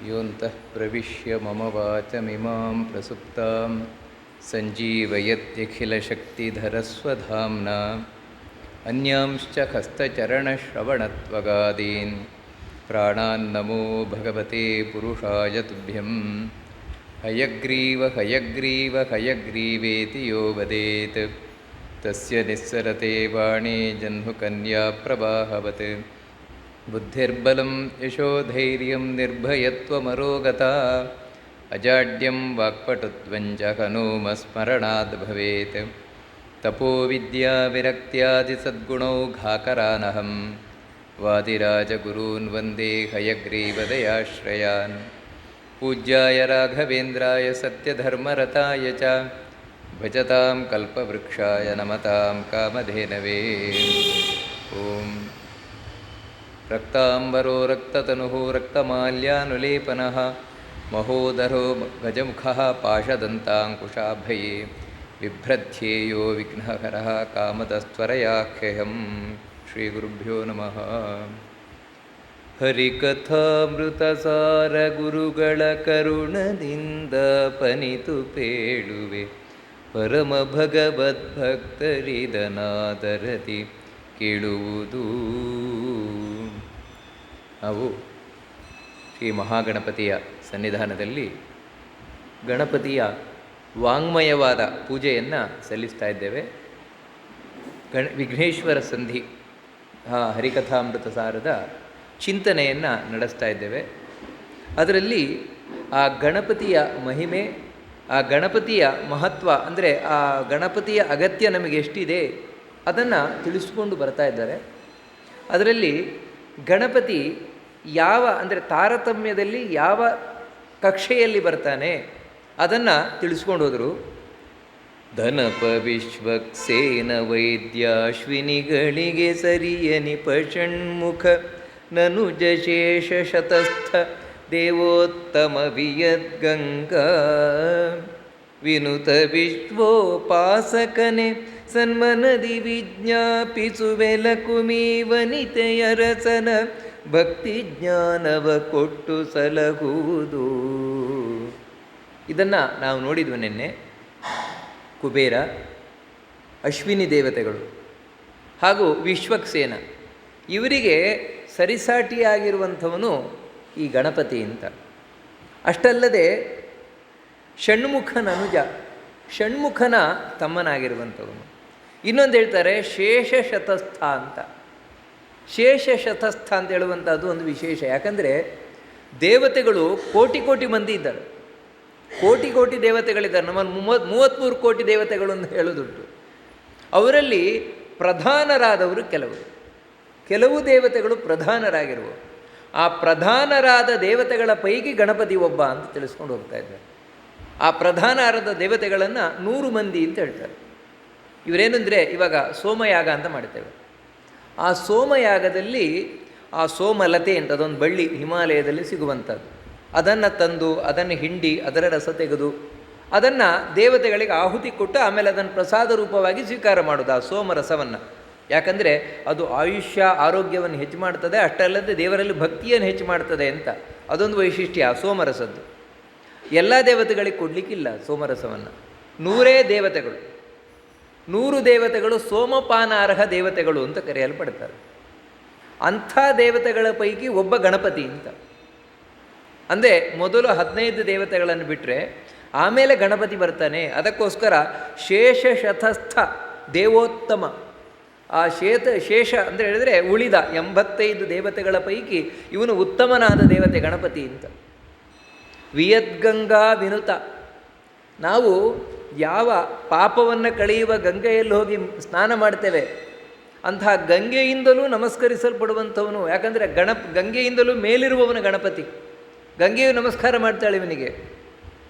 ಯೋಂತಃ ಪ್ರವಿಶ್ಯ ಮಮ ವಾಚಮಿಮಾಂ ಪ್ರಸುಪ್ತಾಂ ಸಂಜೀವಯತ್ಯಖಿಲಶಕ್ತಿಧರಸ್ವಧಾಮ್ನಾ ಅನ್ಯಾಂಶ್ಚ ಹಸ್ತಚರಣಶ್ರವಣತ್ವಗಾದೀನ್ ಪ್ರಾಣಾನ್ನಮೋ ಭಗವತೆ ಪುರುಷಾಯ ತುಭ್ಯಂ ಹಯಗ್ರೀವ ಹಯಗ್ರೀವ ಹಯಗ್ರೀವೇತಿ ಯೋ ವದೇತ್ ತಸ್ಯ ನಿಸ್ಸರತೆ ವಾಣಿ ಜಹ್ನುಕನ್ಯಾ ಪ್ರವಾಹವತ್ ಬುದ್ಧಿರ್ಬಲಂ ಯಶೋಧೈರ್ಯಂ ನಿರ್ಭಯತ್ವಮರೋಗತಾ ಅಜಾಡ್ಯಂ ವಾಕ್ಪಟುತ್ವಂಚ ಹನೂಮಸ್ಮರಣಾದ್ ಭವೇತ್ ತಪೋ ವಿದ್ಯಾ ವಿರಕ್ತ್ಯಾದಿ ಸದ್ಗುಣೌಘಾಕರಾನಹಂ ವಾದಿರಾಜಗುರೂನ್ ವಂದೇ ಹಯಗ್ರೀವದಯಾಶ್ರಯಾನ್ ಪೂಜ್ಯಾಯ ರಾಘವೇಂದ್ರಾಯ ಸತ್ಯಧರ್ಮರತಾಯ ಚ ಭಜತಾಂ ಕಲ್ಪವೃಕ್ಷಾಯ ನಮತಾಂ ಕಾಮಧೇನವೇ. ಓಂ ರಕ್ತಾಂಬರೋ ರಕ್ತತನುಃ ರಕ್ತಮಾಲ್ಯಾನುಲೇಪನಃ ಮಹೋದರೋ ಗಜಮುಖಃ ಪಾಶದಂತಾಂಕುಶಾಭಯೇ ಬಿಭ್ರಧ್ಯೇಯೋ ವಿಘ್ನಹರಃ ಕಾಮದಸ್ತ್ವರಯಾಖ್ಯಹಂ. ಶ್ರೀ ಗುರುಭ್ಯೋ ನಮಃ. ಹರಿಕಥಾಮೃತಸಾರ ಗುರುಗಳ ಕರುಣದಿಂದ ಪನಿತು ಪೇಳುವೆ ಪರಮ ಭಗವದ್ಭಕ್ತರಿದನಾದರತಿ ಕೇಳುವುದು. ನಾವು ಶ್ರೀ ಮಹಾಗಣಪತಿಯ ಸನ್ನಿಧಾನದಲ್ಲಿ ಗಣಪತಿಯ ವಾಂಗ್ಮಯವಾದ ಪೂಜೆಯನ್ನು ಸಲ್ಲಿಸ್ತಾ ಇದ್ದೇವೆ. ವಿಘ್ನೇಶ್ವರ ಸಂಧಿ ಹರಿಕಥಾಮೃತ ಸಾರದ ಚಿಂತನೆಯನ್ನು ನಡೆಸ್ತಾ ಇದ್ದೇವೆ. ಅದರಲ್ಲಿ ಆ ಗಣಪತಿಯ ಮಹಿಮೆ, ಆ ಗಣಪತಿಯ ಮಹತ್ವ, ಅಂದರೆ ಆ ಗಣಪತಿಯ ಅಗತ್ಯ ನಮಗೆ ಎಷ್ಟಿದೆ ಅದನ್ನು ತಿಳಿಸ್ಕೊಂಡು ಬರ್ತಾ ಇದ್ದಾರೆ. ಅದರಲ್ಲಿ ಗಣಪತಿ ಯಾವ, ಅಂದರೆ ತಾರತಮ್ಯದಲ್ಲಿ ಯಾವ ಕಕ್ಷೆಯಲ್ಲಿ ಬರ್ತಾನೆ ಅದನ್ನು ತಿಳಿಸ್ಕೊಂಡು ಹೋದರು. ಧನಪ ವಿಶ್ವಕ್ಸೇನ ವೈದ್ಯಾಶ್ವಿನಿಗಳಿಗೆ ಸರಿಯನಿಪ ಷಣ್ಮುಖ ನನುಜ ಶೇಷ ಶತಸ್ಥ ದೇವೋತ್ತಮ ವಿಯದ್ಗಂಗಾ ವಿನುತ ವಿಶ್ವೋಪಾಸಕನೆ ಸನ್ಮನದಿ ವಿಜ್ಞಾಪಿಸುವೆಲ ಕುಮಿ ವನಿತೆಯರಸನ ಭಕ್ತಿ ಜ್ಞಾನವ ಕೊಟ್ಟು ಸಲಹುವುದು. ಇದನ್ನು ನಾವು ನೋಡಿದ್ವಿ ನಿನ್ನೆ. ಕುಬೇರ, ಅಶ್ವಿನಿ ದೇವತೆಗಳು ಹಾಗೂ ವಿಶ್ವಕ್ಸೇನ, ಇವರಿಗೆ ಸರಿಸಾಟಿಯಾಗಿರುವಂಥವನು ಈ ಗಣಪತಿ ಅಂತ. ಅಷ್ಟಲ್ಲದೆ ಷಣ್ಮುಖನ ಅನುಜ, ಷಣ್ಮುಖನ ತಮ್ಮನಾಗಿರುವಂಥವನು. ಇನ್ನೊಂದು ಹೇಳ್ತಾರೆ ಶೇಷ ಶತಸ್ಥ ಅಂತ. ಶೇಷ ಶತಸ್ಥ ಅಂತ ಹೇಳುವಂಥದ್ದು ಒಂದು ವಿಶೇಷ. ಯಾಕಂದರೆ ದೇವತೆಗಳು ಕೋಟಿ ಕೋಟಿ ಮಂದಿ ಇದ್ದಾರೆ, ಕೋಟಿ ಕೋಟಿ ದೇವತೆಗಳಿದ್ದಾರೆ. ನಮ್ಮ 33 ಕೋಟಿ ದೇವತೆಗಳು ಅಂತ ಹೇಳೋದುಂಟು. ಅವರಲ್ಲಿ ಪ್ರಧಾನರಾದವರು ಕೆಲವು ದೇವತೆಗಳು ಪ್ರಧಾನರಾಗಿರುವ. ಆ ಪ್ರಧಾನರಾದ ದೇವತೆಗಳ ಪೈಕಿ ಗಣಪತಿ ಒಬ್ಬ ಅಂತ ತಿಳಿಸ್ಕೊಂಡು ಹೋಗ್ತಾ ಇದ್ದಾರೆ. ಆ ಪ್ರಧಾನರಾದ ದೇವತೆಗಳನ್ನು 100 ಮಂದಿ ಅಂತ ಹೇಳ್ತಾರೆ. ಇವರೇನೆಂದರೆ, ಇವಾಗ ಸೋಮಯಾಗ ಅಂತ ಮಾಡ್ತೇವೆ. ಆ ಸೋಮಯಾಗದಲ್ಲಿ ಆ ಸೋಮಲತೆ ಅಂತ ಅದೊಂದು ಬಳ್ಳಿ ಹಿಮಾಲಯದಲ್ಲಿ ಸಿಗುವಂಥದ್ದು, ಅದನ್ನು ತಂದು ಅದನ್ನು ಹಿಂಡಿ ಅದರ ರಸ ತೆಗೆದು ಅದನ್ನು ದೇವತೆಗಳಿಗೆ ಆಹುತಿ ಕೊಟ್ಟು ಆಮೇಲೆ ಅದನ್ನು ಪ್ರಸಾದ ರೂಪವಾಗಿ ಸ್ವೀಕಾರ ಮಾಡೋದು ಆ ಸೋಮರಸವನ್ನು. ಯಾಕಂದರೆ ಅದು ಆಯುಷ್ಯ ಆರೋಗ್ಯವನ್ನು ಹೆಚ್ಚು ಮಾಡ್ತದೆ, ಅಷ್ಟಲ್ಲದೆ ದೇವರಲ್ಲಿ ಭಕ್ತಿಯನ್ನು ಹೆಚ್ಚು ಮಾಡ್ತದೆ ಅಂತ ಅದೊಂದು ವೈಶಿಷ್ಟ್ಯ ಆ ಸೋಮರಸದ್ದು. ಎಲ್ಲ ದೇವತೆಗಳಿಗೆ ಕೊಡಲಿಕ್ಕಿಲ್ಲ ಸೋಮರಸವನ್ನು. 100 ದೇವತೆಗಳು, 100 ದೇವತೆಗಳು ಸೋಮಪಾನಾರ್ಹ ದೇವತೆಗಳು ಅಂತ ಕರೆಯಲ್ಪಡ್ತಾರೆ. ಅಂಥ ದೇವತೆಗಳ ಪೈಕಿ ಒಬ್ಬ ಗಣಪತಿ ಅಂತ. ಅಂದರೆ ಮೊದಲು 15 ದೇವತೆಗಳನ್ನು ಬಿಟ್ಟರೆ ಆಮೇಲೆ ಗಣಪತಿ ಬರ್ತಾನೆ. ಅದಕ್ಕೋಸ್ಕರ ಶೇಷ ಶತಸ್ಥ ದೇವೋತ್ತಮ, ಆ ಶೇಷ ಅಂತ ಹೇಳಿದರೆ ಉಳಿದ 85 ದೇವತೆಗಳ ಪೈಕಿ ಇವನು ಉತ್ತಮನಾದ ದೇವತೆ ಗಣಪತಿ ಅಂತ. ವಿಯದ್ಗಂಗಾ ವಿನುತ, ನಾವು ಯಾವ ಪಾಪವನ್ನು ಕಳೆಯುವ ಗಂಗೆಯಲ್ಲಿ ಹೋಗಿ ಸ್ನಾನ ಮಾಡ್ತೇವೆ ಅಂತಹ ಗಂಗೆಯಿಂದಲೂ ನಮಸ್ಕರಿಸಲ್ಪಡುವಂಥವನು. ಯಾಕಂದರೆ ಗಂಗೆಯಿಂದಲೂ ಮೇಲಿರುವವನು ಗಣಪತಿ. ಗಂಗೆಯು ನಮಸ್ಕಾರ ಮಾಡ್ತಾಳೆ ಇವನಿಗೆ.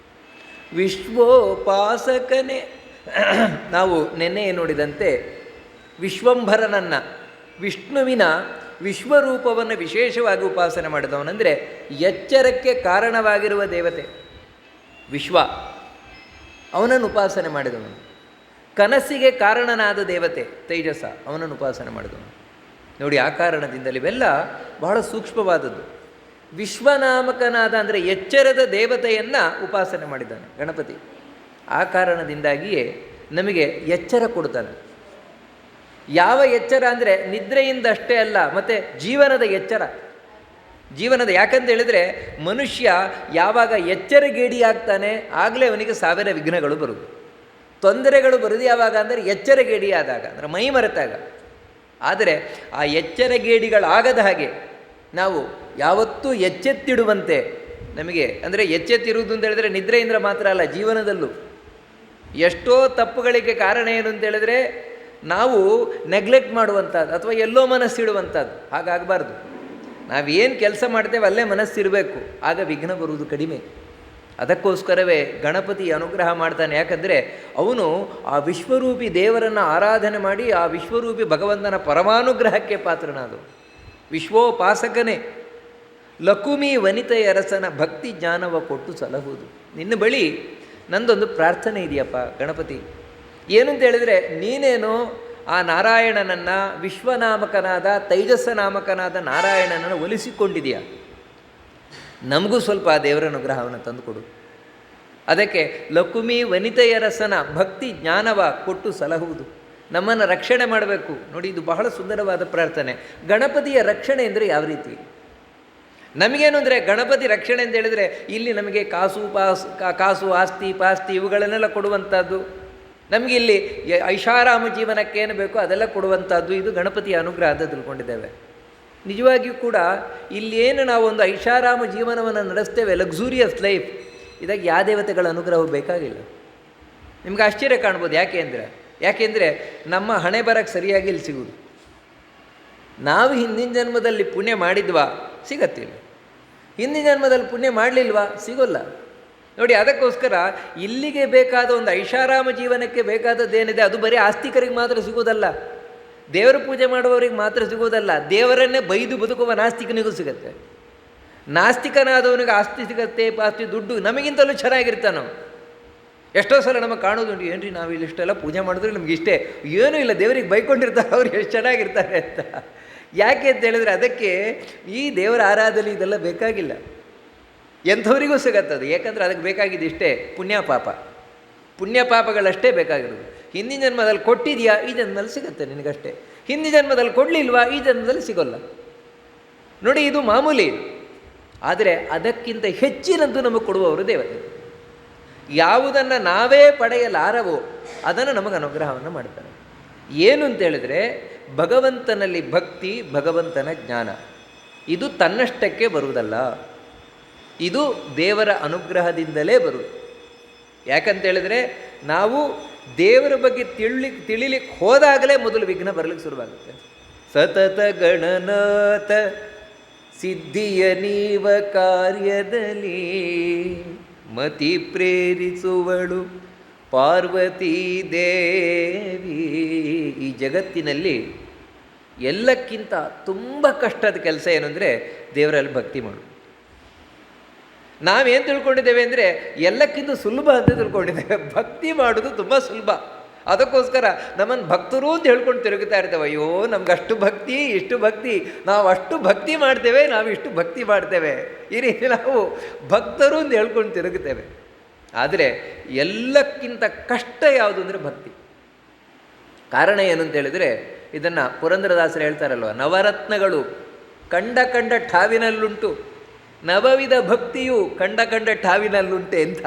ವಿಶ್ವೋಪಾಸಕನೇ, ನಾವು ನೆನ್ನೆ ನೋಡಿದಂತೆ ವಿಶ್ವಂಭರನನ್ನು, ವಿಷ್ಣುವಿನ ವಿಶ್ವರೂಪವನ್ನು ವಿಶೇಷವಾಗಿ ಉಪಾಸನೆ ಮಾಡಿದವನಂದರೆ ಎಚ್ಚರಕ್ಕೆ ಕಾರಣವಾಗಿರುವ ದೇವತೆ ವಿಶ್ವ, ಅವನನ್ನು ಉಪಾಸನೆ ಮಾಡಿದವನು. ಕನಸಿಗೆ ಕಾರಣನಾದ ದೇವತೆ ತೈಜಸ, ಅವನನ್ನು ಉಪಾಸನೆ ಮಾಡಿದವನು. ನೋಡಿ, ಆ ಕಾರಣದಿಂದಲೇ ಇವೆಲ್ಲ ಬಹಳ ಸೂಕ್ಷ್ಮವಾದದ್ದು. ವಿಶ್ವನಾಮಕನಾದ ಅಂದರೆ ಎಚ್ಚರದ ದೇವತೆಯನ್ನು ಉಪಾಸನೆ ಮಾಡಿದ್ದಾನೆ ಗಣಪತಿ. ಆ ಕಾರಣದಿಂದಾಗಿಯೇ ನಮಗೆ ಎಚ್ಚರ ಕೊಡ್ತಾನೆ. ಯಾವ ಎಚ್ಚರ ಅಂದರೆ ನಿದ್ರೆಯಿಂದ ಅಷ್ಟೇ ಅಲ್ಲ, ಮತ್ತು ಜೀವನದ ಎಚ್ಚರ. ಜೀವನದ, ಯಾಕಂತ ಹೇಳಿದರೆ ಮನುಷ್ಯ ಯಾವಾಗ ಎಚ್ಚರಗೇಡಿಯಾಗ್ತಾನೆ ಆಗಲೇ ಅವನಿಗೆ ಸಾವಿರ ವಿಘ್ನಗಳು ಬರುವುದು, ತೊಂದರೆಗಳು ಬರುವುದು. ಯಾವಾಗ ಅಂದರೆ ಎಚ್ಚರಗೇಡಿಯಾದಾಗ, ಅಂದರೆ ಮೈ ಮರೆತಾಗ. ಆದರೆ ಆ ಎಚ್ಚರಗೇಡಿಗಳಾಗದ ಹಾಗೆ ನಾವು ಯಾವತ್ತೂ ಎಚ್ಚೆತ್ತಿಡುವಂತೆ ನಮಗೆ, ಅಂದರೆ ಎಚ್ಚೆತ್ತಿರುವುದು ಅಂತ ಹೇಳಿದರೆ ನಿದ್ರೆಯಿಂದ ಮಾತ್ರ ಅಲ್ಲ, ಜೀವನದಲ್ಲೂ ಎಷ್ಟೋ ತಪ್ಪುಗಳಿಗೆ ಕಾರಣ ಏನು ಅಂತ ಹೇಳಿದ್ರೆ ನಾವು ನೆಗ್ಲೆಕ್ಟ್ ಮಾಡುವಂಥದ್ದು ಅಥವಾ ಎಲ್ಲೋ ಮನಸ್ಸಿಡುವಂಥದ್ದು. ಹಾಗಾಗಬಾರ್ದು. ನಾವೇನು ಕೆಲಸ ಮಾಡ್ತೇವೆ ಅಲ್ಲೇ ಮನಸ್ಸಿರಬೇಕು, ಆಗ ವಿಘ್ನ ಬರುವುದು ಕಡಿಮೆ. ಅದಕ್ಕೋಸ್ಕರವೇ ಗಣಪತಿ ಅನುಗ್ರಹ ಮಾಡ್ತಾನೆ. ಯಾಕಂದರೆ ಅವನು ಆ ವಿಶ್ವರೂಪಿ ದೇವರನ್ನು ಆರಾಧನೆ ಮಾಡಿ ಆ ವಿಶ್ವರೂಪಿ ಭಗವಂತನ ಪರಮಾನುಗ್ರಹಕ್ಕೆ ಪಾತ್ರನಾದವು. ವಿಶ್ವೋಪಾಸಕನೇ ಲಕುಮಿ ವನಿತೆಯ ಅರಸನ ಭಕ್ತಿ ಜ್ಞಾನವ ಕೊಟ್ಟು ಸಲಹುವುದು. ನಿನ್ನ ಬಳಿ ನಂದೊಂದು ಪ್ರಾರ್ಥನೆ ಇದೆಯಪ್ಪ ಗಣಪತಿ. ಏನು ಅಂತ ಹೇಳಿದರೆ, ನೀನೇನು ಆ ನಾರಾಯಣನನ್ನು, ವಿಶ್ವನಾಮಕನಾದ ತೈಜಸ್ಸ ನಾಮಕನಾದ ನಾರಾಯಣನನ್ನು ಒಲಿಸಿಕೊಂಡಿದೆಯಾ, ನಮಗೂ ಸ್ವಲ್ಪ ಆ ದೇವರ ಅನುಗ್ರಹವನ್ನು ತಂದುಕೊಡು. ಅದಕ್ಕೆ ಲಕುಮಿ ವನಿತೆಯರಸನ ಭಕ್ತಿ ಜ್ಞಾನವ ಕೊಟ್ಟು ಸಲಹುವುದು, ನಮ್ಮನ್ನು ರಕ್ಷಣೆ ಮಾಡಬೇಕು. ನೋಡಿ, ಇದು ಬಹಳ ಸುಂದರವಾದ ಪ್ರಾರ್ಥನೆ. ಗಣಪತಿಯ ರಕ್ಷಣೆ ಅಂದರೆ ಯಾವ ರೀತಿ? ನಮಗೇನು ಅಂದರೆ ಗಣಪತಿ ರಕ್ಷಣೆ ಅಂತ ಹೇಳಿದರೆ ಇಲ್ಲಿ ನಮಗೆ ಕಾಸು ಆಸ್ತಿ ಪಾಸ್ತಿ ಇವುಗಳನ್ನೆಲ್ಲ ಕೊಡುವಂಥದ್ದು, ನಮಗೆ ಇಲ್ಲಿ ಐಷಾರಾಮ ಜೀವನಕ್ಕೇನು ಬೇಕೋ ಅದೆಲ್ಲ ಕೊಡುವಂಥದ್ದು. ಇದು ಗಣಪತಿಯ ಅನುಗ್ರಹ ಅಂತ ತಿಳ್ಕೊಂಡಿದ್ದೇವೆ. ನಿಜವಾಗಿಯೂ ಕೂಡ ಇಲ್ಲೇನು ನಾವು ಒಂದು ಐಷಾರಾಮ ಜೀವನವನ್ನು ನಡೆಸ್ತೇವೆ, ಲಕ್ಸುರಿಯಸ್ ಲೈಫ್, ಇದಾಗಿ ಯಾವ ದೇವತೆಗಳ ಅನುಗ್ರಹವು ಬೇಕಾಗಿಲ್ಲ. ನಿಮ್ಗೆ ಆಶ್ಚರ್ಯ ಕಾಣ್ಬೋದು. ಯಾಕೆಂದರೆ ನಮ್ಮ ಹಣೆ ಬರಕ್ಕೆ ಸರಿಯಾಗಿ ಇಲ್ಲಿ ಸಿಗುವುದು. ನಾವು ಹಿಂದಿನ ಜನ್ಮದಲ್ಲಿ ಪುಣ್ಯ ಮಾಡಿದ್ವಾ, ಸಿಗತ್ತಿಲ್ಲ. ಹಿಂದಿನ ಜನ್ಮದಲ್ಲಿ ಪುಣ್ಯ ಮಾಡಲಿಲ್ವಾ, ಸಿಗೋಲ್ಲ. ನೋಡಿ, ಅದಕ್ಕೋಸ್ಕರ ಇಲ್ಲಿಗೆ ಬೇಕಾದ ಒಂದು ಐಷಾರಾಮ ಜೀವನಕ್ಕೆ ಬೇಕಾದದ್ದೇನಿದೆ ಅದು ಬರೀ ಆಸ್ತಿಕರಿಗೆ ಮಾತ್ರ ಸಿಗೋದಲ್ಲ, ದೇವರ ಪೂಜೆ ಮಾಡುವವರಿಗೆ ಮಾತ್ರ ಸಿಗೋದಲ್ಲ, ದೇವರನ್ನೇ ಬೈದು ಬದುಕುವ ನಾಸ್ತಿಕನಿಗೂ ಸಿಗುತ್ತೆ. ನಾಸ್ತಿಕನಾದವನಿಗೆ ಆಸ್ತಿ ಸಿಗತ್ತೆ, ಪಾಸ್ತಿ, ದುಡ್ಡು ನಮಗಿಂತಲೂ ಚೆನ್ನಾಗಿರ್ತಾನೆ. ಎಷ್ಟೋ ಸಲ ನಮಗೆ ಕಾಣೋದುಂಟು, ಏನ್ರಿ ನಾವು ಇಲ್ಲಿಷ್ಟೆಲ್ಲ ಪೂಜೆ ಮಾಡಿದ್ರೆ ನಮ್ಗೆ ಇಷ್ಟೇ, ಏನೂ ಇಲ್ಲ, ದೇವರಿಗೆ ಬೈಕೊಂಡಿರ್ತಾರೆ, ಅವ್ರು ಎಷ್ಟು ಚೆನ್ನಾಗಿರ್ತಾರೆ ಅಂತ. ಯಾಕೆ ಅಂತ ಹೇಳಿದ್ರೆ ಅದಕ್ಕೆ ಈ ದೇವರ ಆರಾಧನೆ ಇದೆಲ್ಲ ಬೇಕಾಗಿಲ್ಲ, ಎಂಥವರಿಗೂ ಸಿಗತ್ತದು. ಏಕೆಂದರೆ ಅದಕ್ಕೆ ಬೇಕಾಗಿದ್ದು ಇಷ್ಟೇ, ಪುಣ್ಯ ಪಾಪಗಳಷ್ಟೇ ಬೇಕಾಗಿರೋದು. ಹಿಂದಿನ ಜನ್ಮದಲ್ಲಿ ಕೊಟ್ಟಿದೆಯಾ, ಈ ಜನ್ಮದಲ್ಲಿ ಸಿಗುತ್ತೆ ನಿನಗಷ್ಟೇ. ಹಿಂದಿನ ಜನ್ಮದಲ್ಲಿ ಕೊಡಲಿಲ್ವಾ, ಈ ಜನ್ಮದಲ್ಲಿ ಸಿಗೋಲ್ಲ. ನೋಡಿ, ಇದು ಮಾಮೂಲಿ. ಆದರೆ ಅದಕ್ಕಿಂತ ಹೆಚ್ಚಿನದ್ದು ನಮಗೆ ಕೊಡುವವರು ದೇವತೆ. ಯಾವುದನ್ನು ನಾವೇ ಪಡೆಯಲಾರವೋ ಅದನ್ನು ನಮಗೆ ಅನುಗ್ರಹವನ್ನು ಮಾಡ್ತಾರೆ. ಏನು ಅಂತೇಳಿದರೆ ಭಗವಂತನಲ್ಲಿ ಭಕ್ತಿ, ಭಗವಂತನ ಜ್ಞಾನ, ಇದು ತನ್ನಷ್ಟಕ್ಕೆ ಬರುವುದಲ್ಲ, ಇದು ದೇವರ ಅನುಗ್ರಹದಿಂದಲೇ ಬರುವುದು. ಯಾಕಂತೇಳಿದರೆ ನಾವು ದೇವರ ಬಗ್ಗೆ ತಿಳಿಲಿಕ್ಕೆ ಹೋದಾಗಲೇ ಮೊದಲು ವಿಘ್ನ ಬರಲಿಕ್ಕೆ ಶುರುವಾಗುತ್ತೆ. ಸತತ ಗಣನಾಥ ಸಿದ್ಧಿಯ ನೀವ ಕಾರ್ಯದಲ್ಲಿ ಮತಿ ಪ್ರೇರಿಸುವಳು ಪಾರ್ವತೀ ದೇವಿ. ಈ ಜಗತ್ತಿನಲ್ಲಿ ಎಲ್ಲಕ್ಕಿಂತ ತುಂಬ ಕಷ್ಟದ ಕೆಲಸ ಏನು ಅಂದರೆ ದೇವರಲ್ಲಿ ಭಕ್ತಿ ಮಾಡೋದು. ನಾವೇನು ತಿಳ್ಕೊಂಡಿದ್ದೇವೆ ಅಂದರೆ ಎಲ್ಲಕ್ಕಿಂತ ಸುಲಭ ಅಂತ ತಿಳ್ಕೊಂಡಿದ್ದೇವೆ. ಭಕ್ತಿ ಮಾಡೋದು ತುಂಬ ಸುಲಭ. ಅದಕ್ಕೋಸ್ಕರ ನಮ್ಮನ್ನು ಭಕ್ತರು ಅಂತ ಹೇಳ್ಕೊಂಡು ತಿರುಗುತ್ತಾ ಇರ್ತೇವೆ. ಅಯ್ಯೋ, ನಮ್ಗೆ ಅಷ್ಟು ಭಕ್ತಿ, ಇಷ್ಟು ಭಕ್ತಿ, ನಾವು ಅಷ್ಟು ಭಕ್ತಿ ಮಾಡ್ತೇವೆ, ನಾವು ಇಷ್ಟು ಭಕ್ತಿ ಮಾಡ್ತೇವೆ, ಈ ರೀತಿ ನಾವು ಭಕ್ತರು ಅಂತ ಹೇಳ್ಕೊಂಡು ತಿರುಗುತ್ತೇವೆ. ಆದರೆ ಎಲ್ಲಕ್ಕಿಂತ ಕಷ್ಟ ಯಾವುದು ಅಂದರೆ ಭಕ್ತಿ. ಕಾರಣ ಏನು ಅಂತ ಹೇಳಿದರೆ, ಇದನ್ನು ಪುರಂದರದಾಸರು ಹೇಳ್ತಾರಲ್ವ, ನವರತ್ನಗಳು ಕಂಡ ಠಾವಿನಲ್ಲುಂಟು, ನವವಿಧ ಭಕ್ತಿಯು ಕಂಡ ಠಾವಿನಲ್ಲುಂಟೆ ಅಂತ.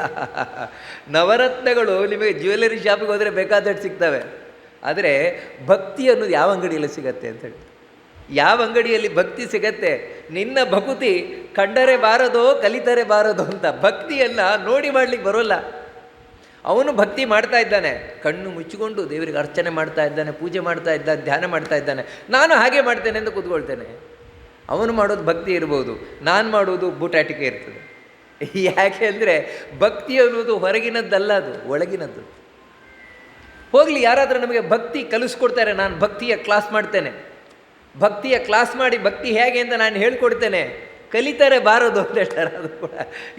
ನವರತ್ನಗಳು ನಿಮಗೆ ಜ್ಯುವೆಲರಿ ಶಾಪಿಗೆ ಹೋದರೆ ಬೇಕಾದಷ್ಟು ಸಿಗ್ತವೆ. ಆದರೆ ಭಕ್ತಿ ಅನ್ನೋದು ಯಾವ ಅಂಗಡಿಯಲ್ಲಿ ಸಿಗತ್ತೆ ಅಂತೇಳಿ, ಯಾವ ಅಂಗಡಿಯಲ್ಲಿ ಭಕ್ತಿ ಸಿಗತ್ತೆ? ನಿನ್ನ ಭಕುತಿ ಕಂಡರೆ ಬಾರದೋ ಕಲಿತರೆ ಬಾರದೋ ಅಂತ. ಭಕ್ತಿಯನ್ನು ನೋಡಿ ಮಾಡಲಿಕ್ಕೆ ಬರೋಲ್ಲ. ಅವನು ಭಕ್ತಿ ಮಾಡ್ತಾ ಇದ್ದಾನೆ, ಕಣ್ಣು ಮುಚ್ಚಿಕೊಂಡು ದೇವರಿಗೆ ಅರ್ಚನೆ ಮಾಡ್ತಾ ಇದ್ದಾನೆ, ಪೂಜೆ ಮಾಡ್ತಾ ಇದ್ದಾನೆ, ಧ್ಯಾನ ಮಾಡ್ತಾ ಇದ್ದಾನೆ. ನಾನು ಹಾಗೆ ಮಾಡ್ತೇನೆ ಅಂತ ಕೂತ್ಕೊಳ್ತೇನೆ. ಅವನು ಮಾಡೋದು ಭಕ್ತಿ ಇರ್ಬೋದು, ನಾನು ಮಾಡೋದು ಬೂಟಾಟಿಕೆ ಇರ್ತದೆ. ಯಾಕೆ ಅಂದರೆ ಭಕ್ತಿ ಅನ್ನೋದು ಹೊರಗಿನದ್ದಲ್ಲ, ಅದು ಒಳಗಿನದ್ದು. ಹೋಗಲಿ, ಯಾರಾದರೂ ನಮಗೆ ಭಕ್ತಿ ಕಲಿಸ್ಕೊಡ್ತಾರೆ, ನಾನು ಭಕ್ತಿಯ ಕ್ಲಾಸ್ ಮಾಡ್ತೇನೆ, ಭಕ್ತಿಯ ಕ್ಲಾಸ್ ಮಾಡಿ ಭಕ್ತಿ ಹೇಗೆ ಅಂತ ನಾನು ಹೇಳ್ಕೊಡ್ತೇನೆ, ಕಲಿತಾರೆ ಬಾರೋದು ಅಂತ ಹೇಳ್ತಾರೆ. ಅದು ಕೂಡ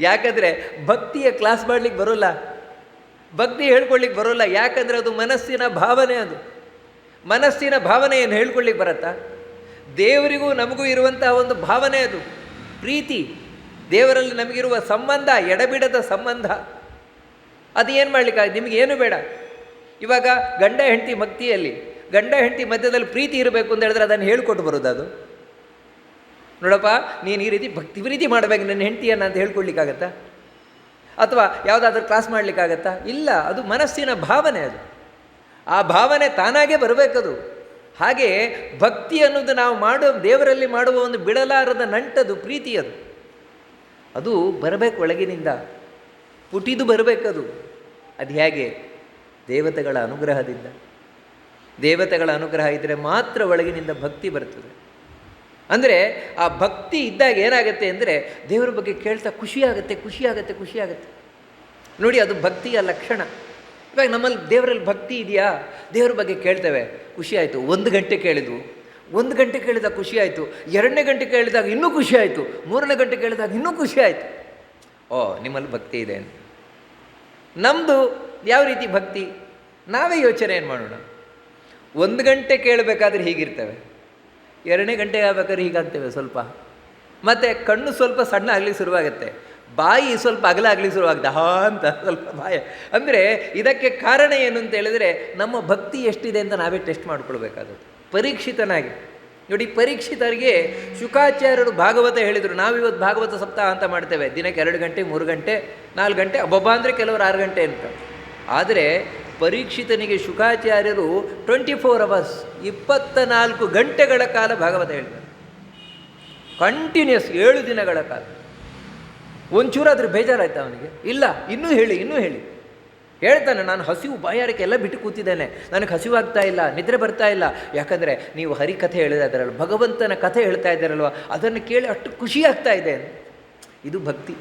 ಯಾಕಂದರೆ ಭಕ್ತಿಯ ಕ್ಲಾಸ್ ಮಾಡಲಿಕ್ಕೆ ಬರೋಲ್ಲ, ಭಕ್ತಿ ಹೇಳ್ಕೊಳ್ಲಿಕ್ಕೆ ಬರೋಲ್ಲ. ಯಾಕಂದರೆ ಅದು ಮನಸ್ಸಿನ ಭಾವನೆ. ಅದು ಮನಸ್ಸಿನ ಭಾವನೆಯನ್ನು ಹೇಳ್ಕೊಳ್ಳಿಕ್ಕೆ ಬರತ್ತಾ? ದೇವರಿಗೂ ನಮಗೂ ಇರುವಂತಹ ಒಂದು ಭಾವನೆ ಅದು. ಪ್ರೀತಿ, ದೇವರಲ್ಲಿ ನಮಗಿರುವ ಸಂಬಂಧ, ಎಡಬಿಡದ ಸಂಬಂಧ. ಅದು ಏನು ಮಾಡಲಿಕ್ಕಾಗ, ನಿಮಗೇನು ಬೇಡ. ಇವಾಗ ಗಂಡ ಹೆಂಡತಿ ಭಕ್ತಿಯಲ್ಲಿ ಗಂಡ ಹೆಂಡತಿ ಮಧ್ಯದಲ್ಲಿ ಪ್ರೀತಿ ಇರಬೇಕು ಅಂತ ಹೇಳಿದ್ರೆ ಅದನ್ನು ಹೇಳ್ಕೊಟ್ಟು ಬರೋದು. ಅದು ನೋಡಪ್ಪ, ನೀನು ಈ ರೀತಿ ಪ್ರೀತಿ ಮಾಡಬೇಕು ನನ್ನ ಹೆಂಡತಿಯನ್ನು ಅಂತ ಹೇಳ್ಕೊಡ್ಲಿಕ್ಕಾಗತ್ತಾ? ಅಥವಾ ಯಾವುದಾದ್ರೂ ಕ್ಲಾಸ್ ಮಾಡಲಿಕ್ಕಾಗತ್ತಾ? ಇಲ್ಲ. ಅದು ಮನಸ್ಸಿನ ಭಾವನೆ. ಅದು ಆ ಭಾವನೆ ತಾನಾಗೇ ಬರಬೇಕದು. ಹಾಗೆ ಭಕ್ತಿ ಅನ್ನೋದು ನಾವು ದೇವರಲ್ಲಿ ಮಾಡುವ ಒಂದು ಬಿಡಲಾರದ ನಂಟದು, ಪ್ರೀತಿ. ಅದು ಬರಬೇಕು ಒಳಗಿನಿಂದ, ಪುಟಿದು ಬರಬೇಕದು. ಅದು ಹೇಗೆ? ದೇವತೆಗಳ ಅನುಗ್ರಹದಿಂದ. ದೇವತೆಗಳ ಅನುಗ್ರಹ ಇದ್ದರೆ ಮಾತ್ರ ಒಳಗಿನಿಂದ ಭಕ್ತಿ ಬರ್ತದೆ. ಅಂದರೆ ಆ ಭಕ್ತಿ ಇದ್ದಾಗ ಏನಾಗುತ್ತೆ ಅಂದರೆ ದೇವರ ಬಗ್ಗೆ ಕೇಳ್ತಾ ಖುಷಿಯಾಗತ್ತೆ. ನೋಡಿ, ಅದು ಭಕ್ತಿಯ ಲಕ್ಷಣ. ಇವಾಗ ನಮ್ಮಲ್ಲಿ ದೇವರಲ್ಲಿ ಭಕ್ತಿ ಇದೆಯಾ? ದೇವರ ಬಗ್ಗೆ ಕೇಳ್ತೇವೆ, ಖುಷಿ ಆಯಿತು. 1 ಗಂಟೆ ಕೇಳಿದ್ವು, 1 ಗಂಟೆ ಕೇಳಿದಾಗ ಖುಷಿ ಆಯಿತು, 2ನೇ ಗಂಟೆ ಕೇಳಿದಾಗ ಇನ್ನೂ ಖುಷಿ ಆಯಿತು, 3ನೇ ಗಂಟೆ ಕೇಳಿದಾಗ ಇನ್ನೂ ಖುಷಿ ಆಯಿತು. ಓ, ನಿಮ್ಮಲ್ಲಿ ಭಕ್ತಿ ಇದೆ ಅಂತ. ನಮ್ಮದು ಯಾವ ರೀತಿ ಭಕ್ತಿ? ನಾವೇ ಯೋಚನೆ ಏನು ಮಾಡೋಣ. 1 ಗಂಟೆ ಕೇಳಬೇಕಾದ್ರೆ ಹೀಗಿರ್ತೇವೆ, 2ನೇ ಗಂಟೆ ಆಗ್ಬೇಕಾದ್ರೆ ಹೀಗಾಗ್ತೇವೆ ಸ್ವಲ್ಪ, ಮತ್ತು ಕಣ್ಣು ಸ್ವಲ್ಪ ಸಣ್ಣ ಆಗಲಿಕ್ಕೆ ಶುರುವಾಗುತ್ತೆ, ಬಾಯಿ ಸ್ವಲ್ಪ ಅಗಲ ಆಗಲಿಕ್ಕೆ ಶುರುವಾಗುತ್ತೆ, ಅಂತ ಸ್ವಲ್ಪ ಬಾಯ. ಅಂದರೆ ಇದಕ್ಕೆ ಕಾರಣ ಏನು ಅಂತ ಹೇಳಿದರೆ ನಮ್ಮ ಭಕ್ತಿ ಎಷ್ಟಿದೆ ಅಂತ ನಾವೇ ಟೆಸ್ಟ್ ಮಾಡ್ಕೊಳ್ಬೇಕಾದದ್ದು, ಪರೀಕ್ಷಿತನಾಗಿ. ನೋಡಿ, ಪರೀಕ್ಷಿತರಿಗೆ ಶುಕಾಚಾರ್ಯರು ಭಾಗವತ ಹೇಳಿದರು. ನಾವಿವತ್ತು ಭಾಗವತ ಸಪ್ತಾಹ ಅಂತ ಮಾಡ್ತೇವೆ, ದಿನಕ್ಕೆ 2 ಗಂಟೆ 3 ಗಂಟೆ 4 ಗಂಟೆ, ಒಬ್ಬೊಬ್ಬ ಅಂದರೆ ಕೆಲವರು 6 ಗಂಟೆ ಅಂತ. ಆದರೆ ಪರೀಕ್ಷಿತನಿಗೆ ಶುಕಾಚಾರ್ಯರು 24 ಅವರ್ಸ್ 24 ಗಂಟೆಗಳ ಕಾಲ ಭಾಗವತ ಹೇಳ್ತಾರೆ, ಕಂಟಿನ್ಯೂಸ್ 7 ದಿನಗಳ ಕಾಲ. ಒಂಚೂರಾದರೂ ಬೇಜಾರಾಯ್ತು ಅವನಿಗೆ? ಇಲ್ಲ, ಇನ್ನೂ ಹೇಳಿ ಹೇಳ್ತಾನೆ. ನಾನು ಹಸಿವು ಬಾಯಾರಿಕೆ ಎಲ್ಲ ಬಿಟ್ಟು ಕೂತಿದ್ದೇನೆ, ನನಗೆ ಹಸಿವಾಗ್ತಾ ಇಲ್ಲ, ನಿದ್ರೆ ಬರ್ತಾ ಇಲ್ಲ. ಯಾಕಂದರೆ ನೀವು ಹರಿಕಥೆ ಹೇಳ್ತಾ ಇದ್ದಾರಲ್ವ, ಭಗವಂತನ ಕಥೆ ಹೇಳ್ತಾ ಇದ್ದಾರಲ್ವ, ಅದನ್ನು ಕೇಳಿ ಅಷ್ಟು ಖುಷಿಯಾಗ್ತಾ ಇದೆ. ಇದು ಭಕ್ತಿ.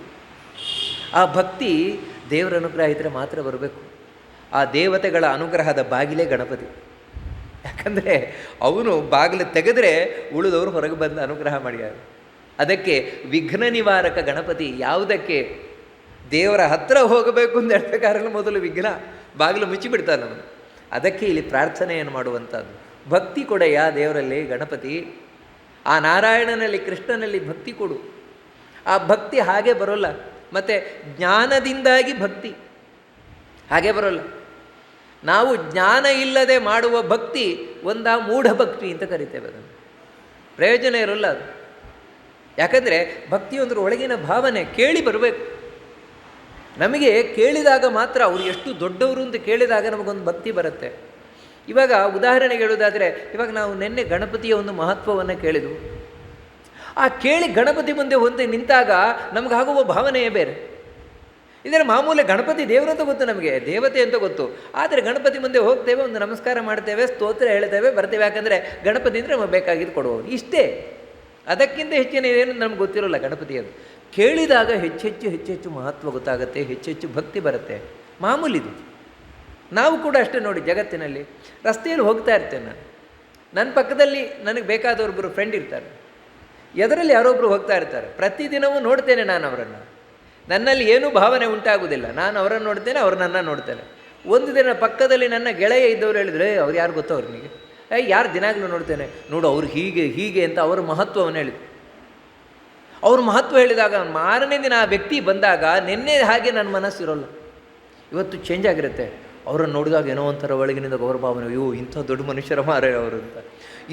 ಆ ಭಕ್ತಿ ದೇವರ ಅನುಗ್ರಹ ಇದ್ದರೆ ಮಾತ್ರ ಬರಬೇಕು. ಆ ದೇವತೆಗಳ ಅನುಗ್ರಹದ ಬಾಗಿಲೇ ಗಣಪತಿ. ಯಾಕಂದರೆ ಅವನು ಬಾಗಿಲು ತೆಗೆದರೆ ಉಳಿದವರು ಹೊರಗೆ ಬಂದು ಅನುಗ್ರಹ ಮಾಡ್ಯಾರ. ಅದಕ್ಕೆ ವಿಘ್ನ ನಿವಾರಕ ಗಣಪತಿ. ಯಾವುದಕ್ಕೆ? ದೇವರ ಹತ್ತಿರ ಹೋಗಬೇಕು ಅಂತ ಹೇಳ್ಬೇಕಾದ್ರೆ ಮೊದಲು ವಿಘ್ನ ಬಾಗಿಲು ಮುಚ್ಚಿಬಿಡ್ತಾನೆ ಅವನು. ಅದಕ್ಕೆ ಇಲ್ಲಿ ಪ್ರಾರ್ಥನೆಯನ್ನು ಮಾಡುವಂಥದ್ದು. ಭಕ್ತಿ ಕೊಡೆಯ ದೇವರಲ್ಲಿ ಗಣಪತಿ, ಆ ನಾರಾಯಣನಲ್ಲಿ ಕೃಷ್ಣನಲ್ಲಿ ಭಕ್ತಿ ಕೊಡು. ಆ ಭಕ್ತಿ ಹಾಗೆ ಬರೋಲ್ಲ. ಮತ್ತು ಜ್ಞಾನದಿಂದಾಗಿ ಭಕ್ತಿ ಹಾಗೆ ಬರೋಲ್ಲ. ನಾವು ಜ್ಞಾನ ಇಲ್ಲದೆ ಮಾಡುವ ಭಕ್ತಿ ಮೂಢ ಭಕ್ತಿ ಅಂತ ಕರಿತೇವೆ. ಅದನ್ನು ಪ್ರಯೋಜನ ಇರೋಲ್ಲ ಅದು. ಯಾಕಂದರೆ ಭಕ್ತಿಯೊಂದರ ಒಳಗಿನ ಭಾವನೆ ಕೇಳಿ ಬರಬೇಕು. ನಮಗೆ ಕೇಳಿದಾಗ ಮಾತ್ರ ಅವರು ಎಷ್ಟು ದೊಡ್ಡವರು ಅಂತ ಕೇಳಿದಾಗ ನಮಗೊಂದು ಭಕ್ತಿ ಬರುತ್ತೆ. ಇವಾಗ ಉದಾಹರಣೆಗೆ ಹೇಳೋದಾದರೆ, ಇವಾಗ ನಾವು ನಿನ್ನೆ ಗಣಪತಿಯ ಒಂದು ಮಹತ್ವವನ್ನು ಕೇಳಿದ್ವು. ಆ ಕೇಳಿ ಗಣಪತಿ ಮುಂದೆ ಹೊಂದಿ ನಿಂತಾಗ ನಮಗಾಗುವ ಭಾವನೆಯೇ ಬೇರೆ. ಇದರ ಮಾಮೂಲಿ ಗಣಪತಿ ದೇವರು ಅಂತ ಗೊತ್ತು, ನಮಗೆ ದೇವತೆ ಅಂತ ಗೊತ್ತು. ಆದರೆ ಗಣಪತಿ ಮುಂದೆ ಹೋಗ್ತೇವೆ, ಒಂದು ನಮಸ್ಕಾರ ಮಾಡ್ತೇವೆ, ಸ್ತೋತ್ರ ಹೇಳ್ತೇವೆ, ಬರ್ತೇವೆ. ಯಾಕಂದರೆ ಗಣಪತಿ ಅಂದರೆ ನಮಗೆ ಬೇಕಾಗಿದ್ದು ಕೊಡುವವರು, ಇಷ್ಟೇ. ಅದಕ್ಕಿಂತ ಹೆಚ್ಚಿನ ಏನು ನಮ್ಗೆ ಗೊತ್ತಿರೋಲ್ಲ ಗಣಪತಿಯದು. ಕೇಳಿದಾಗ ಹೆಚ್ಚೆಚ್ಚು ಮಹತ್ವ ಗೊತ್ತಾಗುತ್ತೆ, ಹೆಚ್ಚೆಚ್ಚು ಭಕ್ತಿ ಬರುತ್ತೆ. ಮಾಮೂಲಿದು. ನಾವು ಕೂಡ ಅಷ್ಟೇ ನೋಡಿ, ಜಗತ್ತಿನಲ್ಲಿ ರಸ್ತೆಯಲ್ಲಿ ಹೋಗ್ತಾ ಇರ್ತೇನೆ ನನ್ನ ಪಕ್ಕದಲ್ಲಿ ನನಗೆ ಬೇಕಾದವರೊಬ್ಬರು ಫ್ರೆಂಡ್ ಇರ್ತಾರೆ, ಎದರಲ್ಲಿ ಯಾರೊಬ್ಬರು ಹೋಗ್ತಾ ಇರ್ತಾರೆ. ಪ್ರತಿದಿನವೂ ನೋಡ್ತೇನೆ ನಾನು ಅವರನ್ನು. ನನ್ನಲ್ಲಿ ಏನೂ ಭಾವನೆ ಉಂಟಾಗುವುದಿಲ್ಲ. ನಾನು ಅವರನ್ನು ನೋಡ್ತೇನೆ, ಅವರು ನನ್ನ ನೋಡ್ತೇನೆ. ಒಂದು ದಿನ ಪಕ್ಕದಲ್ಲಿ ನನ್ನ ಗೆಳೆಯ ಇದ್ದವರು ಹೇಳಿದರೆ, ಅವ್ರು ಯಾರು ಗೊತ್ತೋ ಅವ್ರನಿಗೆ, ಯಾರು ದಿನಾಗಲೂ ನೋಡ್ತೇನೆ, ನೋಡು ಅವ್ರು ಹೀಗೆ ಅಂತ ಅವರ ಮಹತ್ವವನ್ನು ಹೇಳಿದ್ರು. ಅವ್ರ ಮಹತ್ವ ಹೇಳಿದಾಗ ಮಾರನೇ ದಿನ ಆ ವ್ಯಕ್ತಿ ಬಂದಾಗ ನಿನ್ನೆ ಹಾಗೆ ನನ್ನ ಮನಸ್ಸು ಇರೋಲ್ಲ, ಇವತ್ತು ಚೇಂಜ್ ಆಗಿರುತ್ತೆ. ಅವರನ್ನು ನೋಡಿದಾಗ ಏನೋ ಒಂಥರ ಒಳಗಿನಿಂದ ಗೌರವಭಾವನೆ, ಅಯ್ಯೋ ಇಂಥ ದೊಡ್ಡ ಮನುಷ್ಯರ ಮಾರೇ ಅವರು ಅಂತ.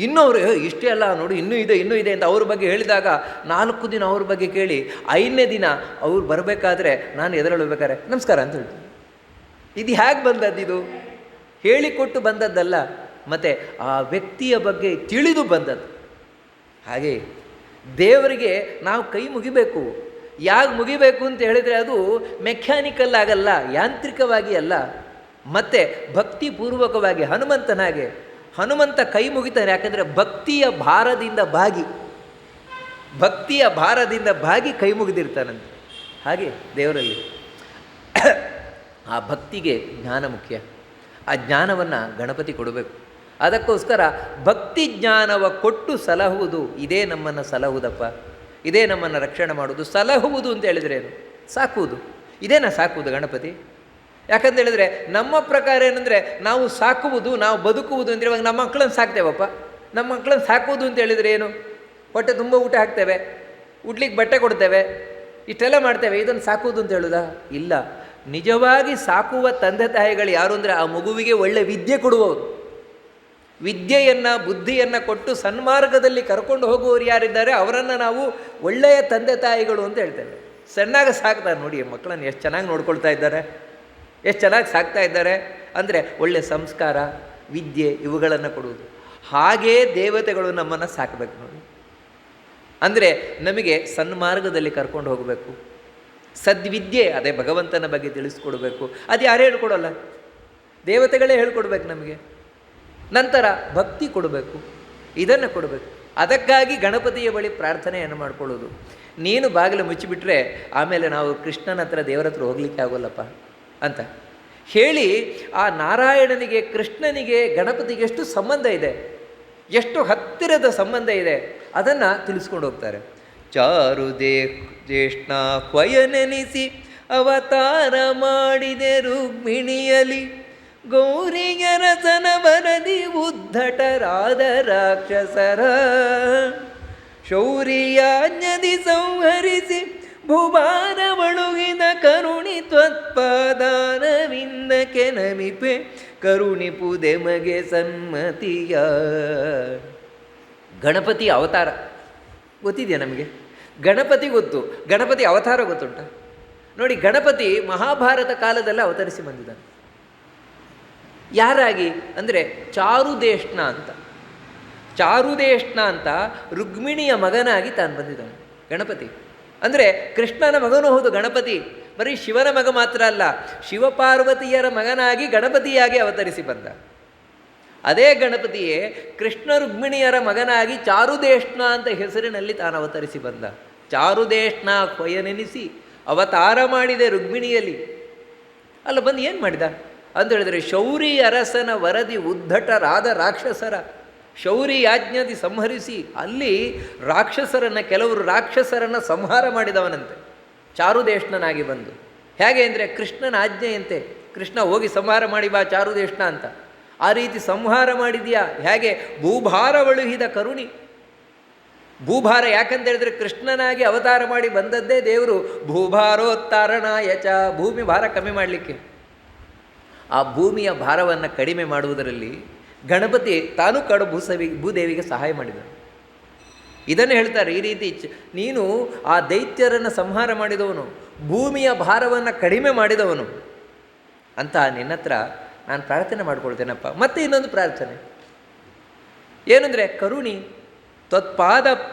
ಇನ್ನೂ ಅವರು ಇಷ್ಟೇ ಅಲ್ಲ ನೋಡಿ, ಇನ್ನೂ ಇದೆ ಅಂತ ಅವ್ರ ಬಗ್ಗೆ ಹೇಳಿದಾಗ 4 ದಿನ ಅವ್ರ ಬಗ್ಗೆ ಕೇಳಿ 5ನೇ ದಿನ ಅವ್ರು ಬರಬೇಕಾದ್ರೆ ನಾನು ಎದುರಳ್ಬೇಕಾದ್ರೆ ನಮಸ್ಕಾರ ಅಂತ ಹೇಳ್ತೀನಿ. ಇದು ಹೇಗೆ ಬಂದದ್ದು? ಇದು ಹೇಳಿಕೊಟ್ಟು ಬಂದದ್ದಲ್ಲ, ಮತ್ತು ಆ ವ್ಯಕ್ತಿಯ ಬಗ್ಗೆ ತಿಳಿದು ಬಂದದ್ದು. ಹಾಗೆ ದೇವರಿಗೆ ನಾವು ಕೈ ಮುಗಿಬೇಕು. ಯಾಕೆ ಮುಗಿಬೇಕು ಅಂತ ಹೇಳಿದರೆ ಅದು ಮೆಕ್ಯಾನಿಕಲ್ ಆಗಲ್ಲ, ಯಾಂತ್ರಿಕವಾಗಿ ಅಲ್ಲ, ಮತ್ತು ಭಕ್ತಿಪೂರ್ವಕವಾಗಿ ಹನುಮಂತನಾಗೆ. ಹನುಮಂತ ಕೈ ಮುಗಿತಾನೆ, ಯಾಕಂದರೆ ಭಕ್ತಿಯ ಭಾರದಿಂದ ಭಾಗಿ ಕೈ ಮುಗಿದಿರ್ತಾನಂತೆ. ಹಾಗೆ ದೇವರಲ್ಲಿ ಆ ಭಕ್ತಿಗೆ ಜ್ಞಾನ ಮುಖ್ಯ. ಆ ಜ್ಞಾನವನ್ನು ಗಣಪತಿ ಕೊಡಬೇಕು. ಅದಕ್ಕೋಸ್ಕರ ಭಕ್ತಿ ಜ್ಞಾನವ ಕೊಟ್ಟು ಸಲಹುವುದು, ಇದೇ ನಮ್ಮನ್ನು ಸಲಹುವುದಪ್ಪ, ಇದೇ ನಮ್ಮನ್ನು ರಕ್ಷಣೆ ಮಾಡುವುದು. ಸಲಹುವುದು ಅಂತ ಹೇಳಿದ್ರೇನು? ಸಾಕುವುದು. ಇದೇನಾ ಸಾಕುವುದು ಗಣಪತಿ? ಯಾಕಂತ ಹೇಳಿದ್ರೆ ನಮ್ಮ ಪ್ರಕಾರ ಏನಂದರೆ, ನಾವು ಸಾಕುವುದು, ನಾವು ಬದುಕುವುದು ಅಂದರೆ, ಇವಾಗ ನಮ್ಮ ಮಕ್ಕಳನ್ನು ಸಾಕ್ತೇವಪ್ಪ. ನಮ್ಮ ಮಕ್ಕಳನ್ನು ಸಾಕುವುದು ಅಂತ ಹೇಳಿದರೆ ಏನು? ಹೊಟ್ಟೆ ತುಂಬ ಊಟ ಹಾಕ್ತೇವೆ, ಉಡ್ಲಿಕ್ಕೆ ಬಟ್ಟೆ ಕೊಡ್ತೇವೆ, ಇಷ್ಟೆಲ್ಲ ಮಾಡ್ತೇವೆ, ಇದನ್ನು ಸಾಕುವುದು ಅಂತ ಹೇಳುದಾ? ಇಲ್ಲ. ನಿಜವಾಗಿ ಸಾಕುವ ತಂದೆ ತಾಯಿಗಳು ಯಾರು ಅಂದರೆ ಆ ಮಗುವಿಗೆ ಒಳ್ಳೆ ವಿದ್ಯೆ ಕೊಡುವವರು. ವಿದ್ಯೆಯನ್ನು ಬುದ್ಧಿಯನ್ನು ಕೊಟ್ಟು ಸನ್ಮಾರ್ಗದಲ್ಲಿ ಕರ್ಕೊಂಡು ಹೋಗುವವರು ಯಾರಿದ್ದಾರೆ ಅವರನ್ನು ನಾವು ಒಳ್ಳೆಯ ತಂದೆ ತಾಯಿಗಳು ಅಂತ ಹೇಳ್ತೇವೆ. ಸಣ್ಣಾಗ ಸಾಕ್ತಾರೆ ನೋಡಿ ಮಕ್ಕಳನ್ನು, ಎಷ್ಟು ಚೆನ್ನಾಗಿ ನೋಡ್ಕೊಳ್ತಾ ಇದ್ದಾರೆ, ಎಷ್ಟು ಚೆನ್ನಾಗಿ ಸಾಕ್ತಾ ಇದ್ದಾರೆ ಅಂದರೆ ಒಳ್ಳೆಯ ಸಂಸ್ಕಾರ, ವಿದ್ಯೆ ಇವುಗಳನ್ನು ಕೊಡುವುದು. ಹಾಗೇ ದೇವತೆಗಳು ನಮ್ಮನ್ನು ಸಾಕಬೇಕು ನೋಡಿ. ಅಂದರೆ ನಮಗೆ ಸನ್ಮಾರ್ಗದಲ್ಲಿ ಕರ್ಕೊಂಡು ಹೋಗಬೇಕು. ಸದ್ವಿದ್ಯೆ, ಅದೇ ಭಗವಂತನ ಬಗ್ಗೆ ತಿಳಿಸ್ಕೊಡ್ಬೇಕು. ಅದು ಯಾರು ಹೇಳ್ಕೊಡೋಲ್ಲ, ದೇವತೆಗಳೇ ಹೇಳ್ಕೊಡ್ಬೇಕು ನಮಗೆ. ನಂತರ ಭಕ್ತಿ ಕೊಡಬೇಕು, ಇದನ್ನು ಕೊಡಬೇಕು. ಅದಕ್ಕಾಗಿ ಗಣಪತಿಯ ಬಳಿ ಪ್ರಾರ್ಥನೆಯನ್ನು ಮಾಡಿಕೊಳ್ಳೋದು. ನೀನು ಬಾಗಿಲು ಮುಚ್ಚಿಬಿಟ್ರೆ ಆಮೇಲೆ ನಾವು ಕೃಷ್ಣನ ಹತ್ರ ದೇವರ ಹತ್ರ ಹೋಗಲಿಕ್ಕೆ ಆಗೋಲ್ಲಪ್ಪ ಅಂತ ಹೇಳಿ ಆ ನಾರಾಯಣನಿಗೆ, ಕೃಷ್ಣನಿಗೆ, ಗಣಪತಿಗೆ ಎಷ್ಟು ಸಂಬಂಧ ಇದೆ, ಎಷ್ಟು ಹತ್ತಿರದ ಸಂಬಂಧ ಇದೆ ಅದನ್ನು ತಿಳಿಸ್ಕೊಂಡು ಹೋಗ್ತಾರೆ. ಚಾರು ಜ್ಯೇಷ್ಠ ಕ್ವಯನೆನಿಸಿ ಅವತಾರ ಮಾಡಿದೆ ರುಕ್ಮಿಣಿಯಲಿ, ಗೌರಿಯರಸನ ಬರದಿ ಉದ್ಧಟರಾದ ರಾಕ್ಷಸರ, ಶೌರ್ಯಾಜ್ಞದಿ ಸಂಹರಿಸಿ ಭುಭಾರ ಒಳುಗಿದ ಕರುಣಿ ತ್ವತ್ಪಾದಾನವಿಂದಕ್ಕೆ ನಮಿಪೆ, ಕರುಣಿಪುದೆಮಗೆ ಸನ್ಮತಿಯ. ಗಣಪತಿ ಅವತಾರ ಗೊತ್ತಿದೆಯಾ ನಮಗೆ? ಗಣಪತಿ ಗೊತ್ತು, ಗಣಪತಿ ಅವತಾರ ಗೊತ್ತುಂಟ? ನೋಡಿ, ಗಣಪತಿ ಮಹಾಭಾರತ ಕಾಲದಲ್ಲಿ ಅವತರಿಸಿ ಬಂದಿದ್ದಾನೆ. ಯಾರಾಗಿ ಅಂದರೆ ಚಾರುದೇಷ್ಣ ಅಂತ. ಚಾರುದೇಷ್ಣ ಅಂತ ರುಕ್ಮಿಣಿಯ ಮಗನಾಗಿ ತಾನು ಬಂದಿದ್ದಾನೆ ಗಣಪತಿ. ಅಂದರೆ ಕೃಷ್ಣನ ಮಗನೂ ಹೌದು ಗಣಪತಿ. ಬರೀ ಶಿವನ ಮಗ ಮಾತ್ರ ಅಲ್ಲ, ಶಿವಪಾರ್ವತಿಯರ ಮಗನಾಗಿ ಗಣಪತಿಯಾಗಿ ಅವತರಿಸಿ ಬಂದ. ಅದೇ ಗಣಪತಿಯೇ ಕೃಷ್ಣ ರುಕ್ಮಿಣಿಯರ ಮಗನಾಗಿ ಚಾರುದೇಷ್ಣ ಅಂತ ಹೆಸರಿನಲ್ಲಿ ತಾನು ಅವತರಿಸಿ ಬಂದ. ಚಾರುದೇಷ್ಣ ಕೊಯನೆನಿಸಿ ಅವತಾರ ಮಾಡಿದೆ ರುಕ್ಮಿಣಿಯಲ್ಲಿ. ಅಲ್ಲ ಬಂದು ಏನು ಮಾಡಿದ ಅಂತ ಹೇಳಿದರೆ, ಶೌರಿ ಅರಸನ ವರದಿ ಉದ್ಧಟರಾದ ರಾಕ್ಷಸರ, ಶೌರಿ ಯಾಜ್ಞದಿ ಸಂಹರಿಸಿ ಅಲ್ಲಿ ರಾಕ್ಷಸರನ್ನು, ಕೆಲವರು ರಾಕ್ಷಸರನ್ನು ಸಂಹಾರ ಮಾಡಿದವನಂತೆ ಚಾರುದೇಷ್ಣನಾಗಿ ಬಂದು. ಹೇಗೆ ಅಂದರೆ ಕೃಷ್ಣನ ಆಜ್ಞೆಯಂತೆ ಕೃಷ್ಣ ಹೋಗಿ ಸಂಹಾರ ಮಾಡಿ ಬಾ ಚಾರುದೇಷ್ಣ ಅಂತ. ಆ ರೀತಿ ಸಂಹಾರ ಮಾಡಿದೆಯಾ? ಹೇಗೆ? ಭೂಭಾರ ಒಳುಹಿದ ಕರುಣಿ. ಭೂಭಾರ ಯಾಕಂತ ಹೇಳಿದ್ರೆ ಕೃಷ್ಣನಾಗಿ ಅವತಾರ ಮಾಡಿ ಬಂದದ್ದೇ ದೇವರು ಭೂಭಾರೋತ್ತಾರಣಾಯ ಚ, ಭೂಮಿ ಭಾರ ಕಮ್ಮಿ ಮಾಡಲಿಕ್ಕೆ. ಆ ಭೂಮಿಯ ಭಾರವನ್ನು ಕಡಿಮೆ ಮಾಡುವುದರಲ್ಲಿ ಗಣಪತಿ ತಾನು ಕಡು ಭೂದೇವಿಗೆ ಸಹಾಯ ಮಾಡಿದನು. ಇದನ್ನು ಹೇಳ್ತಾರೆ ಈ ರೀತಿ, ನೀನು ಆ ದೈತ್ಯರನ್ನು ಸಂಹಾರ ಮಾಡಿದವನು, ಭೂಮಿಯ ಭಾರವನ್ನು ಕಡಿಮೆ ಮಾಡಿದವನು ಅಂತ ನಿನ್ನ ಹತ್ರ ನಾನು ಪ್ರಾರ್ಥನೆ ಮಾಡ್ಕೊಳ್ತೇನಪ್ಪ. ಮತ್ತೆ ಇನ್ನೊಂದು ಪ್ರಾರ್ಥನೆ ಏನಂದರೆ ಕರುಣಿ ತ್ವತ್ಪಾದ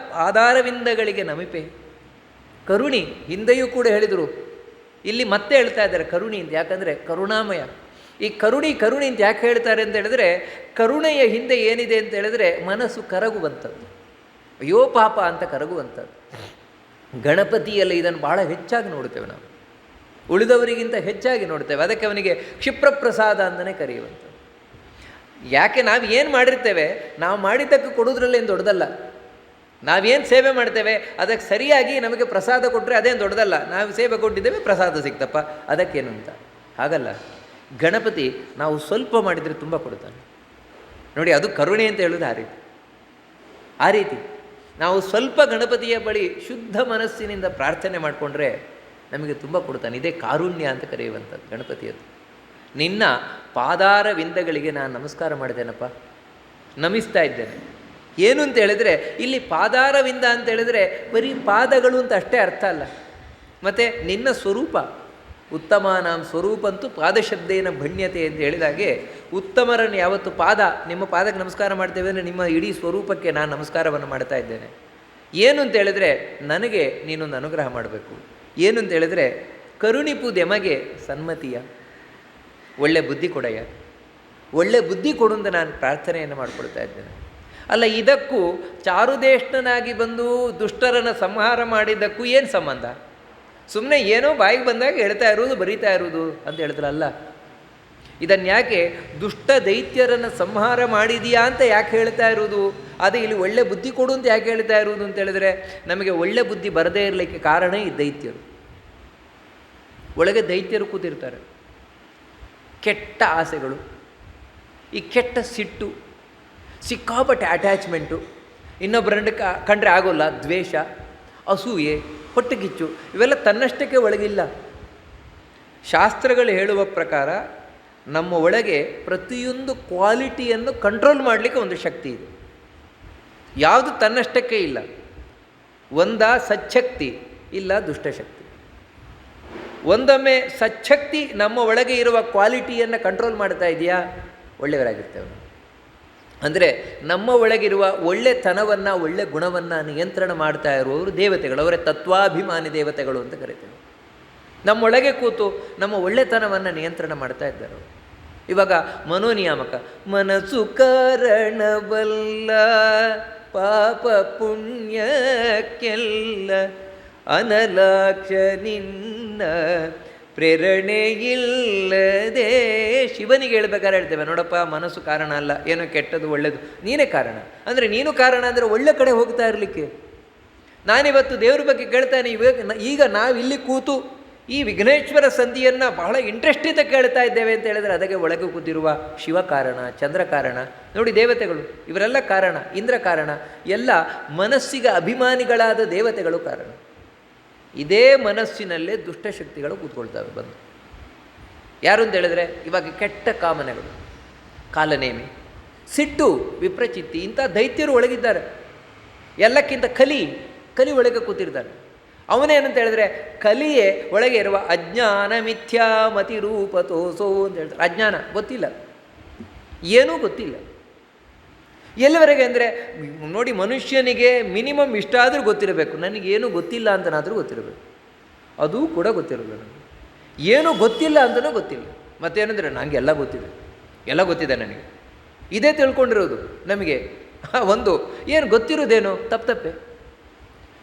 ಆಧಾರವಿಂದಗಳಿಗೆ ನಮಿಪೆ. ಕರುಣಿ ಹಿಂದೆಯೂ ಕೂಡ ಹೇಳಿದರು, ಇಲ್ಲಿ ಮತ್ತೆ ಹೇಳ್ತಾ ಇದ್ದಾರೆ ಕರುಣಿ ಅಂತ. ಯಾಕಂದರೆ ಕರುಣಾಮಯ. ಈ ಕರುಣಿ ಅಂತ ಯಾಕೆ ಹೇಳ್ತಾರೆ ಅಂತ ಹೇಳಿದ್ರೆ, ಕರುಣೆಯ ಹಿಂದೆ ಏನಿದೆ ಅಂತ ಹೇಳಿದ್ರೆ ಮನಸ್ಸು ಕರಗುವಂಥದ್ದು, ಅಯ್ಯೋ ಪಾಪ ಅಂತ ಕರಗುವಂಥದ್ದು. ಗಣಪತಿಯಲ್ಲಿ ಇದನ್ನು ಭಾಳ ಹೆಚ್ಚಾಗಿ ನೋಡ್ತೇವೆ ನಾವು, ಉಳಿದವರಿಗಿಂತ ಹೆಚ್ಚಾಗಿ ನೋಡ್ತೇವೆ. ಅದಕ್ಕೆ ಅವನಿಗೆ ಕ್ಷಿಪ್ರಪ್ರಸಾದ ಅಂತಲೇ ಕರೆಯುವಂಥದ್ದು. ಯಾಕೆ? ನಾವು ಏನು ಮಾಡಿರ್ತೇವೆ, ನಾವು ಮಾಡಿದ್ದಕ್ಕೆ ಕೊಡೋದ್ರಲ್ಲೇನು ದೊಡ್ಡದಲ್ಲ. ನಾವೇನು ಸೇವೆ ಮಾಡ್ತೇವೆ ಅದಕ್ಕೆ ಸರಿಯಾಗಿ ನಮಗೆ ಪ್ರಸಾದ ಕೊಟ್ಟರೆ ಅದೇನು ದೊಡ್ಡದಲ್ಲ. ನಾವು ಸೇವೆ ಕೊಟ್ಟಿದ್ದೇವೆ, ಪ್ರಸಾದ ಸಿಕ್ತಪ್ಪ, ಅದಕ್ಕೇನು ಅಂತ. ಹಾಗಲ್ಲ, ಗಣಪತಿ ನಾವು ಸ್ವಲ್ಪ ಮಾಡಿದರೆ ತುಂಬ ಕೊಡ್ತಾನೆ ನೋಡಿ. ಅದು ಕರುಣೆ ಅಂತ ಹೇಳೋದು ಆ ರೀತಿ ನಾವು ಸ್ವಲ್ಪ ಗಣಪತಿಯ ಬಳಿ ಶುದ್ಧ ಮನಸ್ಸಿನಿಂದ ಪ್ರಾರ್ಥನೆ ಮಾಡಿಕೊಂಡ್ರೆ ನಮಗೆ ತುಂಬ ಕೊಡ್ತಾನೆ. ಇದೇ ಕಾರುಣ್ಯ ಅಂತ ಕರೆಯುವಂಥದ್ದು ಗಣಪತಿಯದ್ದು. ನಿನ್ನ ಪಾದಾರ ವಿಂದಗಳಿಗೆ ನಾನು ನಮಸ್ಕಾರ ಮಾಡಿದ್ದೇನಪ್ಪ, ನಮಿಸ್ತಾ ಇದ್ದೇನೆ. ಏನು ಅಂತ ಹೇಳಿದರೆ, ಇಲ್ಲಿ ಪಾದಾರವಿಂದ ಅಂತ ಹೇಳಿದರೆ ಬರೀ ಪಾದಗಳು ಅಂತ ಅಷ್ಟೇ ಅರ್ಥ ಅಲ್ಲ. ಮತ್ತು ನಿನ್ನ ಸ್ವರೂಪ ಉತ್ತಮಾನಾಂ ಸ್ವರೂಪಂತೂ ಪಾದಶಬ್ದೇನ ಭಣ್ಯತೆ ಅಂತ ಹೇಳಿದಾಗೆ, ಉತ್ತಮರನ್ನು ಯಾವತ್ತು ನಿಮ್ಮ ಪಾದಕ್ಕೆ ನಮಸ್ಕಾರ ಮಾಡ್ತೇವೆ ಅಂದರೆ ನಿಮ್ಮ ಇಡೀ ಸ್ವರೂಪಕ್ಕೆ ನಾನು ನಮಸ್ಕಾರವನ್ನು ಮಾಡ್ತಾ ಇದ್ದೇನೆ. ಏನು ಅಂತ ಹೇಳಿದರೆ, ನನಗೆ ನೀನೊಂದು ಅನುಗ್ರಹ ಮಾಡಬೇಕು. ಏನು ಅಂತ ಹೇಳಿದರೆ, ಕರುಣಿಪು ದೆಮಗೆ ಸನ್ಮತಿಯ, ಒಳ್ಳೆ ಬುದ್ಧಿ ಕೊಡಯ್ಯ, ಒಳ್ಳೆ ಬುದ್ಧಿ ಕೊಡು ಅಂತ ನಾನು ಪ್ರಾರ್ಥನೆಯನ್ನು ಮಾಡಿಕೊಡ್ತಾ ಇದ್ದೇನೆ. ಅಲ್ಲ, ಇದಕ್ಕೂ ಚಾರುದೇಷ್ಣನಾಗಿ ಬಂದು ದುಷ್ಟರನ್ನು ಸಂಹಾರ ಮಾಡಿದ್ದಕ್ಕೂ ಏನು ಸಂಬಂಧ? ಸುಮ್ಮನೆ ಏನೋ ಬಾಯಿಗೆ ಬಂದಾಗ ಹೇಳ್ತಾ ಇರುವುದು, ಬರೀತಾ ಇರುವುದು ಅಂತ ಹೇಳಿದ್ರಲ್ಲ. ಇದನ್ನು ಯಾಕೆ ದುಷ್ಟ ದೈತ್ಯರನ್ನು ಸಂಹಾರ ಮಾಡಿದೀಯಾ ಅಂತ ಯಾಕೆ ಹೇಳ್ತಾ ಇರುವುದು? ಅದು ಇಲ್ಲಿ ಒಳ್ಳೆ ಬುದ್ಧಿ ಕೊಡು ಅಂತ ಯಾಕೆ ಹೇಳ್ತಾ ಇರುವುದು ಅಂತ ಹೇಳಿದ್ರೆ, ನಮಗೆ ಒಳ್ಳೆ ಬುದ್ಧಿ ಬರದೇ ಇರಲಿಕ್ಕೆ ಕಾರಣ ಈ ದೈತ್ಯರು. ಒಳಗೆ ದೈತ್ಯರು ಕೂತಿರ್ತಾರೆ. ಕೆಟ್ಟ ಆಸೆಗಳು, ಈ ಕೆಟ್ಟ ಸಿಟ್ಟು, ಸಿಕ್ಕಾಪಟ್ಟೆ ಅಟ್ಯಾಚ್ಮೆಂಟು, ಇನ್ನೊಬ್ಬರನ್ನು ಕಂಡ್ರೆ ಆಗೋಲ್ಲ ದ್ವೇಷ, ಅಸೂಯೆ, ಹೊಟ್ಟೆಕಿಚ್ಚು ಇವೆಲ್ಲ ತನ್ನಷ್ಟಕ್ಕೆ ಒಳಗಿಲ್ಲ. ಶಾಸ್ತ್ರಗಳು ಹೇಳುವ ಪ್ರಕಾರ ನಮ್ಮ ಒಳಗೆ ಪ್ರತಿಯೊಂದು ಕ್ವಾಲಿಟಿಯನ್ನು ಕಂಟ್ರೋಲ್ ಮಾಡಲಿಕ್ಕೆ ಒಂದು ಶಕ್ತಿ ಇದೆ. ಯಾವುದು ತನ್ನಷ್ಟಕ್ಕೆ ಇಲ್ಲ. ಒಂದ ಸಚ್ಛಕ್ತಿ, ಇಲ್ಲ ದುಷ್ಟಶಕ್ತಿ. ಒಂದೊಮ್ಮೆ ಸಚ್ಛಕ್ತಿ ನಮ್ಮ ಒಳಗೆ ಇರುವ ಕ್ವಾಲಿಟಿಯನ್ನು ಕಂಟ್ರೋಲ್ ಮಾಡ್ತಾ ಇದೆಯಾ, ಒಳ್ಳೆಯವರಾಗಿರ್ತೇವೆ. ಅಂದರೆ ನಮ್ಮ ಒಳಗಿರುವ ಒಳ್ಳೆತನವನ್ನು, ಒಳ್ಳೆ ಗುಣವನ್ನು ನಿಯಂತ್ರಣ ಮಾಡ್ತಾ ಇರುವವರು ದೇವತೆಗಳು. ಅವರೇ ತತ್ವಾಭಿಮಾನಿ ದೇವತೆಗಳು ಅಂತ ಕರಿತೇವೆ. ನಮ್ಮೊಳಗೆ ಕೂತು ನಮ್ಮ ಒಳ್ಳೆತನವನ್ನು ನಿಯಂತ್ರಣ ಮಾಡ್ತಾ ಇದ್ದಾರೆ. ಇವಾಗ ಮನೋನಿಯಾಮಕ, ಮನಸ್ಸು ಕಾರಣವಲ್ಲ ಪಾಪ ಪುಣ್ಯಕ್ಕೆಲ್ಲ ಅನಲಾಕ್ಷ ನಿನ್ನ ಪ್ರೇರಣೆಯಿಲ್ಲದೆ. ಶಿವನಿಗೆ ಹೇಳ್ಬೇಕಾದ್ರೆ ಹೇಳ್ತೇವೆ, ನೋಡಪ್ಪ ಮನಸ್ಸು ಕಾರಣ ಅಲ್ಲ, ಏನೋ ಕೆಟ್ಟದ್ದು ಒಳ್ಳೆಯದು ನೀನೇ ಕಾರಣ. ಅಂದರೆ ನೀನು ಕಾರಣ ಅಂದರೆ ಒಳ್ಳೆ ಕಡೆ ಹೋಗ್ತಾ ಇರಲಿಕ್ಕೆ. ನಾನಿವತ್ತು ದೇವ್ರ ಬಗ್ಗೆ ಕೇಳ್ತಾನೆ. ಈಗ ನಾವಿಲ್ಲಿ ಕೂತು ಈ ವಿಘ್ನೇಶ್ವರ ಸಂಧಿಯನ್ನು ಬಹಳ ಇಂಟ್ರೆಸ್ಟಿಂದ ಕೇಳ್ತಾ ಇದ್ದೇವೆ ಅಂತ ಹೇಳಿದರೆ ಅದಕ್ಕೆ ಒಳಗೆ ಕೂತಿರುವ ಶಿವ ಕಾರಣ, ಚಂದ್ರ ಕಾರಣ. ನೋಡಿ ದೇವತೆಗಳು ಇವರೆಲ್ಲ ಕಾರಣ, ಇಂದ್ರ ಕಾರಣ, ಎಲ್ಲ ಮನಸ್ಸಿಗೆ ಅಭಿಮಾನಿಗಳಾದ ದೇವತೆಗಳು ಕಾರಣ. ಇದೇ ಮನಸ್ಸಿನಲ್ಲೇ ದುಷ್ಟಶಕ್ತಿಗಳು ಕೂತ್ಕೊಳ್ತವೆ ಬಂದು. ಯಾರು ಅಂತ ಹೇಳಿದ್ರೆ ಇವಾಗ ಕೆಟ್ಟ ಕಾಮನೆಗಳು, ಕಾಲನೇಮಿ, ಸಿಟ್ಟು, ವಿಪ್ರಚಿತ್ತಿ, ಇಂಥ ದೈತ್ಯರು ಒಳಗಿದ್ದಾರೆ. ಎಲ್ಲಕ್ಕಿಂತ ಕಲಿ ಒಳಗೆ ಕೂತಿರ್ತಾರೆ. ಅವನೇನಂತ ಹೇಳಿದ್ರೆ ಕಲಿಯೇ ಒಳಗೆ ಇರುವ ಅಜ್ಞಾನ ಮಿಥ್ಯಾ ಮತಿ ರೂಪ ತೋಸೋ ಅಂತ ಹೇಳ್ತಾರೆ. ಅಜ್ಞಾನ, ಗೊತ್ತಿಲ್ಲ, ಏನೂ ಗೊತ್ತಿಲ್ಲ. ಎಲ್ಲಿವರೆಗೆ ಅಂದರೆ ನೋಡಿ, ಮನುಷ್ಯನಿಗೆ ಮಿನಿಮಮ್ ಇಷ್ಟಾದರೂ ಗೊತ್ತಿರಬೇಕು, ನನಗೇನು ಗೊತ್ತಿಲ್ಲ ಅಂತನಾದರೂ ಗೊತ್ತಿರಬೇಕು. ಅದೂ ಕೂಡ ಗೊತ್ತಿರೋಲ್ಲ ನನಗೆ. ಏನೂ ಗೊತ್ತಿಲ್ಲ ಅಂತಲೂ ಗೊತ್ತಿಲ್ಲ. ಮತ್ತೇನೆಂದರೆ ನನಗೆ ಎಲ್ಲ ಗೊತ್ತಿದೆ, ಎಲ್ಲ ಗೊತ್ತಿದೆ ನನಗೆ, ಇದೇ ತಿಳ್ಕೊಂಡಿರೋದು ನಮಗೆ. ಒಂದು ಏನು ಗೊತ್ತಿರೋದೇನು ತಪ್ಪೆ,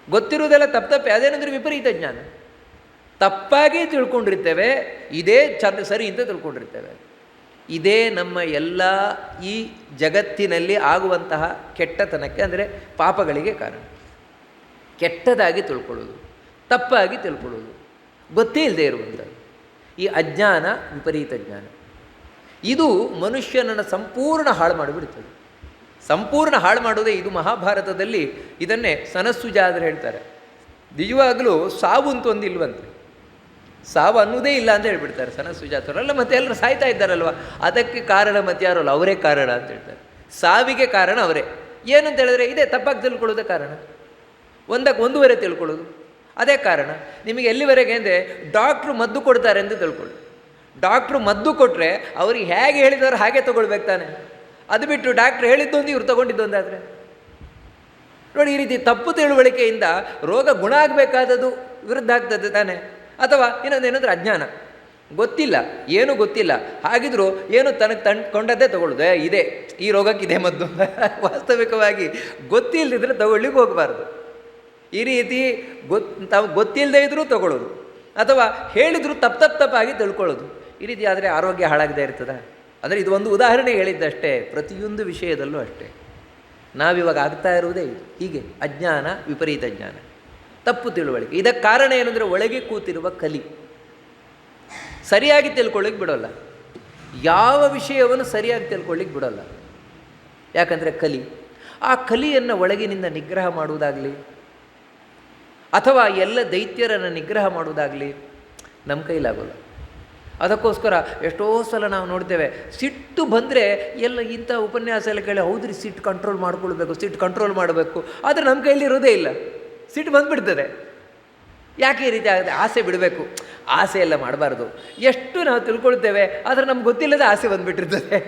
ಗೊತ್ತಿರುವುದೆಲ್ಲ ತಪ್ಪೆ. ಅದೇನೆಂದರೆ ವಿಪರೀತ ಜ್ಞಾನ. ತಪ್ಪಾಗಿ ತಿಳ್ಕೊಂಡಿರ್ತೇವೆ, ಇದೇ ಸರಿ ಅಂತ ತಿಳ್ಕೊಂಡಿರ್ತೇವೆ. ಇದೇ ನಮ್ಮ ಎಲ್ಲ ಈ ಜಗತ್ತಿನಲ್ಲಿ ಆಗುವಂತಹ ಕೆಟ್ಟತನಕ್ಕೆ, ಅಂದರೆ ಪಾಪಗಳಿಗೆ ಕಾರಣ. ಕೆಟ್ಟದಾಗಿ ತಿಳ್ಕೊಳ್ಳೋದು, ತಪ್ಪಾಗಿ ತಿಳ್ಕೊಳ್ಳೋದು, ಗೊತ್ತೇ ಇಲ್ಲದೆ ಇರುವಂಥದ್ದು ಈ ಅಜ್ಞಾನ, ವಿಪರೀತ ಜ್ಞಾನ. ಇದು ಮನುಷ್ಯನನ್ನು ಸಂಪೂರ್ಣ ಹಾಳು ಮಾಡಿಬಿಡ್ತದೆ. ಸಂಪೂರ್ಣ ಹಾಳು ಮಾಡೋದೇ ಇದು. ಮಹಾಭಾರತದಲ್ಲಿ ಇದನ್ನೇ ಸನಸ್ಸುಜಾದರು ಹೇಳ್ತಾರೆ. ನಿಜವಾಗಲೂ ಸಾವು ಅಂತ ಒಂದು ಇಲ್ವಂತೆ, ಸಾವು ಅನ್ನೋದೇ ಇಲ್ಲ ಅಂತ ಹೇಳ್ಬಿಡ್ತಾರೆ ಸನಸ್ಸುಜಾತರಲ್ಲ. ಮತ್ತೆ ಎಲ್ಲರೂ ಸಾಯ್ತಾ ಇದ್ದಾರಲ್ವ, ಅದಕ್ಕೆ ಕಾರಣ ಮತ್ತೆ ಯಾರಲ್ಲ, ಅವರೇ ಕಾರಣ ಅಂತ ಹೇಳ್ತಾರೆ. ಸಾವಿಗೆ ಕಾರಣ ಅವರೇ. ಏನಂತ ಹೇಳಿದ್ರೆ ಇದೇ ತಪ್ಪಾಗಿ ತಿಳ್ಕೊಳ್ಳೋದೇ ಕಾರಣ. ಒಂದೂವರೆ ತಿಳ್ಕೊಳ್ಳೋದು ಅದೇ ಕಾರಣ. ನಿಮಗೆ ಎಲ್ಲಿವರೆಗೆ ಅಂದರೆ ಡಾಕ್ಟ್ರು ಮದ್ದು ಕೊಡ್ತಾರೆ ಅಂತ ತಿಳ್ಕೊಳ್ಳಿ. ಡಾಕ್ಟ್ರು ಮದ್ದು ಕೊಟ್ಟರೆ ಅವ್ರಿಗೆ ಹೇಗೆ ಹೇಳಿದವರು ಹಾಗೆ ತೊಗೊಳ್ಬೇಕು ತಾನೆ. ಅದು ಬಿಟ್ಟು ಡಾಕ್ಟ್ರು ಹೇಳಿದ್ದೊಂದು ಇವ್ರು ತೊಗೊಂಡಿದ್ದೊಂದಾದರೆ ನೋಡಿ, ಈ ರೀತಿ ತಪ್ಪು ತಿಳುವಳಿಕೆಯಿಂದ ರೋಗ ಗುಣ ಆಗಬೇಕಾದದ್ದು ವಿರುದ್ಧ ಆಗ್ತದೆ ತಾನೆ. ಅಥವಾ ಇನ್ನೊಂದೇನಂದ್ರೆ ಅಜ್ಞಾನ, ಗೊತ್ತಿಲ್ಲ, ಏನೂ ಗೊತ್ತಿಲ್ಲ, ಹಾಗಿದ್ರು ಏನು ತನಗೆ ಕೊಂಡದ್ದೇ ತೊಗೊಳ್ಳೋದು, ಇದೆ ಈ ರೋಗಕ್ಕೆ ಇದೆ ಮದ್ದು. ವಾಸ್ತವಿಕವಾಗಿ ಗೊತ್ತಿಲ್ಲದಿದ್ದರೆ ತಗೊಳ್ಳಿಕ್ಕೆ ಹೋಗಬಾರ್ದು. ಈ ರೀತಿ ಗೊತ್ತಿಲ್ಲದೆ ಇದ್ದರೂ ತಗೊಳ್ಳೋದು, ಅಥವಾ ಹೇಳಿದ್ರು ತಪ್ಪಾಗಿ ತಿಳ್ಕೊಳ್ಳೋದು. ಈ ರೀತಿ ಆದರೆ ಆರೋಗ್ಯ ಹಾಳಾಗದೇ ಇರ್ತದೆ. ಅಂದರೆ ಇದು ಒಂದು ಉದಾಹರಣೆ ಹೇಳಿದ್ದಷ್ಟೇ, ಪ್ರತಿಯೊಂದು ವಿಷಯದಲ್ಲೂ ಅಷ್ಟೇ. ನಾವಿವಾಗ ಆಗ್ತಾ ಇರುವುದೇ ಇದು, ಹೀಗೆ ಅಜ್ಞಾನ, ವಿಪರೀತ ಜ್ಞಾನ, ತಪ್ಪು ತಿಳುವಳಿಕೆ. ಇದಕ್ಕೆ ಕಾರಣ ಏನಂದರೆ ಒಳಗೆ ಕೂತಿರುವ ಕಲಿ. ಸರಿಯಾಗಿ ತಿಳ್ಕೊಳ್ಳಿಕ್ಕೆ ಬಿಡೋಲ್ಲ, ಯಾವ ವಿಷಯವನ್ನು ಸರಿಯಾಗಿ ತಿಳ್ಕೊಳ್ಳಿಕ್ಕೆ ಬಿಡೋಲ್ಲ. ಯಾಕಂದರೆ ಕಲಿ. ಆ ಕಲಿಯನ್ನು ಒಳಗಿನಿಂದ ನಿಗ್ರಹ ಮಾಡುವುದಾಗಲಿ ಅಥವಾ ಎಲ್ಲ ದೈತ್ಯರನ್ನು ನಿಗ್ರಹ ಮಾಡುವುದಾಗಲಿ ನಮ್ಮ ಕೈಲಾಗೋಲ್ಲ. ಅದಕ್ಕೋಸ್ಕರ ಎಷ್ಟೋ ಸಲ ನಾವು ನೋಡ್ತೇವೆ, ಸಿಟ್ಟು ಬಂದರೆ ಎಲ್ಲ ಇಂಥ ಉಪನ್ಯಾಸ ಎಲ್ಲ ಕೇಳಿ, ಹೌದ್ರಿ ಸಿಟ್ಟು ಕಂಟ್ರೋಲ್ ಮಾಡ್ಕೊಳ್ಬೇಕು, ಸಿಟ್ಟು ಕಂಟ್ರೋಲ್ ಮಾಡಬೇಕು. ಆದರೆ ನಮ್ಮ ಕೈಲಿರೋದೇ ಇಲ್ಲ, ಸಿಟ್ಟು ಬಂದುಬಿಡ್ತದೆ. ಯಾಕೆ ಈ ರೀತಿ ಆಗುತ್ತೆ? ಆಸೆ ಬಿಡಬೇಕು, ಆಸೆ ಎಲ್ಲ ಮಾಡಬಾರ್ದು. ಎಷ್ಟು ನಾವು ತಿಳ್ಕೊಳ್ತೇವೆ, ಆದರೆ ನಮ್ಗೆ ಗೊತ್ತಿಲ್ಲದೆ ಆಸೆ ಬಂದುಬಿಟ್ಟಿರ್ತದೆ.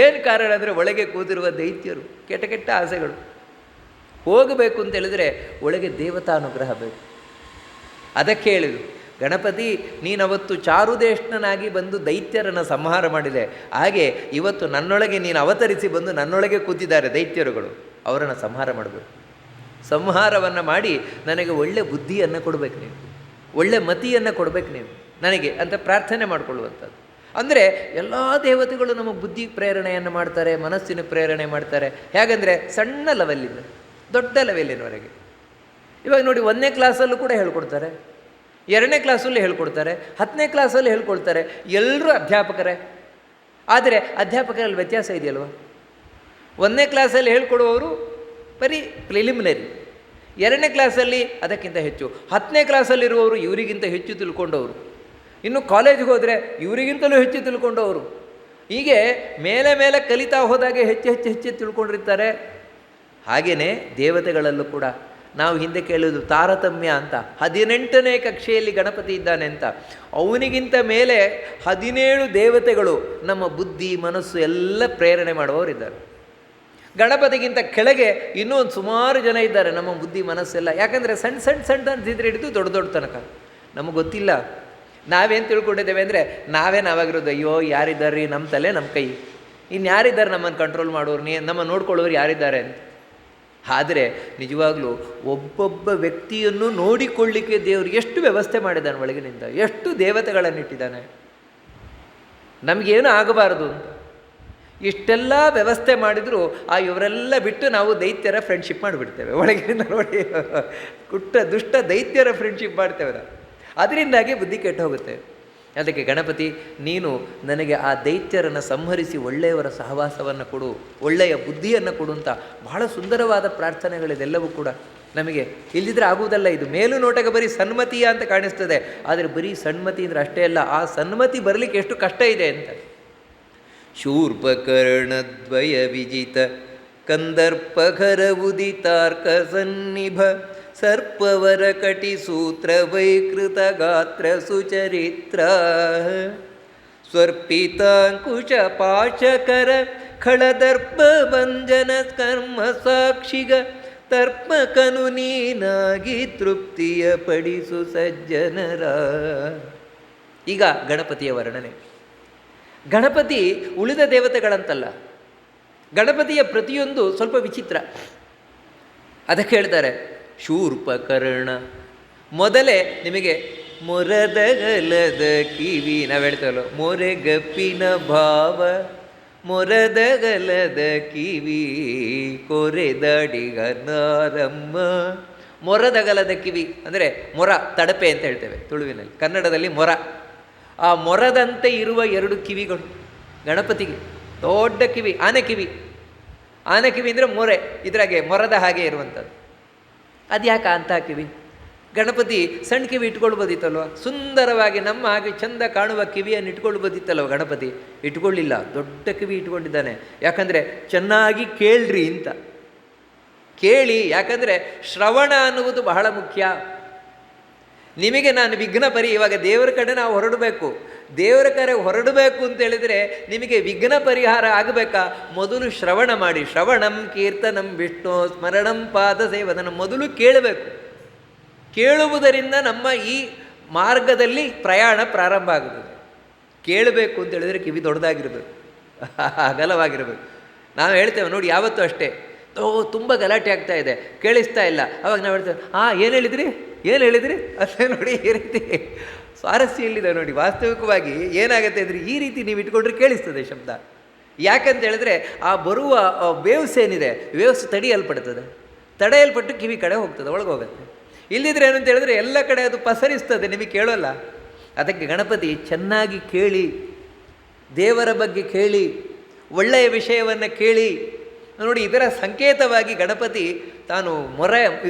ಏನು ಕಾರಣ ಅಂದರೆ ಒಳಗೆ ಕೂತಿರುವ ದೈತ್ಯರು, ಕೆಟ್ಟ ಆಸೆಗಳು. ಹೋಗಬೇಕು ಅಂತ ಹೇಳಿದರೆ ಒಳಗೆ ದೇವತಾನುಗ್ರಹ ಬೇಕು. ಅದಕ್ಕೆ ಹೇಳಿದರು, ಗಣಪತಿ ನೀನವತ್ತು ಚಾರುದೇಷ್ಣನಾಗಿ ಬಂದು ದೈತ್ಯರನ್ನು ಸಂಹಾರ ಮಾಡಿದೆ, ಹಾಗೆ ಇವತ್ತು ನನ್ನೊಳಗೆ ನೀನು ಅವತರಿಸಿ ಬಂದು ನನ್ನೊಳಗೆ ಕೂತಿದ್ದಾರೆ ದೈತ್ಯರುಗಳು, ಅವರನ್ನು ಸಂಹಾರ ಮಾಡಬೇಕು. ಸಂಹಾರವನ್ನು ಮಾಡಿ ನನಗೆ ಒಳ್ಳೆ ಬುದ್ಧಿಯನ್ನು ಕೊಡಬೇಕು ನೀವು, ಒಳ್ಳೆ ಮತಿಯನ್ನು ಕೊಡಬೇಕು ನೀವು ನನಗೆ ಅಂತ ಪ್ರಾರ್ಥನೆ ಮಾಡಿಕೊಳ್ಳುವಂಥದ್ದು. ಅಂದರೆ ಎಲ್ಲ ದೇವತೆಗಳು ನಮಗೆ ಬುದ್ಧಿ ಪ್ರೇರಣೆಯನ್ನು ಮಾಡ್ತಾರೆ, ಮನಸ್ಸಿನ ಪ್ರೇರಣೆ ಮಾಡ್ತಾರೆ. ಹೇಗೆಂದರೆ ಸಣ್ಣ ಲೆವೆಲ್ಲಿಂದ ದೊಡ್ಡ ಲೆವೆಲ್ಲಿನವರೆಗೆ. ಇವಾಗ ನೋಡಿ, 1ನೇ ಕ್ಲಾಸಲ್ಲೂ ಕೂಡ ಹೇಳ್ಕೊಡ್ತಾರೆ, 2ನೇ ಕ್ಲಾಸಲ್ಲೂ ಹೇಳ್ಕೊಡ್ತಾರೆ, 10ನೇ ಕ್ಲಾಸಲ್ಲಿ ಹೇಳ್ಕೊಡ್ತಾರೆ. ಎಲ್ಲರೂ ಅಧ್ಯಾಪಕರೇ. ಆದರೆ ಅಧ್ಯಾಪಕರಲ್ಲಿ ವ್ಯತ್ಯಾಸ ಇದೆಯಲ್ವ. 1ನೇ ಕ್ಲಾಸಲ್ಲಿ ಹೇಳ್ಕೊಡುವವರು ಬರೀ ಪ್ರಿಲಿಮಿನರಿ, 2ನೇ ಕ್ಲಾಸಲ್ಲಿ ಅದಕ್ಕಿಂತ ಹೆಚ್ಚು, 10ನೇ ಕ್ಲಾಸಲ್ಲಿರುವವರು ಇವರಿಗಿಂತ ಹೆಚ್ಚು ತಿಳ್ಕೊಂಡವರು, ಇನ್ನು ಕಾಲೇಜಿಗೆ ಹೋದರೆ ಇವರಿಗಿಂತಲೂ ಹೆಚ್ಚು ತಿಳ್ಕೊಂಡವರು. ಹೀಗೆ ಮೇಲೆ ಮೇಲೆ ಕಲಿತಾ ಹೋದಾಗೆ ಹೆಚ್ಚು ಹೆಚ್ಚು ಹೆಚ್ಚು ತಿಳ್ಕೊಂಡಿರ್ತಾರೆ. ಹಾಗೆಯೇ ದೇವತೆಗಳಲ್ಲೂ ಕೂಡ ನಾವು ಹಿಂದೆ ಕೇಳೋದು ತಾರತಮ್ಯ ಅಂತ. 18ನೇ ಕಕ್ಷೆಯಲ್ಲಿ ಗಣಪತಿ ಇದ್ದಾನೆ ಅಂತ, ಅವನಿಗಿಂತ ಮೇಲೆ 17 ದೇವತೆಗಳು ನಮ್ಮ ಬುದ್ಧಿ ಮನಸ್ಸು ಎಲ್ಲ ಪ್ರೇರಣೆ ಮಾಡುವವರಿದ್ದಾರೆ. ಗಣಪತಿಗಿಂತ ಕೆಳಗೆ ಇನ್ನೂ ಒಂದು ಸುಮಾರು ಜನ ಇದ್ದಾರೆ ನಮ್ಮ ಬುದ್ಧಿ ಮನಸ್ಸೆಲ್ಲ. ಯಾಕಂದರೆ ಸಣ್ಣ ಸಣ್ಣ ಸಣ್ಣ ಅಂತಿದ್ರೆ ಹಿಡಿದು ದೊಡ್ಡ ದೊಡ್ಡ ತನಕ ನಮಗೆ ಗೊತ್ತಿಲ್ಲ. ನಾವೇನು ತಿಳ್ಕೊಂಡಿದ್ದೇವೆ ಅಂದರೆ ನಾವಾಗಿರೋದು, ಅಯ್ಯೋ ಯಾರಿದ್ದಾರೆ ರೀ ನಮ್ಮ ತಲೆ ನಮ್ಮ ಕೈ, ಇನ್ನು ಯಾರಿದ್ದಾರೆ ನಮ್ಮನ್ನು ಕಂಟ್ರೋಲ್ ಮಾಡೋರು, ನಮ್ಮ ನೋಡ್ಕೊಳ್ಳೋರು ಯಾರಿದ್ದಾರೆ ಅಂತ. ಆದರೆ ನಿಜವಾಗ್ಲೂ ಒಬ್ಬೊಬ್ಬ ವ್ಯಕ್ತಿಯನ್ನು ನೋಡಿಕೊಳ್ಳಿಕ್ಕೆ ದೇವರು ಎಷ್ಟು ವ್ಯವಸ್ಥೆ ಮಾಡಿದ್ದಾನೆ ಒಳಗಿನಿಂದ, ಎಷ್ಟು ದೇವತೆಗಳನ್ನಿಟ್ಟಿದ್ದಾನೆ. ನಮಗೇನು ಆಗಬಾರದು ಅಂತ ಇಷ್ಟೆಲ್ಲ ವ್ಯವಸ್ಥೆ ಮಾಡಿದರೂ ಇವರೆಲ್ಲ ಬಿಟ್ಟು ನಾವು ದೈತ್ಯರ ಫ್ರೆಂಡ್ಶಿಪ್ ಮಾಡಿಬಿಡ್ತೇವೆ. ಒಳಗಿನಿಂದ ನೋಡಿ ದುಷ್ಟ ದೈತ್ಯರ ಫ್ರೆಂಡ್ಶಿಪ್ ಮಾಡ್ತೇವೆ ನಾವು. ಅದರಿಂದಾಗಿ ಬುದ್ಧಿ ಕೆಟ್ಟು ಹೋಗುತ್ತೆ. ಅದಕ್ಕೆ ಗಣಪತಿ, ನೀನು ನನಗೆ ಆ ದೈತ್ಯರನ್ನು ಸಂಹರಿಸಿ ಒಳ್ಳೆಯವರ ಸಹವಾಸವನ್ನು ಕೊಡು, ಒಳ್ಳೆಯ ಬುದ್ಧಿಯನ್ನು ಕೊಡು ಅಂತ ಬಹಳ ಸುಂದರವಾದ ಪ್ರಾರ್ಥನೆಗಳಿದೆಲ್ಲವೂ ಕೂಡ ನಮಗೆ. ಇಲ್ಲದಿದ್ದರೆ ಆಗುವುದಲ್ಲ. ಇದು ಮೇಲು ನೋಟಕ್ಕೆ ಬರೀ ಸನ್ಮತಿಯ ಅಂತ ಕಾಣಿಸ್ತದೆ, ಆದರೆ ಬರೀ ಸನ್ಮತಿ ಅಂದರೆ ಅಷ್ಟೇ ಅಲ್ಲ, ಆ ಸನ್ಮತಿ ಬರಲಿಕ್ಕೆ ಎಷ್ಟು ಕಷ್ಟ ಇದೆ ಅಂತ. ಶೂರ್ಪಕರ್ಣದ್ವಯ ವಿಜಿತ ಕಂದರ್ಪಘರ ಉದಿತಾರ್ಕ ಸನ್ನಿಭ ಸರ್ಪವರ ಕಟಿಸೂತ್ರ ವೈಕೃತ ಗಾತ್ರ ಸುಚರಿತ್ರ ಸ್ವರ್ಪಿತಾಂಕುಶ ಪಾಶಕರ ಖಳದರ್ಪ ಭಂಜನ ಕರ್ಮ ಸಾಕ್ಷಿಗ ತರ್ಪಕನು ನೀನಾಗಿ ತೃಪ್ತಿಯ ಪಡಿಸು ಸಜ್ಜನರ. ಈಗ ಗಣಪತಿಯ ವರ್ಣನೆ. ಗಣಪತಿ ಉಳಿದ ದೇವತೆಗಳಂತಲ್ಲ, ಗಣಪತಿಯ ಪ್ರತಿಯೊಂದು ಸ್ವಲ್ಪ ವಿಚಿತ್ರ. ಅದಕ್ಕೆ ಹೇಳ್ತಾರೆ ಶೂರ್ಪಕರ್ಣ. ಮೊದಲೇ ನಿಮಗೆ ಮೊರದಗಲದ ಕಿವಿ, ನಾವು ಹೇಳ್ತೇವಲ್ಲ ಮೊರೆಗಪ್ಪಿನ ಭಾವ, ಮೊರದಗಲದ ಕಿವಿ ಕೊರೆದಡಿಗ ನಾರಮ್ಮ. ಮೊರದಗಲದ ಕಿವಿ ಅಂದರೆ ಮೊರ, ತಡಪೆ ಅಂತ ಹೇಳ್ತೇವೆ ತುಳುವಿನಲ್ಲಿ, ಕನ್ನಡದಲ್ಲಿ ಮೊರ. ಆ ಮೊರದಂತೆ ಇರುವ 2 ಕಿವಿಗಳು ಗಣಪತಿಗೆ. ದೊಡ್ಡ ಕಿವಿ, ಆನೆ ಕಿವಿ. ಆನೆ ಕಿವಿ ಅಂದರೆ ಮೊರೆ, ಇದ್ರಾಗೆ ಮೊರದ ಹಾಗೆ ಇರುವಂಥದ್ದು. ಅದು ಯಾಕೆ ಅಂಥ ಕಿವಿ? ಗಣಪತಿ ಸಣ್ಣ ಕಿವಿ ಇಟ್ಕೊಳ್ಬೋದಿತ್ತಲ್ವ, ಸುಂದರವಾಗಿ ನಮ್ಮ ಹಾಗೆ ಚಂದ ಕಾಣುವ ಕಿವಿಯನ್ನು ಇಟ್ಕೊಳ್ಬೋದಿತ್ತಲ್ವ. ಗಣಪತಿ ಇಟ್ಕೊಳ್ಳಿಲ್ಲ, ದೊಡ್ಡ ಕಿವಿ ಇಟ್ಕೊಂಡಿದ್ದಾನೆ. ಯಾಕಂದರೆ ಚೆನ್ನಾಗಿ ಕೇಳ್ರಿ ಅಂತ. ಕೇಳಿ, ಯಾಕಂದರೆ ಶ್ರವಣ ಅನ್ನುವುದು ಬಹಳ ಮುಖ್ಯ. ನಿಮಗೆ ನಾನು ವಿಘ್ನ ಇವಾಗ ದೇವರ ಕಡೆ ನಾವು ಹೊರಡಬೇಕು, ದೇವರ ಕಡೆ ಹೊರಡಬೇಕು ಅಂತ ಹೇಳಿದರೆ ನಿಮಗೆ ವಿಘ್ನ ಪರಿಹಾರ ಆಗಬೇಕಾ? ಮೊದಲು ಶ್ರವಣ ಮಾಡಿ. ಶ್ರವಣಂ ಕೀರ್ತನಂ ವಿಷ್ಣು ಸ್ಮರಣಂ ಪಾದ ಸೇವದನ. ಮೊದಲು ಕೇಳಬೇಕು. ಕೇಳುವುದರಿಂದ ನಮ್ಮ ಈ ಮಾರ್ಗದಲ್ಲಿ ಪ್ರಯಾಣ ಪ್ರಾರಂಭ ಆಗುತ್ತದೆ. ಕೇಳಬೇಕು ಅಂತ ಹೇಳಿದರೆ ಕಿವಿ ದೊಡ್ಡದಾಗಿರಬೇಕು, ಅಗಲವಾಗಿರಬೇಕು. ನಾವು ಹೇಳ್ತೇವೆ ನೋಡಿ, ಯಾವತ್ತೂ ಅಷ್ಟೇ, ತುಂಬ ಗಲಾಟೆ ಆಗ್ತಾ ಇದೆ, ಕೇಳಿಸ್ತಾ ಇಲ್ಲ. ಅವಾಗ ನಾವು ಹೇಳ್ತೇವೆ, ಏನು ಹೇಳಿದ್ರಿ ಅಷ್ಟೇ. ನೋಡಿ ಈ ರೀತಿ ಸ್ವಾರಸ್ಯ ಇಲ್ಲಿದೆ ನೋಡಿ. ವಾಸ್ತವಿಕವಾಗಿ ಏನಾಗುತ್ತೆ ಅಂದರೆ ಈ ರೀತಿ ನೀವು ಇಟ್ಕೊಂಡ್ರೆ ಕೇಳಿಸ್ತದೆ ಶಬ್ದ. ಯಾಕಂತ ಹೇಳಿದ್ರೆ ಆ ಬರುವ ವೇವ್ಸ್ ಏನಿದೆ, ವೇವ್ಸ್ ತಡೆಯಲ್ಪಟ್ಟು ಕಿವಿ ಕಡೆ ಹೋಗ್ತದೆ, ಒಳಗೆ ಹೋಗುತ್ತೆ. ಇಲ್ಲಿದ್ರೆ ಏನಂತ ಹೇಳಿದ್ರೆ ಎಲ್ಲ ಕಡೆ ಅದು ಪಸರಿಸ್ತದೆ, ನಿಮಗೆ ಕೇಳೋಲ್ಲ. ಅದಕ್ಕೆ ಗಣಪತಿ ಚೆನ್ನಾಗಿ ಕೇಳಿ, ದೇವರ ಬಗ್ಗೆ ಕೇಳಿ, ಒಳ್ಳೆಯ ವಿಷಯವನ್ನು ಕೇಳಿ ನೋಡಿ. ಇದರ ಸಂಕೇತವಾಗಿ ಗಣಪತಿ ತಾನು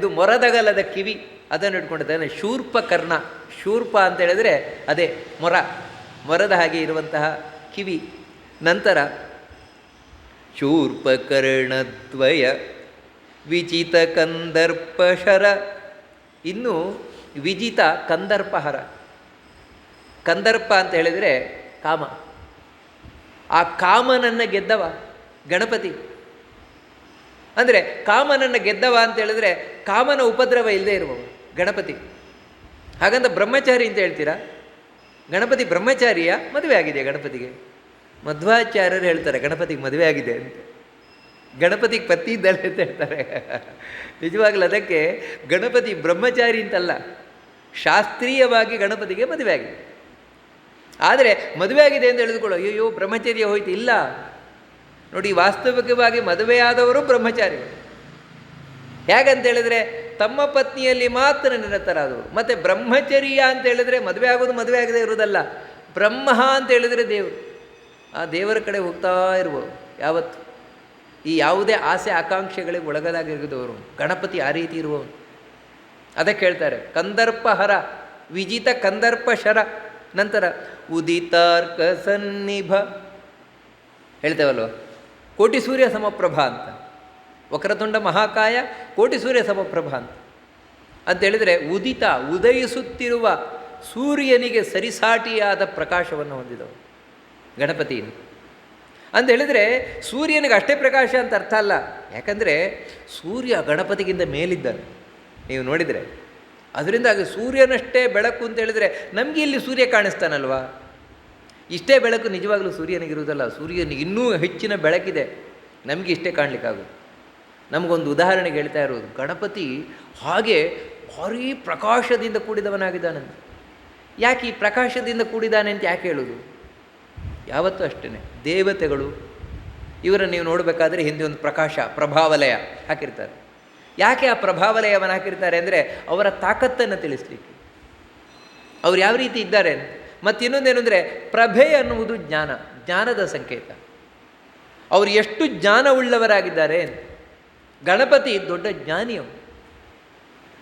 ಇದು ಮೊರದಗಲದ ಕಿವಿ ಅದನ್ನು ಇಟ್ಕೊಂಡಿದ್ದಾನೆ. ಶೂರ್ಪಕರ್ಣ. ಶೂರ್ಪ ಅಂತ ಹೇಳಿದರೆ ಅದೇ ಮೊರದ ಹಾಗೆ ಇರುವಂತಹ ಕಿವಿ. ನಂತರ ಶೂರ್ಪಕರ್ಣದ್ವಯ ವಿಜಿತ ಕಂದರ್ಪಶರ. ಇನ್ನು ವಿಜಿತ ಕಂದರ್ಪಹರ. ಕಂದರ್ಪ ಅಂತ ಹೇಳಿದರೆ ಕಾಮ. ಆ ಕಾಮನನ್ನು ಗೆದ್ದವ ಗಣಪತಿ. ಅಂದರೆ ಕಾಮನನ್ನು ಗೆದ್ದವ ಅಂತ ಹೇಳಿದ್ರೆ ಕಾಮನ ಉಪದ್ರವ ಇಲ್ಲದೆ ಇರುವವ ಗಣಪತಿ. ಹಾಗಂತ ಬ್ರಹ್ಮಚಾರಿ ಅಂತ ಹೇಳ್ತೀರಾ? ಗಣಪತಿ ಬ್ರಹ್ಮಚಾರಿಯ? ಮದುವೆ ಆಗಿದೆಯಾ ಗಣಪತಿಗೆ? ಮಧ್ವಾಚಾರ್ಯರು ಹೇಳ್ತಾರೆ ಗಣಪತಿಗೆ ಮದುವೆ ಆಗಿದೆ ಅಂತ. ಗಣಪತಿಗೆ ಪತಿ ಇದ್ದಾಳೆ ಅಂತ ಹೇಳ್ತಾರೆ. ನಿಜವಾಗ್ಲೂ ಅದಕ್ಕೆ ಗಣಪತಿ ಬ್ರಹ್ಮಚಾರಿ ಅಂತಲ್ಲ, ಶಾಸ್ತ್ರೀಯವಾಗಿ ಗಣಪತಿಗೆ ಮದುವೆ ಆಗಿದೆ. ಆದರೆ ಮದುವೆ ಆಗಿದೆ ಅಂತ ಹೇಳಿದುಕೊಳ್ಳೋ, ಅಯ್ಯೋ ಬ್ರಹ್ಮಚರ್ಯ ಹೋಯ್ತು, ಇಲ್ಲ ನೋಡಿ. ವಾಸ್ತವಿಕವಾಗಿ ಮದುವೆಯಾದವರು ಬ್ರಹ್ಮಚಾರಿಗಳು. ಹೇಗಂತೇಳಿದರೆ ತಮ್ಮ ಪತ್ನಿಯಲ್ಲಿ ಮಾತ್ರ ನಿರತರಾದವರು. ಮತ್ತು ಬ್ರಹ್ಮಚರ್ಯ ಅಂತ ಹೇಳಿದರೆ ಮದುವೆ ಆಗೋದು ಮದುವೆ ಆಗದೆ ಇರುವುದಲ್ಲ. ಬ್ರಹ್ಮ ಅಂತ ಹೇಳಿದರೆ ದೇವರು. ಆ ದೇವರ ಕಡೆ ಹೋಗ್ತಾ ಇರುವವರು ಯಾವತ್ತು. ಈ ಯಾವುದೇ ಆಸೆ ಆಕಾಂಕ್ಷೆಗಳಿಗೆ ಒಳಗದಾಗಿರುವುದವರು ಗಣಪತಿ ಆ ರೀತಿ ಇರುವವರು. ಅದಕ್ಕೆ ಹೇಳ್ತಾರೆ ಕಂದರ್ಪಹರ ವಿಜಿತ ಕಂದರ್ಪ ಶರ. ನಂತರ ಉದಿತಾರ್ಕ ಸನ್ನಿಭ ಹೇಳ್ತೇವಲ್ವ, ಕೋಟಿ ಸೂರ್ಯ ಸಮಪ್ರಭಾ ಅಂತ. ವಕ್ರತುಂಡ ಮಹಾಕಾಯ ಕೋಟಿ ಸೂರ್ಯ ಸಮಪ್ರಭಾ ಅಂತ ಹೇಳಿದರೆ ಉದಿತ ಉದಯಿಸುತ್ತಿರುವ ಸೂರ್ಯನಿಗೆ ಸರಿಸಾಟಿಯಾದ ಪ್ರಕಾಶವನ್ನು ಹೊಂದಿದವು ಗಣಪತಿ ಅಂತ ಹೇಳಿದರೆ ಸೂರ್ಯನಿಗೆ ಅಷ್ಟೇ ಪ್ರಕಾಶ ಅಂತ ಅರ್ಥ ಅಲ್ಲ. ಯಾಕಂದರೆ ಸೂರ್ಯ ಗಣಪತಿಗಿಂತ ಮೇಲಿದ್ದಾನೆ ನೀವು ನೋಡಿದರೆ. ಅದರಿಂದಾಗಿ ಸೂರ್ಯನಷ್ಟೇ ಬೆಳಕು ಅಂತ ಹೇಳಿದರೆ ನಮಗೆ ಇಲ್ಲಿ ಸೂರ್ಯ ಕಾಣಿಸ್ತಾನಲ್ವಾ, ಇಷ್ಟೇ ಬೆಳಕು ನಿಜವಾಗಲೂ ಸೂರ್ಯನಿಗಿರುವುದಲ್ಲ. ಸೂರ್ಯನಿಗೆ ಇನ್ನೂ ಹೆಚ್ಚಿನ ಬೆಳಕಿದೆ, ನಮಗೆ ಇಷ್ಟೇ ಕಾಣಲಿಕ್ಕಾಗೋದು. ನಮಗೊಂದು ಉದಾಹರಣೆಗೆ ಹೇಳ್ತಾ ಇರೋದು, ಗಣಪತಿ ಹಾಗೆ ಭಾರೀ ಪ್ರಕಾಶದಿಂದ ಕೂಡಿದವನಾಗಿದ್ದಾನಂತ. ಯಾಕೆ ಈ ಪ್ರಕಾಶದಿಂದ ಕೂಡಿದ್ದಾನೆ ಅಂತ ಯಾಕೆ ಹೇಳೋದು? ಯಾವತ್ತೂ ಅಷ್ಟೇ ದೇವತೆಗಳು ಇವರನ್ನು ನೀವು ನೋಡಬೇಕಾದ್ರೆ ಹಿಂದೆ ಒಂದು ಪ್ರಕಾಶ ಪ್ರಭಾವಲಯ ಹಾಕಿರ್ತಾರೆ. ಯಾಕೆ ಆ ಪ್ರಭಾವಲಯವನ್ನು ಹಾಕಿರ್ತಾರೆ ಅಂದರೆ ಅವರ ತಾಕತ್ತನ್ನು ತಿಳಿಸ್ಲಿಕ್ಕೆ, ಅವ್ರು ಯಾವ ರೀತಿ ಇದ್ದಾರೆ. ಮತ್ತು ಇನ್ನೊಂದೇನು ಅಂದರೆ ಪ್ರಭೆ ಅನ್ನುವುದು ಜ್ಞಾನ, ಜ್ಞಾನದ ಸಂಕೇತ. ಅವರು ಎಷ್ಟು ಜ್ಞಾನವುಳ್ಳವರಾಗಿದ್ದಾರೆ. ಗಣಪತಿ ದೊಡ್ಡ ಜ್ಞಾನಿಯವು,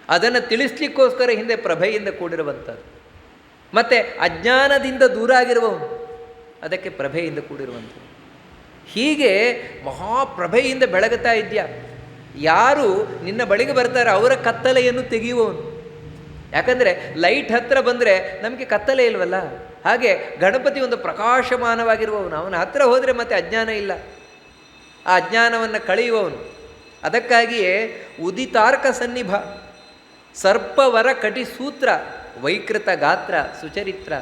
ಅದನ್ನು ತಿಳಿಸ್ಲಿಕ್ಕೋಸ್ಕರ ಹಿಂದೆ ಪ್ರಭೆಯಿಂದ ಕೂಡಿರುವಂಥದ್ದು. ಮತ್ತು ಅಜ್ಞಾನದಿಂದ ದೂರ ಆಗಿರುವವನು, ಅದಕ್ಕೆ ಪ್ರಭೆಯಿಂದ ಕೂಡಿರುವಂಥದ್ದು. ಹೀಗೆ ಮಹಾಪ್ರಭೆಯಿಂದ ಬೆಳಗುತ್ತಾ ಇದೆಯಾ. ಯಾರು ನಿನ್ನ ಬಳಿಗೆ ಬರ್ತಾರೆ ಅವರ ಕತ್ತಲೆಯನ್ನು ತೆಗೆಯುವವನು. ಯಾಕಂದರೆ ಲೈಟ್ ಹತ್ತಿರ ಬಂದರೆ ನಮಗೆ ಕತ್ತಲೆ ಇಲ್ವಲ್ಲ, ಹಾಗೆ ಗಣಪತಿ ಒಂದು ಪ್ರಕಾಶಮಾನವಾಗಿರುವವನು. ಅವನ ಹತ್ತಿರ ಹೋದರೆ ಮತ್ತೆ ಅಜ್ಞಾನ ಇಲ್ಲ, ಆ ಅಜ್ಞಾನವನ್ನು ಕಳೆಯುವವನು. ಅದಕ್ಕಾಗಿಯೇ ಉದಿತಾರ್ಕ ಸನ್ನಿಭ, ಸರ್ಪವರ ಕಟಿಸೂತ್ರ, ವೈಕೃತ ಗಾತ್ರ ಸುಚರಿತ್ರ.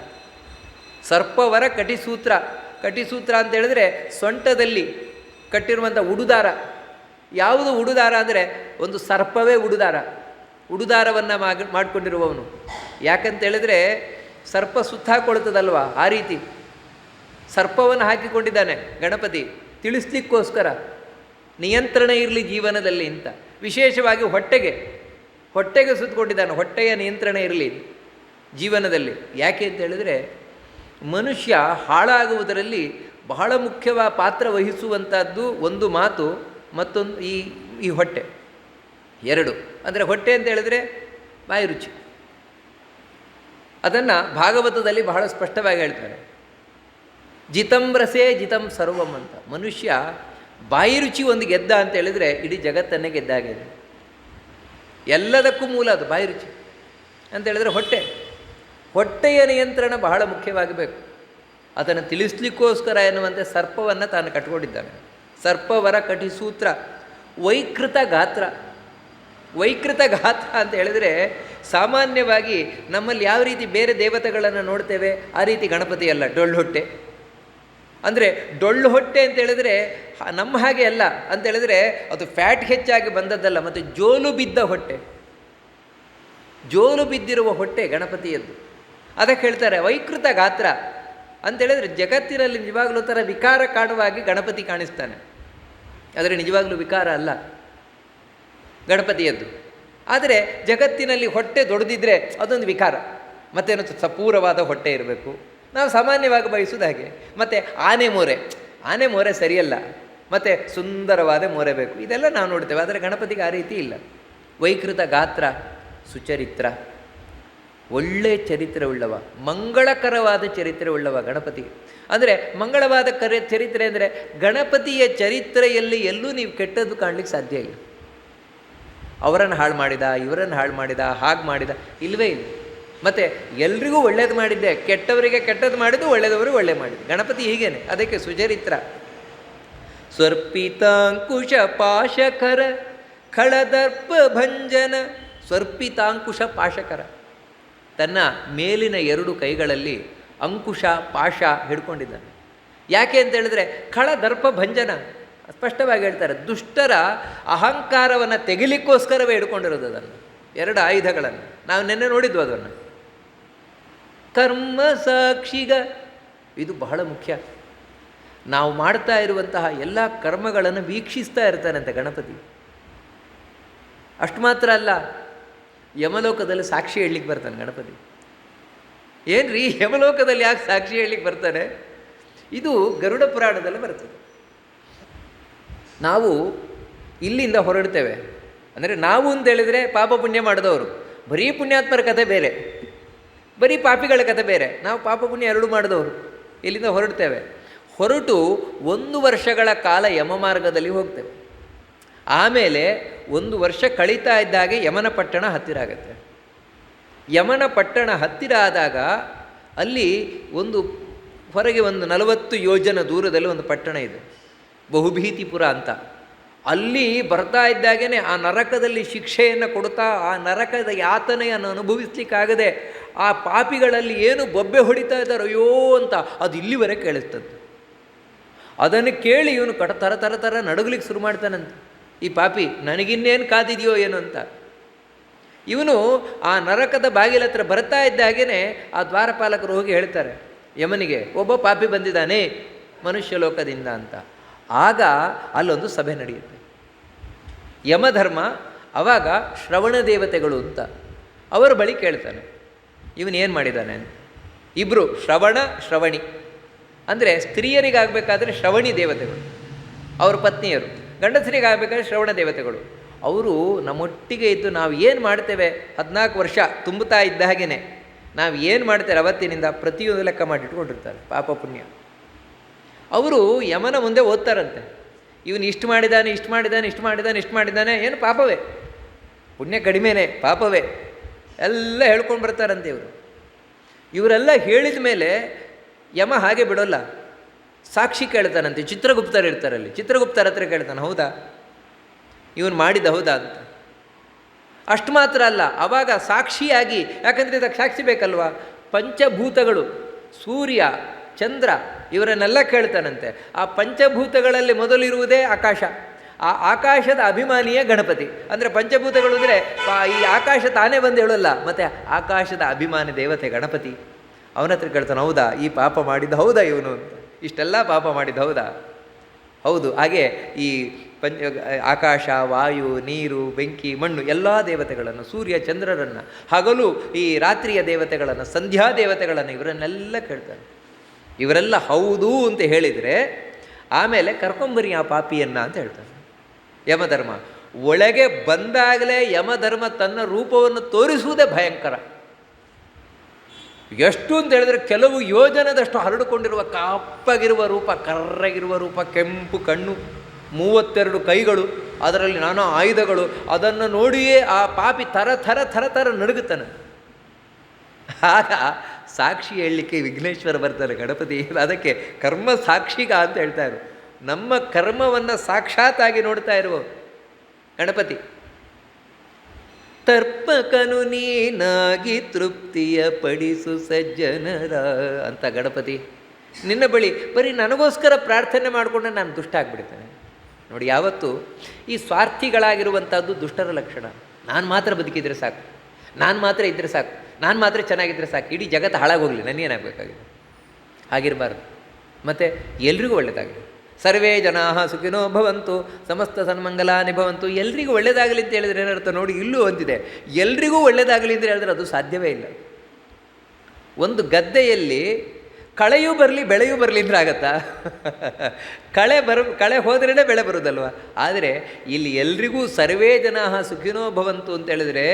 ಸರ್ಪವರ ಕಟಿಸೂತ್ರ, ಕಟಿಸೂತ್ರ ಅಂತ ಹೇಳಿದ್ರೆ ಸೊಂಟದಲ್ಲಿ ಕಟ್ಟಿರುವಂಥ ಉಡುದಾರ. ಯಾವುದು ಉಡುದಾರ ಅಂದರೆ ಒಂದು ಸರ್ಪವೇ ಉಡುದಾರ, ಉಡುದಾರವನ್ನು ಮಾಡಿಕೊಂಡಿರುವವನು. ಯಾಕಂತೇಳಿದ್ರೆ ಸರ್ಪ ಸುತ್ತಾಕೊಳ್ತದಲ್ವ, ಆ ರೀತಿ ಸರ್ಪವನ್ನು ಹಾಕಿಕೊಂಡಿದ್ದಾನೆ ಗಣಪತಿ ತಿಳಿಸ್ಲಿಕ್ಕೋಸ್ಕರ, ನಿಯಂತ್ರಣ ಇರಲಿ ಜೀವನದಲ್ಲಿ ಅಂತ. ವಿಶೇಷವಾಗಿ ಹೊಟ್ಟೆಗೆ ಸುತ್ತಕೊಂಡಿದ್ದಾನೆ, ಹೊಟ್ಟೆಯ ನಿಯಂತ್ರಣ ಇರಲಿ ಜೀವನದಲ್ಲಿ. ಯಾಕೆ ಅಂತ ಹೇಳಿದರೆ ಮನುಷ್ಯ ಹಾಳಾಗುವುದರಲ್ಲಿ ಬಹಳ ಮುಖ್ಯವಾದ ಪಾತ್ರ ವಹಿಸುವಂಥದ್ದು ಒಂದು ಮಾತು, ಮತ್ತೊಂದು ಈ ಹೊಟ್ಟೆ. ಎರಡು ಅಂದರೆ ಹೊಟ್ಟೆ ಅಂತ ಹೇಳಿದರೆ ಬಾಯಿ ರುಚಿ. ಅದನ್ನು ಭಾಗವತದಲ್ಲಿ ಬಹಳ ಸ್ಪಷ್ಟವಾಗಿ ಹೇಳ್ತಾರೆ, ಜಿತಂ ರಸೇ ಜಿತಂ ಸರ್ವಂ ಅಂತ. ಮನುಷ್ಯ ಬಾಯಿ ರುಚಿ ಒಂದು ಗೆದ್ದ ಅಂತ ಹೇಳಿದರೆ ಇಡೀ ಜಗತ್ತನ್ನೇ ಗೆದ್ದಾಗಿದೆ. ಎಲ್ಲದಕ್ಕೂ ಮೂಲ ಅದು ಬಾಯಿ ರುಚಿ ಅಂತ ಹೇಳಿದರೆ ಹೊಟ್ಟೆಯ ನಿಯಂತ್ರಣ ಬಹಳ ಮುಖ್ಯವಾಗಬೇಕು. ಅದನ್ನು ತಿಳಿಸ್ಲಿಕ್ಕೋಸ್ಕರ ಎನ್ನುವಂತೆ ಸರ್ಪವನ್ನು ತಾನು ಕಟ್ಕೊಂಡಿದ್ದಾನೆ. ಸರ್ಪವರ ಕಟಿಸೂತ್ರ, ವೈಕೃತ ಗಾತ್ರ. ವೈಕೃತ ಗಾತ್ರ ಅಂತ ಹೇಳಿದರೆ ಸಾಮಾನ್ಯವಾಗಿ ನಮ್ಮಲ್ಲಿ ಯಾವ ರೀತಿ ಬೇರೆ ದೇವತೆಗಳನ್ನು ನೋಡ್ತೇವೆ ಆ ರೀತಿ ಗಣಪತಿ ಅಲ್ಲ, ಡೊಳ್ಳು ಹೊಟ್ಟೆ. ಅಂದರೆ ಡೊಳ್ಳು ಹೊಟ್ಟೆ ಅಂತ ಹೇಳಿದರೆ ನಮ್ಮ ಹಾಗೆ ಅಲ್ಲ ಅಂತ ಹೇಳಿದರೆ ಅದು ಫ್ಯಾಟ್ ಹೆಚ್ಚಾಗಿ ಬಂದದ್ದಲ್ಲ, ಮತ್ತು ಜೋಲು ಬಿದ್ದ ಹೊಟ್ಟೆ, ಜೋಲು ಬಿದ್ದಿರುವ ಹೊಟ್ಟೆ ಗಣಪತಿಯದ್ದು. ಅದಕ್ಕೆ ಹೇಳ್ತಾರೆ ವೈಕೃತ ಗಾತ್ರ ಅಂತೇಳಿದರೆ ಜಗತ್ತಿನಲ್ಲಿ ನಿಜವಾಗ್ಲೂ ಥರ ವಿಕಾರ ಕಾಣುವಾಗಿ ಗಣಪತಿ ಕಾಣಿಸ್ತಾನೆ, ಆದರೆ ನಿಜವಾಗ್ಲೂ ವಿಕಾರ ಅಲ್ಲ ಗಣಪತಿಯದ್ದು. ಆದರೆ ಜಗತ್ತಿನಲ್ಲಿ ಹೊಟ್ಟೆ ದೊಡ್ಡದಿದ್ದರೆ ಅದೊಂದು ವಿಕಾರ. ಮತ್ತೇನು ಸಪೂರವಾದ ಹೊಟ್ಟೆ ಇರಬೇಕು, ನಾವು ಸಾಮಾನ್ಯವಾಗಿ ಬಯಸೋದು ಹಾಗೆ. ಮತ್ತು ಆನೆ ಮೋರೆ ಸರಿಯಲ್ಲ, ಮತ್ತು ಸುಂದರವಾದ ಮೋರೆ ಬೇಕು, ಇದೆಲ್ಲ ನಾವು ನೋಡ್ತೇವೆ. ಆದರೆ ಗಣಪತಿಗೆ ಆ ರೀತಿ ಇಲ್ಲ. ವೈಕೃತ ಗಾತ್ರ ಸುಚರಿತ್ರ, ಒಳ್ಳೆಯ ಚರಿತ್ರೆ ಉಳ್ಳವ, ಮಂಗಳಕರವಾದ ಚರಿತ್ರೆ ಉಳ್ಳವ ಗಣಪತಿ. ಅಂದರೆ ಮಂಗಳವಾದ ಚರಿತ್ರೆ ಅಂದರೆ ಗಣಪತಿಯ ಚರಿತ್ರೆಯಲ್ಲಿ ಎಲ್ಲೂ ನೀವು ಕೆಟ್ಟದ್ದು ಕಾಣಲಿಕ್ಕೆ ಸಾಧ್ಯ ಇಲ್ಲ. ಅವರನ್ನು ಹಾಳು ಮಾಡಿದ, ಇವರನ್ನು ಹಾಳು ಮಾಡಿದ, ಹಾಗೆ ಮಾಡಿದ, ಇಲ್ಲವೇ ಇಲ್ಲ. ಮತ್ತು ಎಲ್ರಿಗೂ ಒಳ್ಳೇದು ಮಾಡಿದ್ದೆ, ಕೆಟ್ಟವರಿಗೆ ಕೆಟ್ಟದ್ದು ಮಾಡಿದ್ದು, ಒಳ್ಳೆಯದವರಿಗೆ ಒಳ್ಳೆ ಮಾಡಿದ್ದು. ಗಣಪತಿ ಹೀಗೇನೆ, ಅದಕ್ಕೆ ಸುಚರಿತ್ರ. ಸ್ವರ್ಪಿತಾಂಕುಶ ಪಾಶಕರ ಖಳದರ್ಪ ಭಂಜನ. ಸ್ವರ್ಪಿತಾಂಕುಶ ಪಾಶಕರ, ತನ್ನ ಮೇಲಿನ ಎರಡು ಕೈಗಳಲ್ಲಿ ಅಂಕುಶ ಪಾಶ ಹಿಡ್ಕೊಂಡಿದ್ದಾನೆ. ಯಾಕೆ ಅಂತ ಹೇಳಿದ್ರೆ ಖಳದರ್ಪ ಭಂಜನ, ಸ್ಪಷ್ಟವಾಗಿ ಹೇಳ್ತಾರೆ, ದುಷ್ಟರ ಅಹಂಕಾರವನ್ನು ತೆಗಿಲಿಕ್ಕೋಸ್ಕರವೇ ಹಿಡ್ಕೊಂಡಿರೋದು ಅದನ್ನು, ಎರಡು ಆಯುಧಗಳನ್ನು. ನಾವು ನಿನ್ನೆ ನೋಡಿದ್ವು ಅದನ್ನು. ಕರ್ಮ ಸಾಕ್ಷಿಗ, ಇದು ಬಹಳ ಮುಖ್ಯ. ನಾವು ಮಾಡ್ತಾ ಇರುವಂತಹ ಎಲ್ಲ ಕರ್ಮಗಳನ್ನು ವೀಕ್ಷಿಸ್ತಾ ಇರ್ತಾನಂತೆ ಗಣಪತಿ. ಅಷ್ಟು ಮಾತ್ರ ಅಲ್ಲ, ಯಮಲೋಕದಲ್ಲಿ ಸಾಕ್ಷಿ ಹೇಳಲಿಕ್ಕೆ ಬರ್ತಾನೆ ಗಣಪತಿ. ಏನ್ರಿ ಯಮಲೋಕದಲ್ಲಿ ಯಾಕೆ ಸಾಕ್ಷಿ ಹೇಳಲಿಕ್ಕೆ ಬರ್ತಾನೆ? ಇದು ಗರುಡ ಪುರಾಣದಲ್ಲಿ ಬರ್ತದೆ. ನಾವು ಇಲ್ಲಿಂದ ಹೊರಡ್ತೇವೆ ಅಂದರೆ ನಾವು ಅಂತ ಹೇಳಿದರೆ ಪಾಪ ಪುಣ್ಯ ಮಾಡಿದವರು, ಬರೀ ಪುಣ್ಯಾತ್ಮರ ಕಥೆ ಬೇರೆ, ಬರೀ ಪಾಪಿಗಳ ಕಥೆ ಬೇರೆ. ನಾವು ಪಾಪ ಪುಣ್ಯ ಎರಡೂ ಮಾಡಿದವರು ಇಲ್ಲಿಂದ ಹೊರಟು 1 ವರ್ಷಗಳ ಕಾಲ ಯಮ ಮಾರ್ಗದಲ್ಲಿ ಹೋಗ್ತೇವೆ. ಆಮೇಲೆ 1 ವರ್ಷ ಕಳೀತಾ ಇದ್ದಾಗೆ ಯಮನ ಪಟ್ಟಣ ಹತ್ತಿರ ಆಗುತ್ತೆ. ಯಮನ ಪಟ್ಟಣ ಹತ್ತಿರ ಆದಾಗ ಅಲ್ಲಿ ಹೊರಗೆ 40 ಯೋಜನ ದೂರದಲ್ಲಿ ಒಂದು ಪಟ್ಟಣ ಇದೆ, ಬಹುಭೀತಿಪುರ ಅಂತ. ಅಲ್ಲಿ ಬರ್ತಾ ಇದ್ದಾಗೇ ಆ ನರಕದಲ್ಲಿ ಶಿಕ್ಷೆಯನ್ನು ಕೊಡ್ತಾ ಆ ನರಕದ ಯಾತನೆಯನ್ನು ಅನುಭವಿಸ್ಲಿಕ್ಕಾಗದೆ ಆ ಪಾಪಿಗಳಲ್ಲಿ ಏನು ಬೊಬ್ಬೆ ಹೊಡಿತಾ ಇದ್ದಾರೆ ಅಯ್ಯೋ ಅಂತ ಅದು ಇಲ್ಲಿವರೆಗೆ ಕೇಳಿಸ್ತಂತೆ. ಅದನ್ನು ಕೇಳಿ ಇವನು ತರ ನಡುಗಲಿಕ್ಕೆ ಶುರು ಮಾಡ್ತಾನಂತೆ. ಈ ಪಾಪಿ ನನಗಿನ್ನೇನು ಕಾದಿದೆಯೋ ಏನು ಅಂತ. ಇವನು ಆ ನರಕದ ಬಾಗಿಲ ಹತ್ರ ಬರ್ತಾ ಇದ್ದಾಗೇ ಆ ದ್ವಾರಪಾಲಕರು ಹೋಗಿ ಹೇಳ್ತಾರೆ ಯಮನಿಗೆ, ಒಬ್ಬ ಪಾಪಿ ಬಂದಿದ್ದಾನೆ ಮನುಷ್ಯ ಲೋಕದಿಂದ ಅಂತ. ಆಗ ಅಲ್ಲೊಂದು ಸಭೆ ನಡೆಯುತ್ತೆ. ಯಮಧರ್ಮ ಆವಾಗ ಶ್ರವಣ ದೇವತೆಗಳು ಅಂತ ಅವರ ಬಳಿ ಕೇಳ್ತಾನೆ, ಇವನೇನು ಮಾಡಿದ್ದಾನೆ ಅಂತ. ಇಬ್ಬರು ಶ್ರವಣಿ ಅಂದರೆ ಸ್ತ್ರೀಯರಿಗಾಗಬೇಕಾದ್ರೆ ಶ್ರವಣಿ ದೇವತೆಗಳು, ಅವ್ರ ಪತ್ನಿಯರು. ಗಂಡಸರಿಗಾಗಬೇಕಾದ್ರೆ ಶ್ರವಣ ದೇವತೆಗಳು. ಅವರು ನಮ್ಮೊಟ್ಟಿಗೆ ಇದ್ದು ನಾವು ಏನು ಮಾಡ್ತೇವೆ 14 ವರ್ಷ ತುಂಬುತ್ತಾ ಇದ್ದ ಹಾಗೆಯೇ ನಾವು ಏನು ಮಾಡ್ತೇವೆ ಅವತ್ತಿನಿಂದ ಪ್ರತಿಯೊಂದು ಲೆಕ್ಕ ಮಾಡಿಟ್ಕೊಂಡಿರ್ತಾರೆ ಪಾಪ ಪುಣ್ಯ. ಅವರು ಯಮನ ಮುಂದೆ ಓದ್ತಾರಂತೆ, ಇವನು ಇಷ್ಟು ಮಾಡಿದ್ದಾನೆ, ಏನು ಪಾಪವೇ, ಪುಣ್ಯ ಕಡಿಮೆನೇ, ಪಾಪವೇ ಎಲ್ಲ ಹೇಳ್ಕೊಂಡು ಬರ್ತಾರಂತೆ ಇವರೆಲ್ಲ ಹೇಳಿದ ಮೇಲೆ ಯಮ ಹಾಗೆ ಬಿಡೋಲ್ಲ, ಸಾಕ್ಷಿ ಕೇಳ್ತಾನಂತೆ. ಚಿತ್ರಗುಪ್ತರು ಇರ್ತಾರಲ್ಲಿ, ಚಿತ್ರಗುಪ್ತರ ಹತ್ರ ಕೇಳ್ತಾನೆ, ಹೌದಾ ಇವನು ಮಾಡಿದ ಹೌದಾ ಅಂತ. ಅಷ್ಟು ಮಾತ್ರ ಅಲ್ಲ, ಆವಾಗ ಸಾಕ್ಷಿಯಾಗಿ, ಯಾಕಂದರೆ ಇದಕ್ಕೆ ಸಾಕ್ಷಿ ಬೇಕಲ್ವ, ಪಂಚಭೂತಗಳು ಸೂರ್ಯ ಚಂದ್ರ ಇವರನ್ನೆಲ್ಲ ಕೇಳ್ತಾನಂತೆ. ಆ ಪಂಚಭೂತಗಳಲ್ಲಿ ಮೊದಲಿರುವುದೇ ಆಕಾಶ. ಆ ಆಕಾಶದ ಅಭಿಮಾನಿಯೇ ಗಣಪತಿ. ಅಂದರೆ ಪಂಚಭೂತಗಳು ಅಂದರೆ ಈ ಆಕಾಶ ತಾನೇ ಬಂದು ಹೇಳೋಲ್ಲ, ಮತ್ತು ಆಕಾಶದ ಅಭಿಮಾನಿ ದೇವತೆ ಗಣಪತಿ. ಅವನ ಹತ್ರ ಕೇಳ್ತಾನೆ, ಹೌದಾ ಈ ಪಾಪ ಮಾಡಿದ್ದು ಹೌದಾ ಇವನು ಅಂತ, ಇಷ್ಟೆಲ್ಲ ಪಾಪ ಮಾಡಿದ್ದು ಹೌದಾ? ಹೌದು. ಹಾಗೆ ಈ ಆಕಾಶ, ವಾಯು, ನೀರು, ಬೆಂಕಿ, ಮಣ್ಣು ಎಲ್ಲ ದೇವತೆಗಳನ್ನು, ಸೂರ್ಯ ಚಂದ್ರರನ್ನು, ಹಗಲು ಈ ರಾತ್ರಿಯ ದೇವತೆಗಳನ್ನು, ಸಂಧ್ಯಾ ದೇವತೆಗಳನ್ನು ಇವರನ್ನೆಲ್ಲ ಕೇಳ್ತಾರೆ. ಇವರೆಲ್ಲ ಹೌದು ಅಂತ ಹೇಳಿದರೆ ಆಮೇಲೆ ಕರ್ಕೊಂಬರಿ ಆ ಪಾಪಿಯನ್ನು ಅಂತ ಹೇಳ್ತಾರೆ ಯಮಧರ್ಮ. ಒಳಗೆ ಬಂದಾಗಲೇ ಯಮಧರ್ಮ ತನ್ನ ರೂಪವನ್ನು ತೋರಿಸುವುದೇ ಭಯಂಕರ. ಎಷ್ಟು ಅಂತ ಹೇಳಿದ್ರೆ ಕೆಲವು ಯೋಜನದಷ್ಟು ಹರಡಿಕೊಂಡಿರುವ ಕಪ್ಪಗಿರುವ ರೂಪ, ಕರ್ರಗಿರುವ ರೂಪ, ಕೆಂಪು ಕಣ್ಣು, 32 ಕೈಗಳು, ಅದರಲ್ಲಿ ನಾನಾ ಆಯುಧಗಳು. ಅದನ್ನು ನೋಡಿಯೇ ಆ ಪಾಪಿ ಥರ ನಡುಗುತ್ತಾನೆ. ಆಗ ಸಾಕ್ಷಿ ಹೇಳಲಿಕ್ಕೆ ವಿಘ್ನೇಶ್ವರ ಬರ್ತಾರೆ, ಗಣಪತಿ. ಅದಕ್ಕೆ ಕರ್ಮ ಸಾಕ್ಷಿಗ ಅಂತ ಹೇಳ್ತಾರೆ. ನಮ್ಮ ಕರ್ಮವನ್ನು ಸಾಕ್ಷಾತ್ತಾಗಿ ನೋಡ್ತಾ ಇರುವ ಗಣಪತಿ. ತರ್ಪಕನು ನೀನಾಗಿ ತೃಪ್ತಿಯ ಪಡಿಸು ಸಜ್ಜನರ ಅಂತ ಗಣಪತಿ. ನಿನ್ನ ಬಳಿ ಬರೀ ನನಗೋಸ್ಕರ ಪ್ರಾರ್ಥನೆ ಮಾಡಿಕೊಂಡ್ರೆ ನಾನು ದುಷ್ಟ ಆಗಿಬಿಡ್ತೇನೆ. ನೋಡಿ, ಯಾವತ್ತು ಈ ಸ್ವಾರ್ಥಿಗಳಾಗಿರುವಂಥದ್ದು ದುಷ್ಟರ ಲಕ್ಷಣ. ನಾನು ಮಾತ್ರ ಬದುಕಿದರೆ ಸಾಕು, ನಾನು ಮಾತ್ರ ಇದ್ದರೆ ಸಾಕು, ನಾನು ಮಾತ್ರ ಚೆನ್ನಾಗಿದ್ದರೆ ಸಾಕು, ಇಡೀ ಜಗತ್ತು ಹಾಳಾಗೋಗಲಿ, ನನಗೇನಾಗಬೇಕಾಗಿದೆ. ಹಾಗಿರಬಾರ್ದು. ಮತ್ತು ಎಲ್ರಿಗೂ ಒಳ್ಳೆಯದಾಗಲಿ. ಸರ್ವೇ ಜನಾ ಸುಖಿನೋ ಭವಂತು ಸಮಸ್ತ ಸನ್ಮಂಗಲಾನಿ ಭವಂತು. ಎಲ್ರಿಗೂ ಒಳ್ಳೆಯದಾಗಲಿ ಅಂತ ಹೇಳಿದ್ರೆ ಏನರ್ಥ ನೋಡಿ, ಇಲ್ಲೂ ಅಂತಿದೆ ಎಲ್ರಿಗೂ ಒಳ್ಳೆಯದಾಗಲಿ ಅಂತ ಹೇಳಿದ್ರೆ ಅದು ಸಾಧ್ಯವೇ ಇಲ್ಲ. ಒಂದು ಗದ್ದೆಯಲ್ಲಿ ಕಳೆಯೂ ಬರಲಿ ಬೆಳೆಯೂ ಬರಲಿ ಅಂದರೆ ಆಗತ್ತಾ? ಕಳೆ ಹೋದ್ರೇ ಬೆಳೆ ಬರೋದಲ್ವ. ಆದರೆ ಇಲ್ಲಿ ಎಲ್ರಿಗೂ ಸರ್ವೇ ಜನಾ ಸುಖಿನೋ ಭವಂತು ಅಂತ ಹೇಳಿದ್ರೆ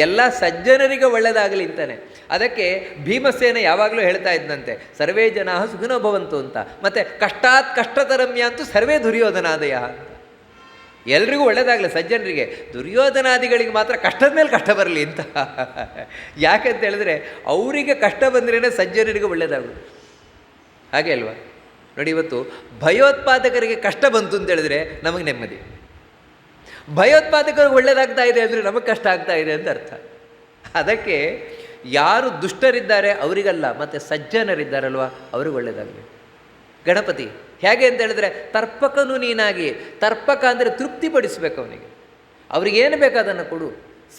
ಎಲ್ಲ ಸಜ್ಜನರಿಗೆ ಒಳ್ಳೆಯದಾಗಲಿ ಅಂತಾನೆ. ಅದಕ್ಕೆ ಭೀಮಸೇನ ಯಾವಾಗಲೂ ಹೇಳ್ತಾ ಇದ್ದಂತೆ, ಸರ್ವೇ ಜನಾ ಸುಖಿನೋ ಭವಂತು ಅಂತ. ಮತ್ತು ಕಷ್ಟಾತ್ ಕಷ್ಟತರಮ್ಯ ಅಂತೂ ಸರ್ವೇ ದುರ್ಯೋಧನಾದಯ ಅಂತ. ಎಲ್ರಿಗೂ ಒಳ್ಳೆಯದಾಗಲಿ ಸಜ್ಜನರಿಗೆ, ದುರ್ಯೋಧನಾದಿಗಳಿಗೆ ಮಾತ್ರ ಕಷ್ಟದ ಮೇಲೆ ಕಷ್ಟ ಬರಲಿ ಅಂತ. ಯಾಕೆಂತ ಹೇಳಿದ್ರೆ ಅವರಿಗೆ ಕಷ್ಟ ಬಂದ್ರೇ ಸಜ್ಜನರಿಗೆ ಒಳ್ಳೆಯದಾಗೋದು. ಹಾಗೆ ಅಲ್ವಾ? ನೋಡಿ, ಇವತ್ತು ಭಯೋತ್ಪಾದಕರಿಗೆ ಕಷ್ಟ ಬಂತು ಅಂತ ಹೇಳಿದ್ರೆ ನಮಗೆ ನೆಮ್ಮದಿ, ಭಯೋತ್ಪಾದಕರಿಗೆ ಒಳ್ಳೆಯದಾಗ್ತಾ ಇದೆ ಅಂದರೆ ನಮಗೆ ಕಷ್ಟ ಆಗ್ತಾ ಇದೆ ಅಂತ ಅರ್ಥ. ಅದಕ್ಕೆ ಯಾರು ದುಷ್ಟರಿದ್ದಾರೆ ಅವರಿಗಲ್ಲ, ಮತ್ತು ಸಜ್ಜನರಿದ್ದಾರಲ್ವ ಅವ್ರಿಗೆ ಒಳ್ಳೆಯದಾಗಲಿ. ಗಣಪತಿ ಹೇಗೆ ಅಂತ ಹೇಳಿದ್ರೆ ತರ್ಪಕನು ನೀನಾಗಿ. ತರ್ಪಕ ಅಂದರೆ ತೃಪ್ತಿಪಡಿಸಬೇಕು ಅವನಿಗೆ. ಅವರಿಗೇನು ಬೇಕಾದನ್ನು ಕೊಡು,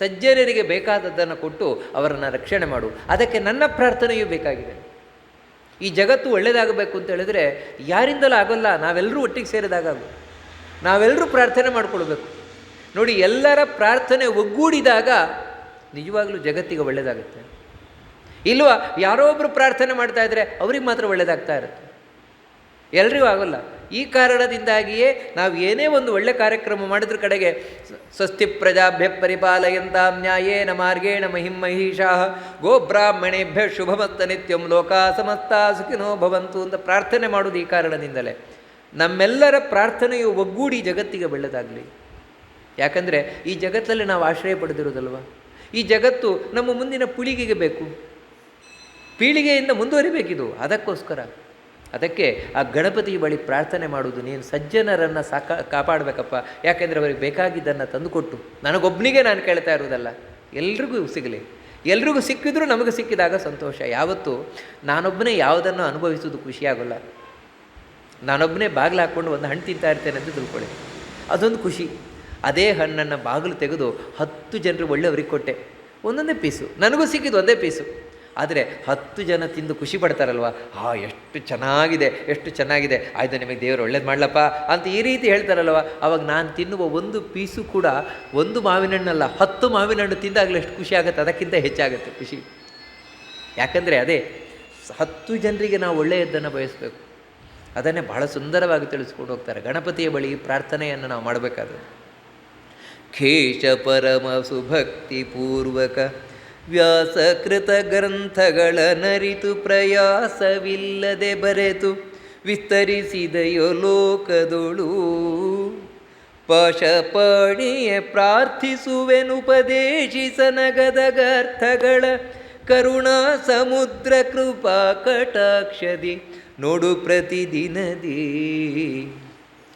ಸಜ್ಜನರಿಗೆ ಬೇಕಾದದ್ದನ್ನು ಕೊಟ್ಟು ಅವರನ್ನು ರಕ್ಷಣೆ ಮಾಡು. ಅದಕ್ಕೆ ನನ್ನ ಪ್ರಾರ್ಥನೆಯೂ ಬೇಕಾಗಿದೆ. ಈ ಜಗತ್ತು ಒಳ್ಳೆಯದಾಗಬೇಕು ಅಂತ ಹೇಳಿದ್ರೆ ಯಾರಿಂದಲೂ ಆಗೋಲ್ಲ, ನಾವೆಲ್ಲರೂ ಒಟ್ಟಿಗೆ ಸೇರಿದಾಗ, ನಾವೆಲ್ಲರೂ ಪ್ರಾರ್ಥನೆ ಮಾಡಿಕೊಳ್ಬೇಕು. ನೋಡಿ, ಎಲ್ಲರ ಪ್ರಾರ್ಥನೆ ಒಗ್ಗೂಡಿದಾಗ ನಿಜವಾಗ್ಲೂ ಜಗತ್ತಿಗೆ ಒಳ್ಳೆಯದಾಗುತ್ತೆ. ಇಲ್ವ ಯಾರೋ ಒಬ್ಬರು ಪ್ರಾರ್ಥನೆ ಮಾಡ್ತಾಯಿದ್ರೆ ಅವ್ರಿಗೆ ಮಾತ್ರ ಒಳ್ಳೆಯದಾಗ್ತಾ ಇರುತ್ತೆ, ಎಲ್ರಿಗೂ ಆಗೋಲ್ಲ. ಈ ಕಾರಣದಿಂದಾಗಿಯೇ ನಾವು ಏನೇ ಒಂದು ಒಳ್ಳೆ ಕಾರ್ಯಕ್ರಮ ಮಾಡಿದ್ರ ಕಡೆಗೆ ಸ್ವಸ್ತಿ ಪ್ರಜಾಭ್ಯ ಪರಿಪಾಲಯಂತಾಂ ನ್ಯಾಯೇನ ಮಾರ್ಗೇಣ ಮಹಿಂ ಮಹಿಷಾಃ ಗೋಬ್ರಾಹ್ಮಣೇಭ್ಯ ಶುಭಮತ್ತ ನಿತ್ಯಂ ಲೋಕಾ ಸಮಸ್ತಾ ಸುಖಿನೋ ಭವಂತು ಅಂತ ಪ್ರಾರ್ಥನೆ ಮಾಡುವುದು ಈ ಕಾರಣದಿಂದಲೇ. ನಮ್ಮೆಲ್ಲರ ಪ್ರಾರ್ಥನೆಯು ಒಗ್ಗೂಡಿ ಜಗತ್ತಿಗೆ ಬೆಳೆದಾಗಲಿ. ಯಾಕಂದರೆ ಈ ಜಗತ್ತಲ್ಲಿ ನಾವು ಆಶ್ರಯ ಪಡೆದಿರೋದಲ್ವ. ಈ ಜಗತ್ತು ನಮ್ಮ ಮುಂದಿನ ಪೀಳಿಗೆಗೆ ಬೇಕು, ಪೀಳಿಗೆಯಿಂದ ಮುಂದುವರಿಬೇಕಿದು. ಅದಕ್ಕೋಸ್ಕರ ಅದಕ್ಕೆ ಆ ಗಣಪತಿ ಬಳಿ ಪ್ರಾರ್ಥನೆ ಮಾಡುವುದು, ನೀನು ಸಜ್ಜನರನ್ನು ಕಾಪಾಡಬೇಕಪ್ಪ. ಯಾಕೆಂದರೆ ಅವರಿಗೆ ಬೇಕಾಗಿದ್ದನ್ನು ತಂದುಕೊಟ್ಟು, ನನಗೊಬ್ಬನಿಗೆ ನಾನು ಕೇಳ್ತಾ ಇರೋದಲ್ಲ, ಎಲ್ರಿಗೂ ಸಿಗಲಿ. ಎಲ್ರಿಗೂ ಸಿಕ್ಕಿದ್ರೂ ನಮಗೆ ಸಿಕ್ಕಿದಾಗ ಸಂತೋಷ. ಯಾವತ್ತೂ ನಾನೊಬ್ಬನೇ ಯಾವುದನ್ನು ಅನುಭವಿಸೋದು ಖುಷಿಯಾಗೋಲ್ಲ. ನಾನೊಬ್ಬನೇ ಬಾಗಿಲು ಹಾಕ್ಕೊಂಡು ಒಂದು ಹಣ್ಣು ತಿಂತಾ ಇರ್ತೇನೆ ಅಂತ ತಿಳ್ಕೊಳ್ಳಿ, ಅದೊಂದು ಖುಷಿ. ಅದೇ ಹಣ್ಣನ್ನು ಬಾಗಿಲು ತೆಗೆದು 10 ಜನರು ಒಳ್ಳೆಯವ್ರಿಗೆ ಕೊಟ್ಟೆ, ಒಂದೊಂದೇ ಪೀಸು, ನನಗೂ ಸಿಕ್ಕಿದ್ದು ಒಂದೇ ಪೀಸು. ಆದರೆ 10 ಜನ ತಿಂದು ಖುಷಿ ಪಡ್ತಾರಲ್ವ, ಎಷ್ಟು ಚೆನ್ನಾಗಿದೆ, ಎಷ್ಟು ಚೆನ್ನಾಗಿದೆ, ಆಯಿತು ನಿಮಗೆ ದೇವರು ಒಳ್ಳೇದು ಮಾಡಲಪ್ಪ ಅಂತ ಈ ರೀತಿ ಹೇಳ್ತಾರಲ್ವ. ಆವಾಗ ನಾನು ತಿನ್ನುವ ಒಂದು ಪೀಸು ಕೂಡ ಒಂದು ಮಾವಿನ ಹಣ್ಣಲ್ಲ, 10 ಮಾವಿನ ಹಣ್ಣು ತಿಂದಾಗಲೇ ಎಷ್ಟು ಖುಷಿ ಆಗುತ್ತೆ, ಅದಕ್ಕಿಂತ ಹೆಚ್ಚಾಗುತ್ತೆ ಖುಷಿ. ಯಾಕಂದರೆ ಅದೇ 10 ಜನರಿಗೆ ನಾವು ಒಳ್ಳೆಯದನ್ನು ಬಯಸಬೇಕು. ಅದನ್ನೇ ಬಹಳ ಸುಂದರವಾಗಿ ತಿಳಿಸ್ಕೊಂಡು ಹೋಗ್ತಾರೆ. ಗಣಪತಿಯ ಬಳಿ ಪ್ರಾರ್ಥನೆಯನ್ನು ನಾವು ಮಾಡಬೇಕಾದ್ರೆ ಖೇಶ ಪರಮ ಸುಭಕ್ತಿಪೂರ್ವಕ ವ್ಯಾಸಕೃತ ಗ್ರಂಥಗಳ ನರಿತು ಪ್ರಯಾಸವಿಲ್ಲದೆ ಬರೆತು ವಿಸ್ತರಿಸಿದೆಯೋ ಲೋಕದೊಳು. ಪಾಶಪಾಣಿಯೇ ಪ್ರಾರ್ಥಿಸುವೆನುಪದೇಶಿಸನಗದಗರ್ಥಗಳ ಕರುಣಾ ಸಮುದ್ರ ಕೃಪಾ ಕಟಾಕ್ಷದಿ ನೋಡು ಪ್ರತಿದಿನದಿ.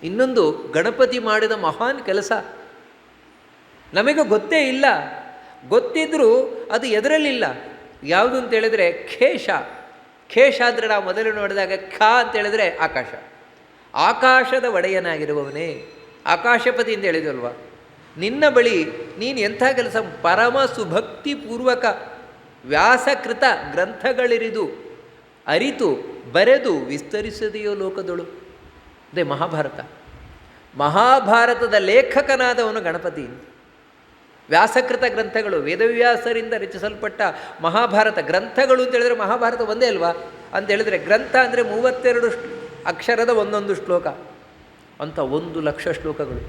ಇನ್ನೊಂದು ಗಣಪತಿ ಮಾಡಿದ ಮಹಾನ್ ಕೆಲಸ ನಮಗೆ ಗೊತ್ತೇ ಇಲ್ಲ, ಗೊತ್ತಿದ್ರೂ ಅದು ಎದರಲ್ಲಿಲ್ಲ. ಯಾವುದು ಅಂತೇಳಿದರೆ ಖೇಶ. ಖೇಶ ಅಂದರೆ ನಾವು ಮೊದಲು ನೋಡಿದಾಗ ಖ ಅಂತೇಳಿದರೆ ಆಕಾಶ. ಆಕಾಶದ ಒಡೆಯನಾಗಿರುವವನೇ ಆಕಾಶಪತಿ ಅಂತ ಹೇಳಿದಲ್ವ. ನಿನ್ನ ಬಳಿ ನೀನು ಎಂಥ ಕೆಲಸ, ಪರಮ ಸುಭಕ್ತಿಪೂರ್ವಕ ವ್ಯಾಸಕೃತ ಗ್ರಂಥಗಳಿರಿದು ಅರಿತು ಬರೆದು ವಿಸ್ತರಿಸದೆಯೋ ಲೋಕದೊಳು. ಅದೇ ಮಹಾಭಾರತ. ಮಹಾಭಾರತದ ಲೇಖಕನಾದವನು ಗಣಪತಿ. ವ್ಯಾಸಕೃತ ಗ್ರಂಥಗಳು, ವೇದವ್ಯಾಸರಿಂದ ರಚಿಸಲ್ಪಟ್ಟ ಮಹಾಭಾರತ ಗ್ರಂಥಗಳು ಅಂತೇಳಿದರೆ ಮಹಾಭಾರತ ಒಂದೇ ಅಲ್ವಾ ಅಂತೇಳಿದರೆ, ಗ್ರಂಥ ಅಂದರೆ 32 ಅಕ್ಷರದ ಒಂದೊಂದು ಶ್ಲೋಕ ಅಂತ 1,00,000 ಶ್ಲೋಕಗಳು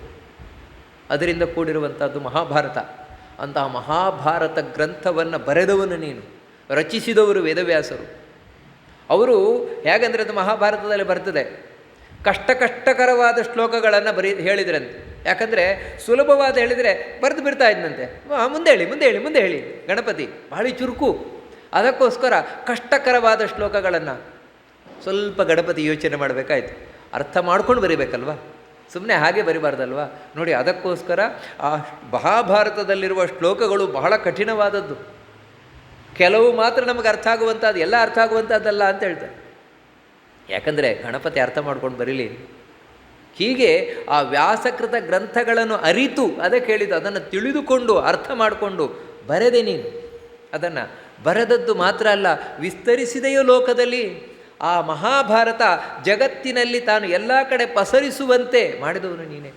ಅದರಿಂದ ಕೂಡಿರುವಂಥದ್ದು ಮಹಾಭಾರತ. ಅಂತಹ ಮಹಾಭಾರತ ಗ್ರಂಥವನ್ನು ಬರೆದವನು ನೀನು, ರಚಿಸಿದವರು ವೇದವ್ಯಾಸರು. ಅವರು ಹೇಗಂದರೆ ಅದು ಮಹಾಭಾರತದಲ್ಲಿ ಬರ್ತದೆ, ಕಷ್ಟಕರವಾದ ಶ್ಲೋಕಗಳನ್ನು ಹೇಳಿದ್ರಂತೆ. ಯಾಕಂದರೆ ಸುಲಭವಾದ ಹೇಳಿದರೆ ಬರೆದು ಬಿಡ್ತಾ ಇದ್ದಂತೆ. ಮುಂದೆ ಹೇಳಿ ಗಣಪತಿ ಬಹಳ ಚುರುಕು. ಅದಕ್ಕೋಸ್ಕರ ಕಷ್ಟಕರವಾದ ಶ್ಲೋಕಗಳನ್ನು ಸ್ವಲ್ಪ ಗಣಪತಿ ಯೋಚನೆ ಮಾಡಬೇಕಾಯ್ತು, ಅರ್ಥ ಮಾಡ್ಕೊಂಡು ಬರೀಬೇಕಲ್ವ, ಸುಮ್ಮನೆ ಹಾಗೆ ಬರಿಬಾರ್ದಲ್ವ. ನೋಡಿ, ಅದಕ್ಕೋಸ್ಕರ ಆ ಮಹಾಭಾರತದಲ್ಲಿರುವ ಶ್ಲೋಕಗಳು ಬಹಳ ಕಠಿಣವಾದದ್ದು. ಕೆಲವು ಮಾತ್ರ ನಮಗೆ ಅರ್ಥ ಆಗುವಂಥದ್ದು, ಎಲ್ಲ ಅರ್ಥ ಆಗುವಂಥದ್ದಲ್ಲ ಅಂತ ಹೇಳ್ತಾರೆ. ಯಾಕಂದರೆ ಗಣಪತಿ ಅರ್ಥ ಮಾಡ್ಕೊಂಡು ಬರೀಲಿ. ಹೀಗೆ ಆ ವ್ಯಾಸಕೃತ ಗ್ರಂಥಗಳನ್ನು ಅರಿತು, ಅದಕ್ಕೆ ಹೇಳಿದ್ದು, ಅದನ್ನು ತಿಳಿದುಕೊಂಡು ಅರ್ಥ ಮಾಡಿಕೊಂಡು ಬರೆದೆ ನೀನು. ಅದನ್ನು ಬರೆದದ್ದು ಮಾತ್ರ ಅಲ್ಲ, ವಿಸ್ತರಿಸಿದೆಯೋ ಲೋಕದಲ್ಲಿ. ಆ ಮಹಾಭಾರತ ಜಗತ್ತಿನಲ್ಲಿ ತಾನು ಎಲ್ಲ ಕಡೆ ಪಸರಿಸುವಂತೆ ಮಾಡಿದವನು ನೀನೇ.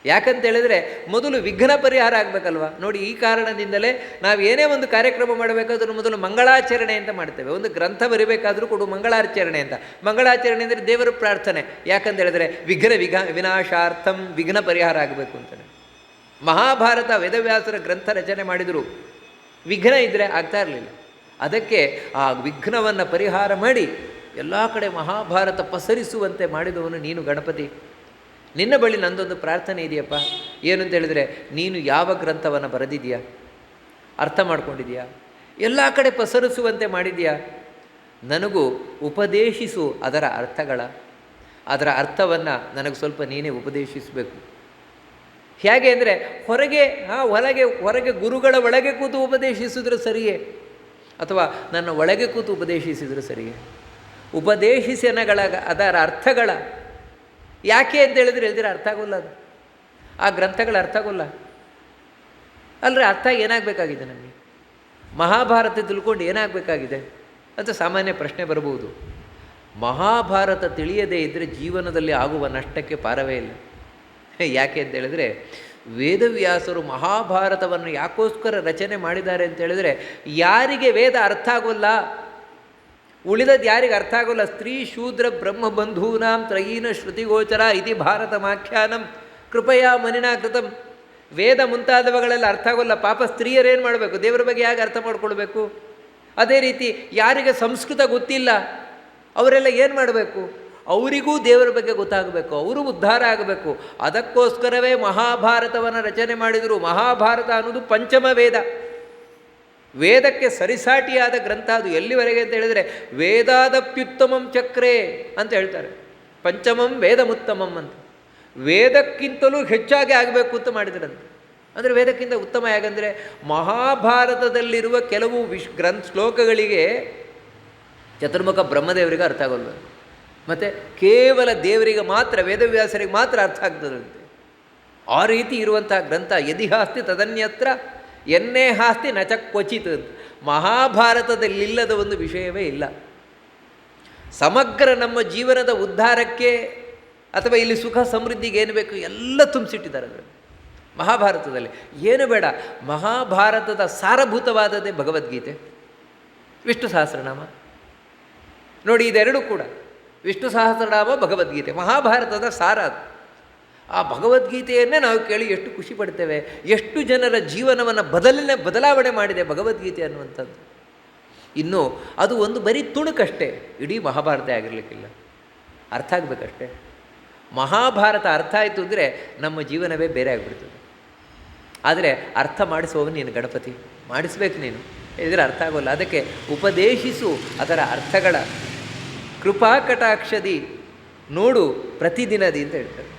ಯಾಕಂತೇಳಿದರೆ ಮೊದಲು ವಿಘ್ನ ಪರಿಹಾರ ಆಗಬೇಕಲ್ವ. ನೋಡಿ, ಈ ಕಾರಣದಿಂದಲೇ ನಾವು ಏನೇ ಒಂದು ಕಾರ್ಯಕ್ರಮ ಮಾಡಬೇಕಾದ್ರೂ ಮೊದಲು ಮಂಗಳಾಚರಣೆ ಅಂತ ಮಾಡ್ತೇವೆ. ಒಂದು ಗ್ರಂಥ ಬರೀಬೇಕಾದ್ರೂ ಕೊಡು ಮಂಗಳಾಚರಣೆ ಅಂತ. ಮಂಗಳಾಚರಣೆ ಅಂದರೆ ದೇವರ ಪ್ರಾರ್ಥನೆ. ಯಾಕಂತೇಳಿದರೆ ವಿನಾಶಾರ್ಥಂ, ವಿಘ್ನ ಪರಿಹಾರ ಆಗಬೇಕು ಅಂತಾನೆ. ಮಹಾಭಾರತ ವೇದವ್ಯಾಸರ ಗ್ರಂಥ ರಚನೆ ಮಾಡಿದರು, ವಿಘ್ನ ಇದ್ದರೆ ಆಗ್ತಾ ಇರಲಿಲ್ಲ. ಅದಕ್ಕೆ ಆ ವಿಘ್ನವನ್ನು ಪರಿಹಾರ ಮಾಡಿ ಎಲ್ಲ ಕಡೆ ಮಹಾಭಾರತ ಪಸರಿಸುವಂತೆ ಮಾಡಿದವನು ನೀನು ಗಣಪತಿ. ನಿನ್ನ ಬಳಿ ನಂದೊಂದು ಪ್ರಾರ್ಥನೆ ಇದೆಯಪ್ಪ. ಏನು ಅಂತ ಹೇಳಿದರೆ, ನೀನು ಯಾವ ಗ್ರಂಥವನ್ನು ಬರೆದಿದೆಯಾ, ಅರ್ಥ ಮಾಡ್ಕೊಂಡಿದೆಯಾ, ಎಲ್ಲ ಕಡೆ ಪಸರಿಸುವಂತೆ ಮಾಡಿದೆಯಾ, ನನಗೂ ಉಪದೇಶಿಸು ಅದರ ಅದರ ಅರ್ಥವನ್ನು ನನಗೆ ಸ್ವಲ್ಪ ನೀನೇ ಉಪದೇಶಿಸಬೇಕು. ಹೇಗೆ ಅಂದರೆ ಹೊರಗೆ ಗುರುಗಳ ಒಳಗೆ ಕೂತು ಉಪದೇಶಿಸಿದ್ರೆ ಸರಿಯೇ, ಅಥವಾ ನನ್ನ ಒಳಗೆ ಕೂತು ಉಪದೇಶಿಸಿದ್ರೆ ಸರಿಯೇ. ಉಪದೇಶಿಸನಗಳ ಅದರ ಅರ್ಥಗಳ ಯಾಕೆ ಅಂತ ಹೇಳಿದ್ರೆ ಅರ್ಥ ಆಗೋಲ್ಲ. ಅದು ಆ ಗ್ರಂಥಗಳ ಅರ್ಥ ಆಗೋಲ್ಲ ಅಲ್ಲರೆ. ಅರ್ಥ ಏನಾಗಬೇಕಾಗಿದೆ ನಮಗೆ? ಮಹಾಭಾರತ ತಿಳ್ಕೊಂಡು ಏನಾಗಬೇಕಾಗಿದೆ ಅಂತ ಸಾಮಾನ್ಯ ಪ್ರಶ್ನೆ ಬರಬಹುದು. ಮಹಾಭಾರತ ತಿಳಿಯದೇ ಇದ್ದರೆ ಜೀವನದಲ್ಲಿ ಆಗುವ ನಷ್ಟಕ್ಕೆ ಪಾರವೇ ಇಲ್ಲ. ಯಾಕೆ ಅಂತ ಹೇಳಿದ್ರೆ, ವೇದವ್ಯಾಸರು ಮಹಾಭಾರತವನ್ನು ಯಾಕೋಸ್ಕರ ರಚನೆ ಮಾಡಿದ್ದಾರೆ ಅಂತ ಹೇಳಿದರೆ, ಯಾರಿಗೆ ವೇದ ಅರ್ಥ ಆಗೋಲ್ಲ, ಉಳಿದದ್ದು ಯಾರಿಗೆ ಅರ್ಥ ಆಗೋಲ್ಲ. ಸ್ತ್ರೀ ಶೂದ್ರ ಬ್ರಹ್ಮ ಬಂಧೂನಾಂ ತ್ರಯೀನ ಶ್ರುತಿಗೋಚರ ಇತಿ ಭಾರತ ಮಾಖ್ಯಾನಂ ಕೃಪಯಾ ಮನಿನಾ ಕೃತಂ. ವೇದ ಮುಂತಾದವುಗಳೆಲ್ಲ ಅರ್ಥ ಆಗೋಲ್ಲ. ಪಾಪ ಸ್ತ್ರೀಯರೇನು ಮಾಡಬೇಕು? ದೇವರ ಬಗ್ಗೆ ಹೇಗೆ ಅರ್ಥ ಮಾಡ್ಕೊಳ್ಬೇಕು? ಅದೇ ರೀತಿ ಯಾರಿಗೆ ಸಂಸ್ಕೃತ ಗೊತ್ತಿಲ್ಲ ಅವರೆಲ್ಲ ಏನು ಮಾಡಬೇಕು? ಅವರಿಗೂ ದೇವರ ಬಗ್ಗೆ ಗೊತ್ತಾಗಬೇಕು, ಅವರು ಉದ್ಧಾರ ಆಗಬೇಕು. ಅದಕ್ಕೋಸ್ಕರವೇ ಮಹಾಭಾರತವನ್ನು ರಚನೆ ಮಾಡಿದರು. ಮಹಾಭಾರತ ಅನ್ನೋದು ಪಂಚಮ ವೇದ, ವೇದಕ್ಕೆ ಸರಿಸಾಟಿಯಾದ ಗ್ರಂಥ. ಅದು ಎಲ್ಲಿವರೆಗೆ ಅಂತ ಹೇಳಿದರೆ ವೇದಾದಪ್ಯುತ್ತಮಂ ಚಕ್ರೇ ಅಂತ ಹೇಳ್ತಾರೆ. ಪಂಚಮಂ ವೇದಮುತ್ತಮಂ ಅಂತ. ವೇದಕ್ಕಿಂತಲೂ ಹೆಚ್ಚಾಗಿ ಆಗಬೇಕು ಅಂತ ಮಾಡಿದ್ರಂತೆ. ಅಂದರೆ ವೇದಕ್ಕಿಂತ ಉತ್ತಮ ಹೇಗಂದರೆ ಮಹಾಭಾರತದಲ್ಲಿರುವ ಕೆಲವು ಶ್ಲೋಕಗಳಿಗೆ ಚತುರ್ಮುಖ ಬ್ರಹ್ಮದೇವರಿಗೆ ಅರ್ಥ ಆಗೋಲ್ಲ, ಮತ್ತು ಕೇವಲ ದೇವರಿಗೆ ಮಾತ್ರ, ವೇದವ್ಯಾಸರಿಗೆ ಮಾತ್ರ ಅರ್ಥ ಆಗ್ತದಂತೆ. ಆ ರೀತಿ ಇರುವಂತಹ ಗ್ರಂಥ ಯದಿಹಾಸ್ತಿ ತದನ್ಯತ್ರ ಎನ್ನೇ ಹಾಸ್ತಿ ನಚ ಕ್ವಚಿತ್. ಮಹಾಭಾರತದಲ್ಲಿಲ್ಲದ ಒಂದು ವಿಷಯವೇ ಇಲ್ಲ. ಸಮಗ್ರ ನಮ್ಮ ಜೀವನದ ಉದ್ಧಾರಕ್ಕೆ ಅಥವಾ ಇಲ್ಲಿ ಸುಖ ಸಮೃದ್ಧಿಗೆ ಏನು ಬೇಕು ಎಲ್ಲ ತುಂಬಿಸಿಟ್ಟಿದ್ದಾರೆ ಅದರಲ್ಲಿ. ಮಹಾಭಾರತದಲ್ಲಿ ಏನು ಬೇಡ. ಮಹಾಭಾರತದ ಸಾರಭೂತವಾದದ್ದೇ ಭಗವದ್ಗೀತೆ, ವಿಷ್ಣು ಸಹಸ್ರನಾಮ. ನೋಡಿ, ಇದೆರಡೂ ಕೂಡ ವಿಷ್ಣು ಸಹಸ್ರನಾಮ, ಭಗವದ್ಗೀತೆ, ಮಹಾಭಾರತದ ಸಾರ ಅದು. ಆ ಭಗವದ್ಗೀತೆಯನ್ನೇ ನಾವು ಕೇಳಿ ಎಷ್ಟು ಖುಷಿ ಪಡ್ತೇವೆ. ಎಷ್ಟು ಜನರ ಜೀವನವನ್ನು ಬದಲಾವಣೆ ಮಾಡಿದೆ ಭಗವದ್ಗೀತೆ ಅನ್ನುವಂಥದ್ದು. ಇನ್ನು ಅದು ಒಂದು ಬರೀ ತುಣುಕಷ್ಟೇ, ಇಡೀ ಮಹಾಭಾರತ ಆಗಿರಲಿಕ್ಕಿಲ್ಲ, ಅರ್ಥ ಆಗಬೇಕಷ್ಟೇ. ಮಹಾಭಾರತ ಅರ್ಥ ಆಯಿತು ಅಂದರೆ ನಮ್ಮ ಜೀವನವೇ ಬೇರೆ ಆಗಿಬಿಡ್ತದೆ. ಆದರೆ ಅರ್ಥ ಮಾಡಿಸುವವನು ನೀನು ಗಣಪತಿ, ಮಾಡಿಸ್ಬೇಕು ನೀನು, ಹೇಳಿದರೆ ಅರ್ಥ ಆಗೋಲ್ಲ. ಅದಕ್ಕೆ ಉಪದೇಶಿಸು ಅದರ ಅರ್ಥಗಳ ಕೃಪಾ ಕಟಾಕ್ಷದಿ ನೋಡು ಪ್ರತಿದಿನದಿ ಅಂತ ಹೇಳ್ತಾರೆ.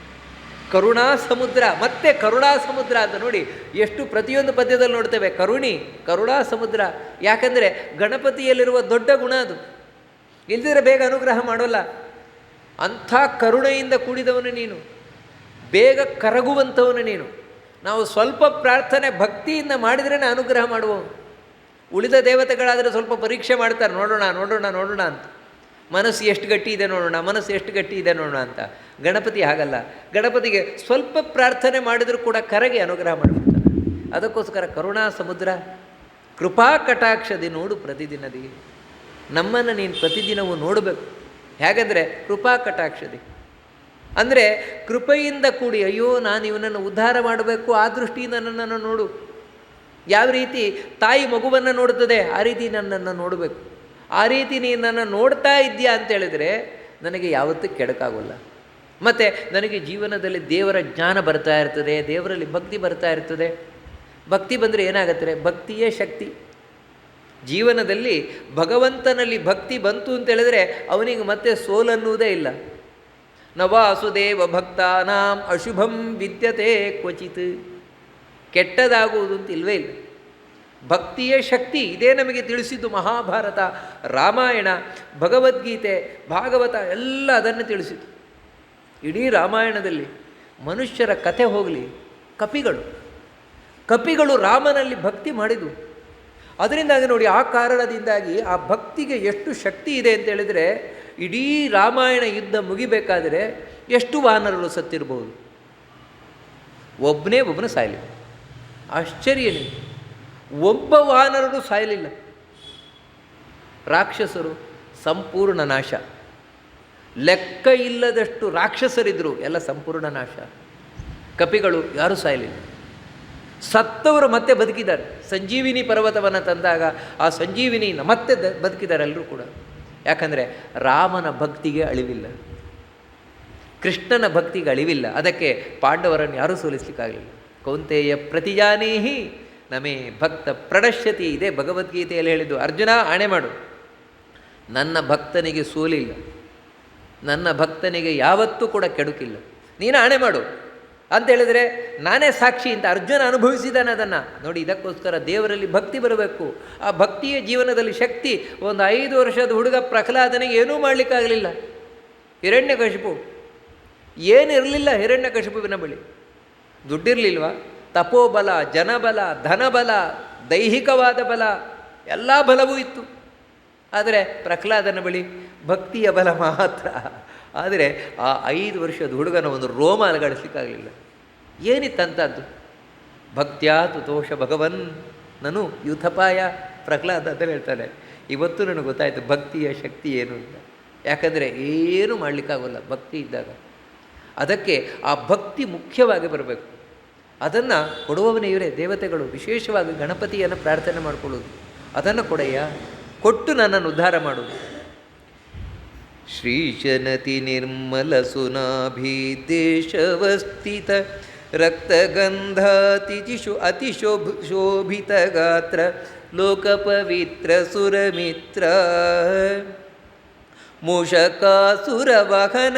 ಕರುಣಾ ಸಮುದ್ರ, ಮತ್ತೆ ಕರುಣಾ ಸಮುದ್ರ ಅಂತ ನೋಡಿ, ಎಷ್ಟು ಪ್ರತಿಯೊಂದು ಪದ್ಯದಲ್ಲಿ ನೋಡ್ತೇವೆ ಕರುಣಿ, ಕರುಣಾ ಸಮುದ್ರ. ಯಾಕಂದರೆ ಗಣಪತಿಯಲ್ಲಿರುವ ದೊಡ್ಡ ಗುಣ ಅದು, ಇಲ್ದಿದ್ರೆ ಬೇಗ ಅನುಗ್ರಹ ಮಾಡೋಲ್ಲ. ಅಂಥ ಕರುಣೆಯಿಂದ ಕೂಡಿದವನು ನೀನು, ಬೇಗ ಕರಗುವಂಥವನು ನೀನು. ನಾವು ಸ್ವಲ್ಪ ಪ್ರಾರ್ಥನೆ ಭಕ್ತಿಯಿಂದ ಮಾಡಿದ್ರೇ ಅನುಗ್ರಹ ಮಾಡುವವನು. ಉಳಿದ ದೇವತೆಗಳಾದರೆ ಸ್ವಲ್ಪ ಪರೀಕ್ಷೆ ಮಾಡ್ತಾರೆ, ನೋಡೋಣ ನೋಡೋಣ ನೋಡೋಣ ಅಂತ. ಮನಸ್ಸು ಎಷ್ಟು ಗಟ್ಟಿ ಇದೆ ನೋಡೋಣ, ಮನಸ್ಸು ಎಷ್ಟು ಗಟ್ಟಿ ಇದೆ ನೋಡೋಣ ಅಂತ. ಗಣಪತಿ ಹಾಗಲ್ಲ. ಗಣಪತಿಗೆ ಸ್ವಲ್ಪ ಪ್ರಾರ್ಥನೆ ಮಾಡಿದರೂ ಕೂಡ ಕರಗಿ ಅನುಗ್ರಹ ಮಾಡಿಬಿಡ್ತಾನೆ. ಅದಕ್ಕೋಸ್ಕರ ಕರುಣಾ ಸಮುದ್ರ, ಕೃಪಾ ಕಟಾಕ್ಷದಿ ನೋಡು ಪ್ರತಿದಿನದಿ. ನಮ್ಮನ್ನು ನೀನು ಪ್ರತಿದಿನವೂ ನೋಡಬೇಕು. ಹೇಗೆಂದರೆ ಕೃಪಾ ಕಟಾಕ್ಷದಿ ಅಂದರೆ ಕೃಪೆಯಿಂದ ಕೂಡಿ, ಅಯ್ಯೋ ನಾನು ಇವನನ್ನು ಉದ್ಧಾರ ಮಾಡಬೇಕು, ಆ ದೃಷ್ಟಿಯಿಂದ ನನ್ನನ್ನು ನೋಡು. ಯಾವ ರೀತಿ ತಾಯಿ ಮಗುವನ್ನು ನೋಡುತ್ತದೆ ಆ ರೀತಿ ನನ್ನನ್ನು ನೋಡಬೇಕು. ಆ ರೀತಿ ನೀನು ನನ್ನ ನೋಡ್ತಾ ಇದೆಯಾ ಅಂತೇಳಿದರೆ ನನಗೆ ಯಾವತ್ತೂ ಕೆಡಕಾಗೋಲ್ಲ. ಮತ್ತು ನನಗೆ ಜೀವನದಲ್ಲಿ ದೇವರ ಜ್ಞಾನ ಬರ್ತಾ ಇರ್ತದೆ, ದೇವರಲ್ಲಿ ಭಕ್ತಿ ಬರ್ತಾ ಇರ್ತದೆ. ಭಕ್ತಿ ಬಂದರೆ ಏನಾಗುತ್ತೆ? ಭಕ್ತಿಯೇ ಶಕ್ತಿ. ಜೀವನದಲ್ಲಿ ಭಗವಂತನಲ್ಲಿ ಭಕ್ತಿ ಬಂತು ಅಂತೇಳಿದರೆ ಅವನಿಗೆ ಮತ್ತೆ ಸೋಲನ್ನುವುದೇ ಇಲ್ಲ. ನ ವಾಸುದೇವ ಭಕ್ತಾನಾಂ ಅಶುಭಂ ವಿದ್ಯತೆ ಕ್ವಚಿತ್. ಕೆಟ್ಟದಾಗುವುದು ಅಂತ ಇಲ್ವೇ ಇಲ್ಲ. ಭಕ್ತಿಯೇ ಶಕ್ತಿ. ಇದೇ ನಮಗೆ ತಿಳಿಸಿದ್ದು ಮಹಾಭಾರತ, ರಾಮಾಯಣ, ಭಗವದ್ಗೀತೆ, ಭಾಗವತ ಎಲ್ಲ ಅದನ್ನು ತಿಳಿಸಿತು. ಇಡೀ ರಾಮಾಯಣದಲ್ಲಿ ಮನುಷ್ಯರ ಕಥೆ ಹೋಗಲಿ, ಕಪಿಗಳು ರಾಮನಲ್ಲಿ ಭಕ್ತಿ ಮಾಡಿದು. ಅದರಿಂದಾಗಿ ನೋಡಿ, ಆ ಕಾರಣದಿಂದಾಗಿ ಆ ಭಕ್ತಿಗೆ ಎಷ್ಟು ಶಕ್ತಿ ಇದೆ ಅಂತೇಳಿದರೆ, ಇಡೀ ರಾಮಾಯಣ ಯುದ್ಧ ಮುಗಿಬೇಕಾದರೆ ಎಷ್ಟು ವಾನರರು ಸತ್ತಿರ್ಬೋದು, ಒಬ್ಬನು ಸಾಯಲಿಲ್ಲ. ಆಶ್ಚರ್ಯನೇ, ಒಬ್ಬ ವಾನರರು ಸಾಯಲಿಲ್ಲ. ರಾಕ್ಷಸರು ಸಂಪೂರ್ಣ ನಾಶ, ಲೆಕ್ಕ ಇಲ್ಲದಷ್ಟು ರಾಕ್ಷಸರಿದ್ದರು, ಎಲ್ಲ ಸಂಪೂರ್ಣ ನಾಶ. ಕಪಿಗಳು ಯಾರೂ ಸಾಯಲಿಲ್ಲ. ಸತ್ತವರು ಮತ್ತೆ ಬದುಕಿದ್ದಾರೆ. ಸಂಜೀವಿನಿ ಪರ್ವತವನ್ನು ತಂದಾಗ ಆ ಸಂಜೀವಿನಿ ಮತ್ತೆ ಬದುಕಿದ್ದಾರೆ ಎಲ್ಲರೂ ಕೂಡ. ಯಾಕಂದರೆ ರಾಮನ ಭಕ್ತಿಗೆ ಅಳಿವಿಲ್ಲ, ಕೃಷ್ಣನ ಭಕ್ತಿಗೆ ಅಳಿವಿಲ್ಲ. ಅದಕ್ಕೆ ಪಾಂಡವರನ್ನು ಯಾರೂ ಸೋಲಿಸಲಿಕ್ಕಾಗಲಿಲ್ಲ. ಕೌಂತೆಯ ಪ್ರತಿಜಾನೀಹಿ ನಮೇ ಭಕ್ತ ಪ್ರಣಶ್ಯತಿ, ಇದೇ ಭಗವದ್ಗೀತೆಯಲ್ಲಿ ಹೇಳಿದ್ದು. ಅರ್ಜುನ ಆಣೆ ಮಾಡು, ನನ್ನ ಭಕ್ತನಿಗೆ ಸೋಲಿಲ್ಲ, ನನ್ನ ಭಕ್ತನಿಗೆ ಯಾವತ್ತೂ ಕೂಡ ಕೆಡುಕಿಲ್ಲ, ನೀನು ಆಣೆ ಮಾಡು ಅಂತೇಳಿದರೆ ನಾನೇ ಸಾಕ್ಷಿ ಅಂತ ಅರ್ಜುನ ಅನುಭವಿಸಿದ್ದಾನೆ ಅದನ್ನು. ನೋಡಿ, ಇದಕ್ಕೋಸ್ಕರ ದೇವರಲ್ಲಿ ಭಕ್ತಿ ಬರಬೇಕು. ಆ ಭಕ್ತಿಯ ಜೀವನದಲ್ಲಿ ಶಕ್ತಿ. ಒಂದು 5 ವರ್ಷದ ಹುಡುಗ ಪ್ರಹ್ಲಾದನಿಗೆ ಏನೂ ಮಾಡಲಿಕ್ಕಾಗಲಿಲ್ಲ. ಹಿರಣ್ಯಕಶಿಪು ಏನಿರಲಿಲ್ಲ ಹಿರಣ್ಯಕಶಿಪುವಿನ ಬಳಿ. ದುಡ್ಡಿರಲಿಲ್ವ? ತಪೋಬಲ, ಜನಬಲ, ಧನಬಲ, ದೈಹಿಕವಾದ ಬಲ, ಎಲ್ಲ ಬಲವೂ ಇತ್ತು. ಆದರೆ ಪ್ರಹ್ಲಾದನ ಬಳಿ ಭಕ್ತಿಯ ಬಲ ಮಾತ್ರ. ಆದರೆ ಆ 5 ವರ್ಷದ ಹುಡುಗನ ಒಂದು ರೋಮ ಅಲುಗಾಡಿಸ್ಲಿಕ್ಕಾಗಲಿಲ್ಲ. ಏನಿತ್ತಂಥದ್ದು? ಭಕ್ತ್ಯಾ ತುತೋಷ ಭಗವನ್ ನನು ಯೂಥಪಾಯ. ಪ್ರಹ್ಲಾದ ಅಂತ ಹೇಳ್ತಾನೆ, ಇವತ್ತು ನನಗೆ ಗೊತ್ತಾಯಿತು ಭಕ್ತಿಯ ಶಕ್ತಿ ಏನು ಅಂತ. ಯಾಕಂದರೆ ಏನೂ ಮಾಡಲಿಕ್ಕಾಗೋಲ್ಲ ಭಕ್ತಿ ಇದ್ದಾಗ. ಅದಕ್ಕೆ ಆ ಭಕ್ತಿ ಮುಖ್ಯವಾಗಿ ಬರಬೇಕು. ಅದನ್ನು ಕೊಡುವವನೇ ಇವರೇ ದೇವತೆಗಳು. ವಿಶೇಷವಾಗಿ ಗಣಪತಿಯನ್ನು ಪ್ರಾರ್ಥನೆ ಮಾಡಿಕೊಳ್ಳೋದು, ಅದನ್ನು ಕೊಡೆಯ ಕೊಟ್ಟು ನನ್ನನ್ನು ಉದ್ಧಾರ ಮಾಡೋದು. ಶ್ರೀಶನತಿ ನಿರ್ಮಲ ಸುನಾಭಿ ದೇಶವಸ್ಥಿತ ರಕ್ತಗಂಧಾತಿಶು ಶೋಭಿತ ಗಾತ್ರ ಲೋಕಪವಿತ್ರ ಸುರಮಿತ್ರ ಮೂಷಕಾಸುರ ವಾಹನ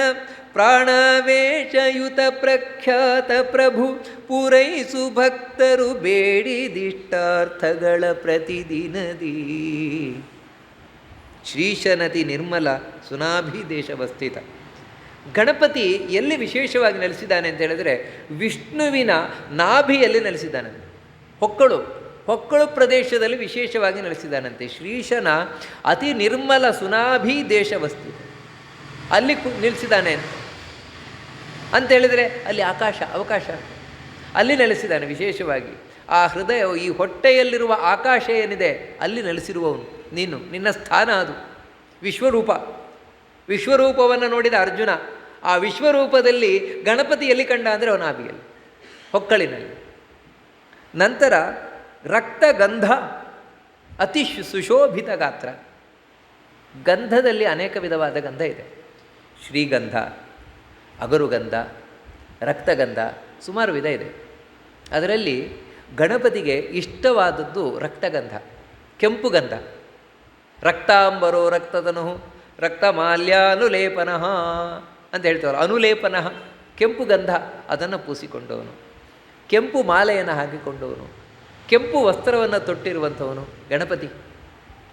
ಪ್ರಾಣವೇಶಯುತ ಪ್ರಖ್ಯಾತ ಪ್ರಭು ಪೂರೈಸು ಭಕ್ತರು ಬೇಡಿದಿಷ್ಟಾರ್ಥಗಳ ಪ್ರತಿದಿನದಿ. ಶ್ರೀಶನತಿ ನಿರ್ಮಲ ಸುನಾಭಿ ದೇಶವಸ್ಥಿತ. ಗಣಪತಿ ಎಲ್ಲಿ ವಿಶೇಷವಾಗಿ ನೆಲೆಸಿದ್ದಾನೆ ಅಂತ ಹೇಳಿದರೆ ವಿಷ್ಣುವಿನ ನಾಭಿಯಲ್ಲಿ ನೆಲೆಸಿದ್ದಾನೆ. ಹೊಕ್ಕಳು ಪ್ರದೇಶದಲ್ಲಿ ವಿಶೇಷವಾಗಿ ನೆಲೆಸಿದ್ದಾನಂತೆ. ಶ್ರೀಶನ ಅತಿ ನಿರ್ಮಲ ಸುನಾಭಿ ದೇಶವಸ್ಥಿತ, ಅಲ್ಲಿ ನಿಲ್ಲಿಸಿದ್ದಾನೆ ಅಂತ ಹೇಳಿದರೆ ಅಲ್ಲಿ ಅವಕಾಶ ಅಲ್ಲಿ ನೆಲೆಸಿದ್ದಾನೆ ವಿಶೇಷವಾಗಿ. ಆ ಹೃದಯ, ಈ ಹೊಟ್ಟೆಯಲ್ಲಿರುವ ಆಕಾಶ ಏನಿದೆ ಅಲ್ಲಿ ನೆಲೆಸಿರುವವನು ನೀನು. ನಿನ್ನ ಸ್ಥಾನ ಅದು ವಿಶ್ವರೂಪವನ್ನು ನೋಡಿದ ಅರ್ಜುನ ಆ ವಿಶ್ವರೂಪದಲ್ಲಿ ಗಣಪತಿ ಎಲ್ಲಿ ಕಂಡ ಅಂದರೆ ಅವನ ನಾಭಿಯಲ್ಲಿ, ಹೊಕ್ಕಳಿನಲ್ಲಿ. ನಂತರ ರಕ್ತಗಂಧ ಅತಿ ಸುಶೋಭಿತ ಗಾತ್ರ. ಗಂಧದಲ್ಲಿ ಅನೇಕ ವಿಧವಾದ ಗಂಧ ಇದೆ. ಶ್ರೀಗಂಧ, ಅಗರುಗಂಧ, ರಕ್ತಗಂಧ, ಸುಮಾರು ವಿಧ ಇದೆ. ಅದರಲ್ಲಿ ಗಣಪತಿಗೆ ಇಷ್ಟವಾದದ್ದು ರಕ್ತಗಂಧ, ಕೆಂಪು ಗಂಧ. ರಕ್ತಾಂಬರೋ ರಕ್ತದನು ರಕ್ತಮಾಲ್ಯಾನುಲೇಪನಃ ಅಂತ ಹೇಳ್ತೇವಲ್ಲ, ಅನುಲೇಪನಃ, ಕೆಂಪು ಗಂಧ, ಅದನ್ನು ಪೂಸಿಕೊಂಡವನು, ಕೆಂಪು ಮಾಲೆಯನ್ನು ಹಾಕಿಕೊಂಡವನು, ಕೆಂಪು ವಸ್ತ್ರವನ್ನು ತೊಟ್ಟಿರುವಂಥವನು ಗಣಪತಿ.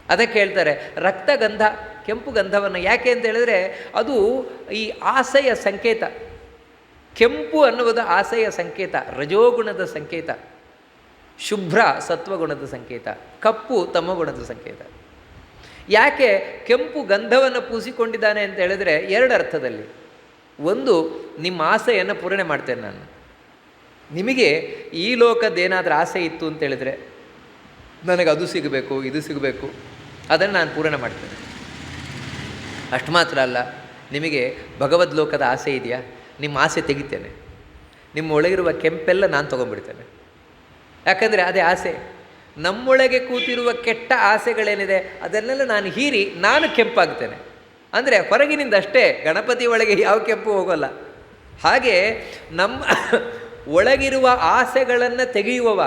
ಅದಕ್ಕೆ ಹೇಳ್ತಾರೆ ರಕ್ತಗಂಧ, ಕೆಂಪು ಗಂಧವನ್ನು. ಯಾಕೆ ಅಂತ ಹೇಳಿದರೆ ಅದು ಈ ಆಸೆಯ ಸಂಕೇತ. ಕೆಂಪು ಅನ್ನುವುದು ಆಸೆಯ ಸಂಕೇತ, ರಜೋಗುಣದ ಸಂಕೇತ. ಶುಭ್ರ ಸತ್ವಗುಣದ ಸಂಕೇತ, ಕಪ್ಪು ತಮಗುಣದ ಸಂಕೇತ. ಯಾಕೆ ಕೆಂಪು ಗಂಧವನ್ನು ಪೂಸಿಕೊಂಡಿದ್ದಾನೆ ಅಂತ ಹೇಳಿದರೆ ಎರಡು ಅರ್ಥದಲ್ಲಿ. ಒಂದು, ನಿಮ್ಮ ಆಸೆಯನ್ನು ಪೂರಣೆ ಮಾಡ್ತೇನೆ ನಾನು. ನಿಮಗೆ ಈ ಲೋಕದ್ದೇನಾದರೂ ಆಸೆ ಇತ್ತು ಅಂತೇಳಿದರೆ ನನಗೆ ಅದು ಸಿಗಬೇಕು, ಇದು ಸಿಗಬೇಕು, ಅದನ್ನು ನಾನು ಪೂರಣೆ ಮಾಡ್ತೇನೆ. ಅಷ್ಟು ಮಾತ್ರ ಅಲ್ಲ, ನಿಮಗೆ ಭಗವದ್ ಲೋಕದ ಆಸೆ ಇದೆಯಾ, ನಿಮ್ಮ ಆಸೆ ತೆಗಿತೇನೆ. ನಿಮ್ಮ ಒಳಗಿರುವ ಕೆಂಪೆಲ್ಲ ನಾನು ತೊಗೊಂಡ್ಬಿಡ್ತೇನೆ. ಯಾಕಂದರೆ ಅದೇ ಆಸೆ. ನಮ್ಮೊಳಗೆ ಕೂತಿರುವ ಕೆಟ್ಟ ಆಸೆಗಳೇನಿದೆ ಅದನ್ನೆಲ್ಲ ನಾನು ಹೀರಿ ನಾನು ಕೆಂಪಾಗ್ತೇನೆ. ಅಂದರೆ ಹೊರಗಿನಿಂದ ಅಷ್ಟೇ, ಗಣಪತಿ ಒಳಗೆ ಯಾವ ಕೆಂಪು ಹೋಗೋಲ್ಲ. ಹಾಗೆ ನಮ್ಮ ಒಳಗಿರುವ ಆಸೆಗಳನ್ನು ತೆಗೆಯುವವ,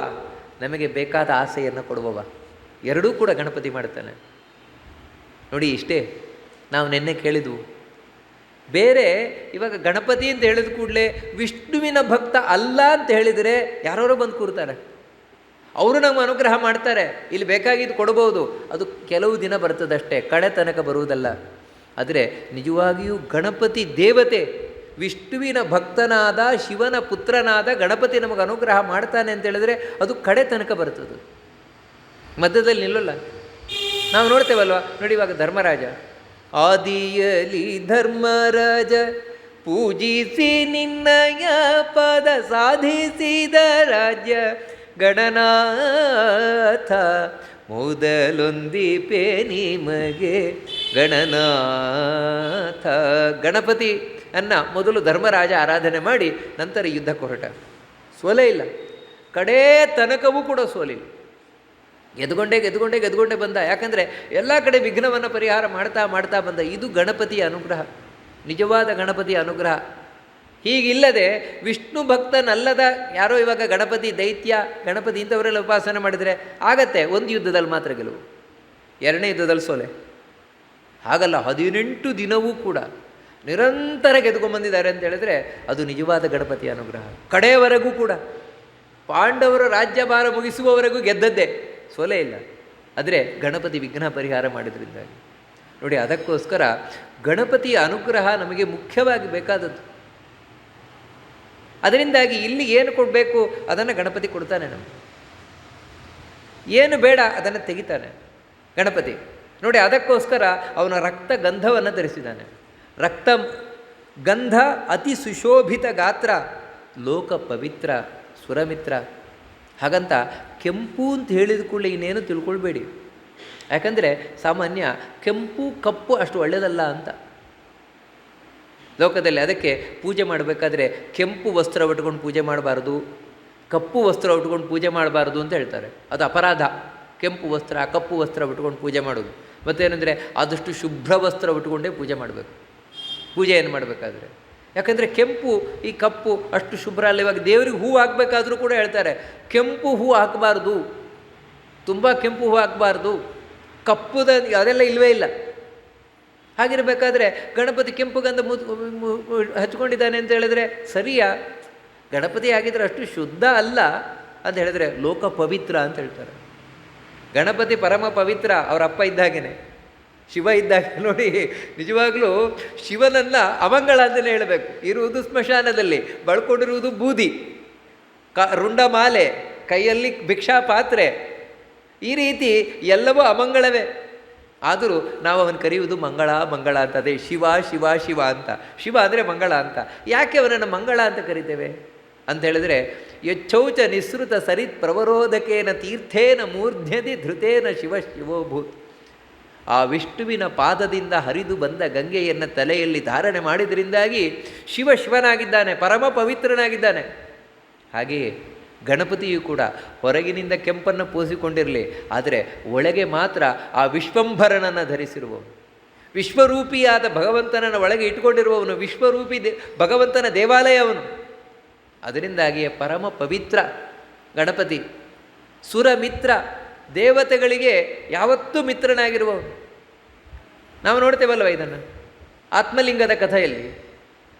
ನಮಗೆ ಬೇಕಾದ ಆಸೆಯನ್ನು ಕೊಡುವವ, ಎರಡೂ ಕೂಡ ಗಣಪತಿ ಮಾಡ್ತಾನೆ. ನೋಡಿ, ಇಷ್ಟೇ ನಾವು ನಿನ್ನೆ ಕೇಳಿದ್ವು. ಬೇರೆ ಇವಾಗ ಗಣಪತಿ ಅಂತ ಹೇಳಿದ ಕೂಡಲೇ ವಿಷ್ಣುವಿನ ಭಕ್ತ ಅಲ್ಲ ಅಂತ ಹೇಳಿದರೆ ಯಾರೋ ಬಂದು ಕೂರ್ತಾರೆ, ಅವರು ನಮಗೆ ಅನುಗ್ರಹ ಮಾಡ್ತಾರೆ, ಇಲ್ಲಿ ಬೇಕಾಗಿದ್ದು ಕೊಡಬಹುದು. ಅದು ಕೆಲವು ದಿನ ಬರ್ತದಷ್ಟೇ, ಕಡೆ ತನಕ ಬರುವುದಲ್ಲ. ಆದರೆ ನಿಜವಾಗಿಯೂ ಗಣಪತಿ ದೇವತೆ, ವಿಷ್ಣುವಿನ ಭಕ್ತನಾದ ಶಿವನ ಪುತ್ರನಾದ ಗಣಪತಿ ನಮಗೆ ಅನುಗ್ರಹ ಮಾಡ್ತಾನೆ ಅಂತ ಹೇಳಿದ್ರೆ ಅದು ಕಡೆ ತನಕ ಬರ್ತದೆ, ಮಧ್ಯದಲ್ಲಿ ನಿಲ್ಲಲ್ಲ. ನಾವು ನೋಡ್ತೇವಲ್ವ, ನೋಡಿ ಇವಾಗ ಧರ್ಮರಾಜ, ಆದಿಯಲಿ ಧರ್ಮರಾಜ ಪೂಜಿಸಿ ನಿನ್ನಯ ಪದ ಸಾಧಿಸಿದ ರಾಜ್ಯ ಗಣನಾಥ ಮೊದಲೊಂದಿಪೆ ನಿಮಗೆ ಗಣನಾಥ. ಗಣಪತಿ ಅನ್ನ ಮೊದಲು ಧರ್ಮರಾಜ ಆರಾಧನೆ ಮಾಡಿ ನಂತರ ಯುದ್ಧಕ್ಕೆ ಹೊರಟ. ಸೋಲೇ ಇಲ್ಲ, ಕಡೇ ತನಕವೂ ಕೂಡ ಸೋಲಿಲ್ಲ. ಗೆದ್ಕೊಂಡೇ ಬಂದ. ಯಾಕಂದರೆ ಎಲ್ಲ ಕಡೆ ವಿಘ್ನವನ್ನು ಪರಿಹಾರ ಮಾಡ್ತಾ ಬಂದ. ಇದು ಗಣಪತಿಯ ಅನುಗ್ರಹ, ನಿಜವಾದ ಗಣಪತಿಯ ಅನುಗ್ರಹ. ಹೀಗಿಲ್ಲದೆ ವಿಷ್ಣು ಭಕ್ತನಲ್ಲದ ಯಾರೋ ಇವಾಗ ಗಣಪತಿ ದೈತ್ಯ, ಗಣಪತಿ ಇಂಥವರೆಲ್ಲ ಉಪಾಸನೆ ಮಾಡಿದರೆ ಆಗತ್ತೆ, ಒಂದು ಯುದ್ಧದಲ್ಲಿ ಮಾತ್ರ ಗೆಲುವು, ಎರಡನೇ ಯುದ್ಧದಲ್ಲಿ ಸೋಲೆ. ಹಾಗಲ್ಲ, 18 ದಿನವೂ ಕೂಡ ನಿರಂತರ ಗೆದ್ಕೊಂಡ್ಬಂದಿದ್ದಾರೆ ಅಂತ ಹೇಳಿದ್ರೆ ಅದು ನಿಜವಾದ ಗಣಪತಿಯ ಅನುಗ್ರಹ. ಕಡೆಯವರೆಗೂ ಕೂಡ ಪಾಂಡವರ ರಾಜ್ಯಭಾರ ಮುಗಿಸುವವರೆಗೂ ಗೆದ್ದದ್ದೇ, ಸೋಲೇ ಇಲ್ಲ. ಆದರೆ ಗಣಪತಿ ವಿಘ್ನ ಪರಿಹಾರ ಮಾಡಿದ್ರಿಂದಾಗಿ ನೋಡಿ, ಅದಕ್ಕೋಸ್ಕರ ಗಣಪತಿಯ ಅನುಗ್ರಹ ನಮಗೆ ಮುಖ್ಯವಾಗಿ ಬೇಕಾದದ್ದು. ಅದರಿಂದಾಗಿ ಇಲ್ಲಿ ಏನು ಕೊಡಬೇಕು ಅದನ್ನು ಗಣಪತಿ ಕೊಡ್ತಾನೆ. ನಮಗೆ ಏನು ಬೇಡ ಅದನ್ನು ತೆಗಿತಾನೆ ಗಣಪತಿ. ನೋಡಿ, ಅದಕ್ಕೋಸ್ಕರ ಅವನ ರಕ್ತ ಗಂಧವನ್ನು ಧರಿಸಿದ್ದಾನೆ. ರಕ್ತ ಗಂಧ ಅತಿ ಸುಶೋಭಿತ ಗಾತ್ರ, ಲೋಕ ಪವಿತ್ರ ಸುರಮಿತ್ರ. ಹಾಗಂತ ಕೆಂಪು ಅಂತ ಹೇಳಿದ ಕೂಡಲೇ ಇನ್ನೇನು ತಿಳ್ಕೊಳ್ಬೇಡಿ. ಯಾಕಂದರೆ ಸಾಮಾನ್ಯ ಕೆಂಪು ಕಪ್ಪು ಅಷ್ಟು ಒಳ್ಳೆಯದಲ್ಲ ಅಂತ ಲೋಕದಲ್ಲಿ. ಅದಕ್ಕೆ ಪೂಜೆ ಮಾಡಬೇಕಾದ್ರೆ ಕೆಂಪು ವಸ್ತ್ರ ಉಟ್ಕೊಂಡು ಪೂಜೆ ಮಾಡಬಾರ್ದು, ಕಪ್ಪು ವಸ್ತ್ರ ಉಟ್ಕೊಂಡು ಪೂಜೆ ಮಾಡಬಾರ್ದು ಅಂತ ಹೇಳ್ತಾರೆ. ಅದು ಅಪರಾಧ. ಕೆಂಪು ವಸ್ತ್ರ ಕಪ್ಪು ವಸ್ತ್ರ ಉಟ್ಕೊಂಡು ಪೂಜೆ ಮಾಡೋದು. ಮತ್ತೇನೆಂದರೆ ಆದಷ್ಟು ಶುಭ್ರ ವಸ್ತ್ರ ಉಟ್ಕೊಂಡೇ ಪೂಜೆ ಮಾಡಬೇಕು ಪೂಜೆಯನ್ನು ಮಾಡಬೇಕಾದ್ರೆ. ಯಾಕಂದರೆ ಕೆಂಪು ಈ ಕಪ್ಪು ಅಷ್ಟು ಶುಭ್ರ ಅಲ್ಲ. ಇವಾಗ ದೇವರಿಗೆ ಹೂವು ಹಾಕಬೇಕಾದ್ರೂ ಕೂಡ ಹೇಳ್ತಾರೆ ಕೆಂಪು ಹೂವು ಹಾಕಬಾರ್ದು, ತುಂಬ ಕೆಂಪು ಹೂವು ಹಾಕಬಾರ್ದು, ಕಪ್ಪುದ ಅದೆಲ್ಲ ಇಲ್ಲವೇ ಇಲ್ಲ. ಹಾಗಿರಬೇಕಾದ್ರೆ ಗಣಪತಿ ಕೆಂಪು ಗಂಧ ಹಚ್ಕೊಂಡಿದ್ದಾನೆ ಅಂತ ಹೇಳಿದ್ರೆ ಸರಿಯಾ? ಗಣಪತಿ ಆಗಿದ್ರೆ ಅಷ್ಟು ಶುದ್ಧ ಅಲ್ಲ ಅಂತ ಹೇಳಿದ್ರೆ ಲೋಕ ಪವಿತ್ರ ಅಂತ ಹೇಳ್ತಾರೆ. ಗಣಪತಿ ಪರಮ ಪವಿತ್ರ, ಅವರ ಅಪ್ಪ ಇದ್ದಾಗೇನೆ, ಶಿವ ಇದ್ದಾಗ. ನೋಡಿ, ನಿಜವಾಗಲೂ ಶಿವನನ್ನು ಅಮಂಗಳ ಅಂತಲೇ ಹೇಳಬೇಕು. ಇರುವುದು ಸ್ಮಶಾನದಲ್ಲಿ, ಬಳ್ಕೊಂಡಿರುವುದು ಬೂದಿ, ರುಂಡ ಮಾಲೆ, ಕೈಯಲ್ಲಿ ಭಿಕ್ಷಾ ಪಾತ್ರೆ, ಈ ರೀತಿ ಎಲ್ಲವೂ ಅಮಂಗಳವೇ. ಆದರೂ ನಾವು ಅವನು ಕರೆಯುವುದು ಮಂಗಳ ಮಂಗಳ ಅಂತ. ಅದೇ ಶಿವ ಶಿವ ಶಿವ ಅಂತ. ಶಿವ ಅಂದರೆ ಮಂಗಳ ಅಂತ. ಯಾಕೆ ಅವನನ್ನು ಮಂಗಳ ಅಂತ ಕರಿತೇವೆ ಅಂತ ಹೇಳಿದ್ರೆ, ಯಚ್ಚೌಚ ನಿಸೃತ ಸರಿತ್ ಪ್ರವರೋಧಕೇನ ತೀರ್ಥೇನ ಮೂರ್ಧ್ಯದಿ ಧೃತೇನ ಶಿವ ಶಿವೋಭೂತ್. ಆ ವಿಷ್ಣುವಿನ ಪಾದದಿಂದ ಹರಿದು ಬಂದ ಗಂಗೆಯನ್ನು ತಲೆಯಲ್ಲಿ ಧಾರಣೆ ಮಾಡಿದ್ರಿಂದಾಗಿ ಶಿವ ಶಿವನಾಗಿದ್ದಾನೆ, ಪರಮ ಪವಿತ್ರನಾಗಿದ್ದಾನೆ. ಹಾಗೆಯೇ ಗಣಪತಿಯು ಕೂಡ ಹೊರಗಿನಿಂದ ಕೆಂಪನ್ನು ಪೂಸಿಕೊಂಡಿರಲಿ, ಆದರೆ ಒಳಗೆ ಮಾತ್ರ ಆ ವಿಶ್ವಂಭರನನ್ನು ಧರಿಸಿರುವವನು, ವಿಶ್ವರೂಪಿಯಾದ ಭಗವಂತನನ್ನು ಒಳಗೆ ಇಟ್ಟುಕೊಂಡಿರುವವನು, ವಿಶ್ವರೂಪಿ ಭಗವಂತನ ದೇವಾಲಯ ಅವನು. ಅದರಿಂದಾಗಿಯೇ ಪರಮ ಪವಿತ್ರ ಗಣಪತಿ. ಸುರಮಿತ್ರ, ದೇವತೆಗಳಿಗೆ ಯಾವತ್ತೂ ಮಿತ್ರನಾಗಿರುವವನು. ನಾವು ನೋಡ್ತೇವಲ್ವ ಇದನ್ನು ಆತ್ಮಲಿಂಗದ ಕಥೆಯಲ್ಲಿ.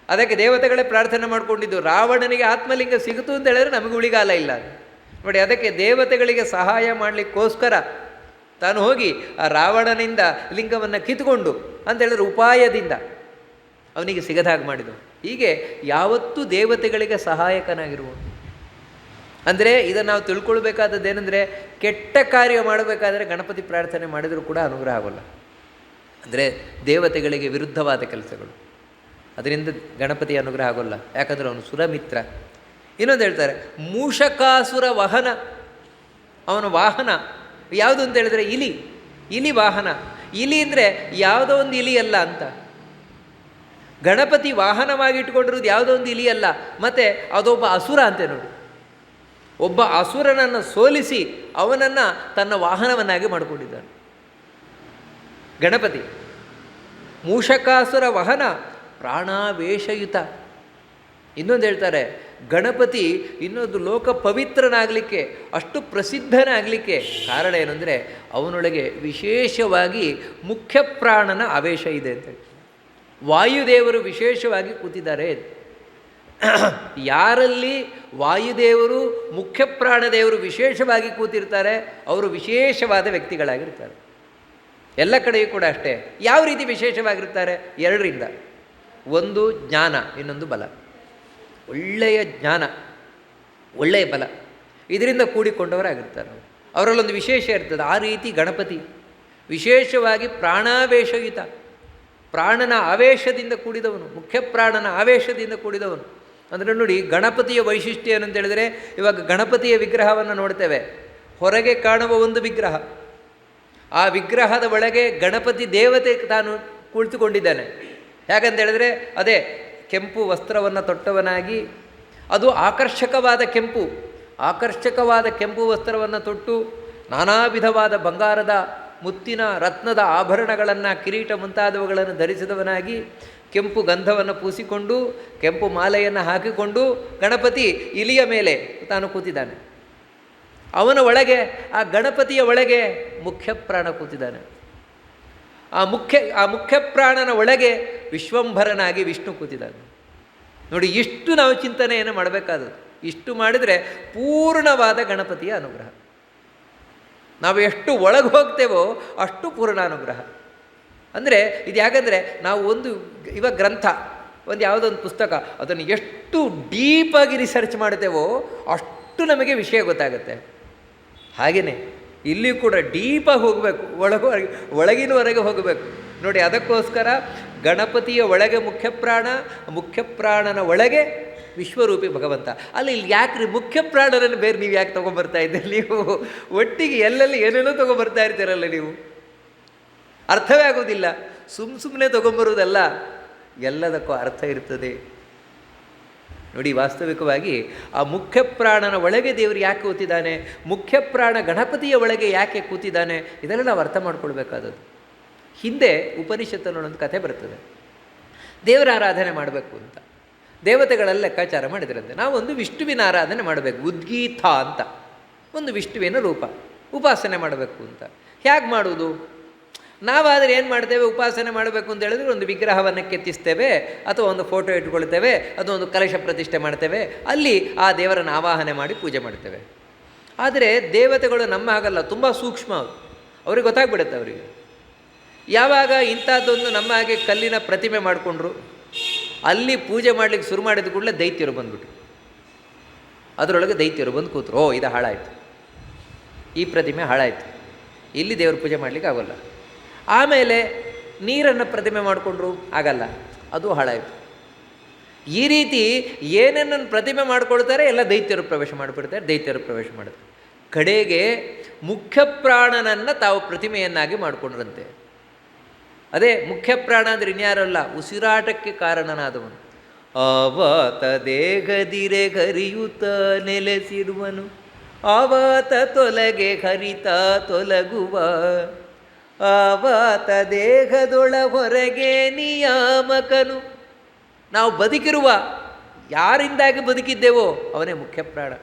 ಅದಕ್ಕೆ ದೇವತೆಗಳೇ ಪ್ರಾರ್ಥನೆ ಮಾಡಿಕೊಂಡಿದ್ದು, ರಾವಣನಿಗೆ ಆತ್ಮಲಿಂಗ ಸಿಗುತ್ತು ಅಂತ ಹೇಳಿದ್ರೆ ನಮಗೆ ಉಳಿಗಾಲ ಇಲ್ಲ. ನೋಡಿ, ಅದಕ್ಕೆ ದೇವತೆಗಳಿಗೆ ಸಹಾಯ ಮಾಡಲಿಕ್ಕೋಸ್ಕರ ತಾನು ಹೋಗಿ ಆ ರಾವಣನಿಂದ ಲಿಂಗವನ್ನು ಕಿತ್ತುಕೊಂಡು ಅಂತ ಹೇಳಿದ್ರೆ ಉಪಾಯದಿಂದ ಅವನಿಗೆ ಸಿಗದಾಗಿ ಮಾಡಿದವು. ಹೀಗೆ ಯಾವತ್ತೂ ದೇವತೆಗಳಿಗೆ ಸಹಾಯಕನಾಗಿರುವನು. ಅಂದರೆ ಇದನ್ನು ನಾವು ತಿಳ್ಕೊಳ್ಬೇಕಾದದ್ದೇನೆಂದರೆ, ಕೆಟ್ಟ ಕಾರ್ಯ ಮಾಡಬೇಕಾದರೆ ಗಣಪತಿ ಪ್ರಾರ್ಥನೆ ಮಾಡಿದರೂ ಕೂಡ ಅನುಗ್ರಹ ಆಗೋಲ್ಲ. ಅಂದರೆ ದೇವತೆಗಳಿಗೆ ವಿರುದ್ಧವಾದ ಕೆಲಸಗಳು, ಅದರಿಂದ ಗಣಪತಿ ಅನುಗ್ರಹ ಆಗೋಲ್ಲ. ಯಾಕಂದರೆ ಅವನು ಸುರಮಿತ್ರ. ಇನ್ನೊಂದು ಹೇಳ್ತಾರೆ, ಮೂಷಕಾಸುರ ವಾಹನ. ಅವನ ವಾಹನ ಯಾವುದು ಅಂತ ಹೇಳಿದ್ರೆ ಇಲಿ. ಇಲಿ ವಾಹನ. ಇಲಿ ಅಂದರೆ ಯಾವುದೋ ಒಂದು ಇಲಿ ಅಲ್ಲ ಅಂತ. ಗಣಪತಿ ವಾಹನವಾಗಿ ಇಟ್ಕೊಂಡಿರೋದು ಯಾವುದೋ ಒಂದು ಇಲಿ ಅಲ್ಲ. ಮತ್ತು ಅದೊಬ್ಬ ಅಸುರ ಅಂತೆ ನೋಡಿ. ಒಬ್ಬ ಅಸುರನನ್ನು ಸೋಲಿಸಿ ಅವನನ್ನು ತನ್ನ ವಾಹನವನ್ನಾಗಿ ಮಾಡಿಕೊಂಡಿದ್ದಾನೆ ಗಣಪತಿ. ಮೂಷಕಾಸುರ ವಾಹನ ಪ್ರಾಣಾವೇಶಯುತ. ಇನ್ನೊಂದು ಹೇಳ್ತಾರೆ, ಗಣಪತಿ ಇನ್ನೊಂದು ಲೋಕ ಪವಿತ್ರನಾಗಲಿಕ್ಕೆ, ಅಷ್ಟು ಪ್ರಸಿದ್ಧನಾಗಲಿಕ್ಕೆ ಕಾರಣ ಏನಂದರೆ ಅವನೊಳಗೆ ವಿಶೇಷವಾಗಿ ಮುಖ್ಯ ಪ್ರಾಣನ ಆವೇಶ ಇದೆ ಅಂತ. ವಾಯುದೇವರು ವಿಶೇಷವಾಗಿ ಕೂತಿದ್ದಾರೆ. ಯಾರಲ್ಲಿ ವಾಯುದೇವರು ಮುಖ್ಯ ಪ್ರಾಣದೇವರು ವಿಶೇಷವಾಗಿ ಕೂತಿರ್ತಾರೆ ಅವರು ವಿಶೇಷವಾದ ವ್ಯಕ್ತಿಗಳಾಗಿರ್ತಾರೆ. ಎಲ್ಲ ಕಡೆಯೂ ಕೂಡ ಅಷ್ಟೇ. ಯಾವ ರೀತಿ ವಿಶೇಷವಾಗಿರ್ತಾರೆ? ಎರಡರಿಂದ, ಒಂದು ಜ್ಞಾನ, ಇನ್ನೊಂದು ಬಲ. ಒಳ್ಳೆಯ ಜ್ಞಾನ, ಒಳ್ಳೆಯ ಬಲ, ಇದರಿಂದ ಕೂಡಿಕೊಂಡವರಾಗಿರ್ತಾರೆ. ಅವರಲ್ಲೊಂದು ವಿಶೇಷ ಇರ್ತದೆ. ಆ ರೀತಿ ಗಣಪತಿ ವಿಶೇಷವಾಗಿ ಪ್ರಾಣಾವೇಶಯುತ, ಪ್ರಾಣನ ಆವೇಶದಿಂದ ಕೂಡಿದವನು, ಮುಖ್ಯ ಪ್ರಾಣನ ಆವೇಶದಿಂದ ಕೂಡಿದವನು. ಅಂದರೆ ನೋಡಿ, ಗಣಪತಿಯ ವೈಶಿಷ್ಟ್ಯ ಏನಂತ ಹೇಳಿದರೆ, ಇವಾಗ ಗಣಪತಿಯ ವಿಗ್ರಹವನ್ನು ನೋಡ್ತೇವೆ. ಹೊರಗೆ ಕಾಣುವ ಒಂದು ವಿಗ್ರಹ, ಆ ವಿಗ್ರಹದ ಒಳಗೆ ಗಣಪತಿ ದೇವತೆ ತಾನು ಕುಳಿತುಕೊಂಡಿದ್ದಾನೆ. ಯಾಕಂತ ಹೇಳಿದ್ರೆ ಅದೇ ಕೆಂಪು ವಸ್ತ್ರವನ್ನು ತೊಟ್ಟವನಾಗಿ, ಅದು ಆಕರ್ಷಕವಾದ ಕೆಂಪು, ಆಕರ್ಷಕವಾದ ಕೆಂಪು ವಸ್ತ್ರವನ್ನು ತೊಟ್ಟು ನಾನಾ ವಿಧವಾದ ಬಂಗಾರದ, ಮುತ್ತಿನ, ರತ್ನದ ಆಭರಣಗಳನ್ನು, ಕಿರೀಟ ಮುಂತಾದವುಗಳನ್ನು ಧರಿಸಿದವನಾಗಿ, ಕೆಂಪು ಗಂಧವನ್ನು ಪೂಸಿಕೊಂಡು, ಕೆಂಪು ಮಾಲೆಯನ್ನು ಹಾಕಿಕೊಂಡು ಗಣಪತಿ ಇಲಿಯ ಮೇಲೆ ತಾನು ಕೂತಿದ್ದಾನೆ. ಅವನ ಒಳಗೆ, ಆ ಗಣಪತಿಯ ಒಳಗೆ ಮುಖ್ಯ ಪ್ರಾಣ ಕೂತಿದ್ದಾನೆ. ಆ ಮುಖ್ಯ ಪ್ರಾಣನ ಒಳಗೆ ವಿಶ್ವಂಭರನಾಗಿ ವಿಷ್ಣು ಕೂತಿದ್ದಾನೆ. ನೋಡಿ, ಇಷ್ಟು ನಾವು ಚಿಂತನೆಯನ್ನು ಮಾಡಬೇಕಾದದ್ದು. ಇಷ್ಟು ಮಾಡಿದರೆ ಪೂರ್ಣವಾದ ಗಣಪತಿಯ ಅನುಗ್ರಹ. ನಾವು ಎಷ್ಟು ಒಳಗೆ ಹೋಗ್ತೇವೋ ಅಷ್ಟು ಪೂರ್ಣ ಅನುಗ್ರಹ. ಅಂದರೆ ಇದು ಯಾಕಂದರೆ ನಾವು ಇವಾಗ ಗ್ರಂಥ, ಒಂದು ಯಾವುದೊಂದು ಪುಸ್ತಕ, ಅದನ್ನು ಎಷ್ಟು ಡೀಪಾಗಿ ರಿಸರ್ಚ್ ಮಾಡ್ತೇವೋ ಅಷ್ಟು ನಮಗೆ ವಿಷಯ ಗೊತ್ತಾಗುತ್ತೆ. ಹಾಗೆಯೇ ಇಲ್ಲಿ ಕೂಡ ಡೀಪಾಗಿ ಹೋಗಬೇಕು, ಒಳಗಿನವರೆಗೆ ಹೋಗಬೇಕು. ನೋಡಿ, ಅದಕ್ಕೋಸ್ಕರ ಗಣಪತಿಯ ಒಳಗೆ ಮುಖ್ಯ ಪ್ರಾಣನ ಒಳಗೆ ವಿಶ್ವರೂಪಿ ಭಗವಂತ. ಅಲ್ಲಿ ಇಲ್ಲಿ ಯಾಕ್ರಿ ಮುಖ್ಯ ಪ್ರಾಣನನ್ನು ಬೇರೆ ನೀವು ಯಾಕೆ ತೊಗೊಂಬರ್ತಾ ಇದ್ದೀರಿ? ನೀವು ಒಟ್ಟಿಗೆ ಎಲ್ಲೆಲ್ಲಿ ಏನೇನೋ ತೊಗೊಂಬರ್ತಾ ಇರ್ತೀರಲ್ಲ ನೀವು. ಅರ್ಥವೇ ಆಗೋದಿಲ್ಲ. ಸುಮ್ಮನೆ ತೊಗೊಂಬರುವುದಲ್ಲ, ಎಲ್ಲದಕ್ಕೂ ಅರ್ಥ ಇರ್ತದೆ. ನೋಡಿ, ವಾಸ್ತವಿಕವಾಗಿ ಆ ಮುಖ್ಯ ಪ್ರಾಣನ ಒಳಗೆ ದೇವರು ಯಾಕೆ ಕೂತಿದ್ದಾನೆ, ಮುಖ್ಯ ಪ್ರಾಣ ಗಣಪತಿಯ ಒಳಗೆ ಯಾಕೆ ಕೂತಿದ್ದಾನೆ, ಇದೆಲ್ಲ ನಾವು ಅರ್ಥ ಮಾಡ್ಕೊಳ್ಬೇಕಾದದ್ದು. ಹಿಂದೆ ಉಪನಿಷತ್ತನ್ನೊಂದು ಕಥೆ ಬರ್ತದೆ. ದೇವರ ಆರಾಧನೆ ಮಾಡಬೇಕು ಅಂತ ದೇವತೆಗಳೆಲ್ಲ ಲೆಕ್ಕಾಚಾರ ಮಾಡಿದ್ರಂತೆ. ನಾವೊಂದು ವಿಷ್ಣುವಿನ ಆರಾಧನೆ ಮಾಡಬೇಕು, ಉದ್ಗೀತ ಅಂತ ಒಂದು ವಿಷ್ಣುವಿನ ರೂಪ ಉಪಾಸನೆ ಮಾಡಬೇಕು ಅಂತ. ಹೇಗೆ ಮಾಡುವುದು? ನಾವಾದರೆ ಏನು ಮಾಡ್ತೇವೆ? ಉಪಾಸನೆ ಮಾಡಬೇಕು ಅಂತ ಹೇಳಿದ್ರೆ ಒಂದು ವಿಗ್ರಹವನ್ನು ಕೆತ್ತಿಸ್ತೇವೆ, ಅಥವಾ ಒಂದು ಫೋಟೋ ಇಟ್ಕೊಳ್ತೇವೆ, ಅಥವಾ ಒಂದು ಕಲಶ ಪ್ರತಿಷ್ಠೆ ಮಾಡ್ತೇವೆ, ಅಲ್ಲಿ ಆ ದೇವರನ್ನು ಆವಾಹನೆ ಮಾಡಿ ಪೂಜೆ ಮಾಡ್ತೇವೆ. ಆದರೆ ದೇವತೆಗಳು ನಮ್ಮ ಹಾಗಲ್ಲ, ತುಂಬ ಸೂಕ್ಷ್ಮ. ಅವ್ರಿಗೆ ಗೊತ್ತಾಗ್ಬಿಡುತ್ತೆ. ಅವರಿಗೆ ಯಾವಾಗ ಇಂಥದ್ದೊಂದು ನಮ್ಮ ಹಾಗೆ ಕಲ್ಲಿನ ಪ್ರತಿಮೆ ಮಾಡಿಕೊಂಡ್ರು, ಅಲ್ಲಿ ಪೂಜೆ ಮಾಡಲಿಕ್ಕೆ ಶುರು ಮಾಡಿದ ಕೂಡಲೇ ದೈತ್ಯರು ಬಂದುಬಿಟ್ರು. ಅದರೊಳಗೆ ದೈತ್ಯರು ಬಂದು ಕೂತರು. ಓ, ಇದು ಹಾಳಾಯಿತು, ಈ ಪ್ರತಿಮೆ ಹಾಳಾಯಿತು, ಇಲ್ಲಿ ದೇವ್ರ ಪೂಜೆ ಮಾಡಲಿಕ್ಕೆ ಆಗೋಲ್ಲ. ಆಮೇಲೆ ನೀರನ್ನು ಪ್ರತಿಮೆ ಮಾಡಿಕೊಂಡ್ರು, ಆಗಲ್ಲ, ಅದು ಹಾಳಾಯಿತು. ಈ ರೀತಿ ಏನೇನನ್ನು ಪ್ರತಿಮೆ ಮಾಡ್ಕೊಳ್ತಾರೆ ಎಲ್ಲ ದೈತ್ಯರು ಪ್ರವೇಶ ಮಾಡಿಬಿಡ್ತಾರೆ, ದೈತ್ಯರು ಪ್ರವೇಶ ಮಾಡ್ತಾರೆ. ಕಡೆಗೆ ಮುಖ್ಯ ಪ್ರಾಣನನ್ನು ತಾವು ಪ್ರತಿಮೆಯನ್ನಾಗಿ ಮಾಡಿಕೊಂಡ್ರಂತೆ. ಅದೇ ಮುಖ್ಯ ಪ್ರಾಣ ಅಂದರೆ ಇನ್ಯಾರಲ್ಲ, ಉಸಿರಾಟಕ್ಕೆ ಕಾರಣನಾದವನು. ಆವಾತ ದೇಹದಿರೆ ಹರಿಯುತ್ತ ನೆಲೆಸಿರುವನು, ಆವಾತ ತೊಲಗೆ ಹರಿತ ತೊಲಗುವ, ಆವಾತ ದೇಹದೊಳ ಹೊರಗೆ ನಿಯಾಮಕನು. ನಾವು ಬದುಕಿರುವ, ಯಾರಿಂದಾಗಿ ಬದುಕಿದ್ದೇವೋ ಅವನೇ ಮುಖ್ಯ ಪ್ರಾಣ,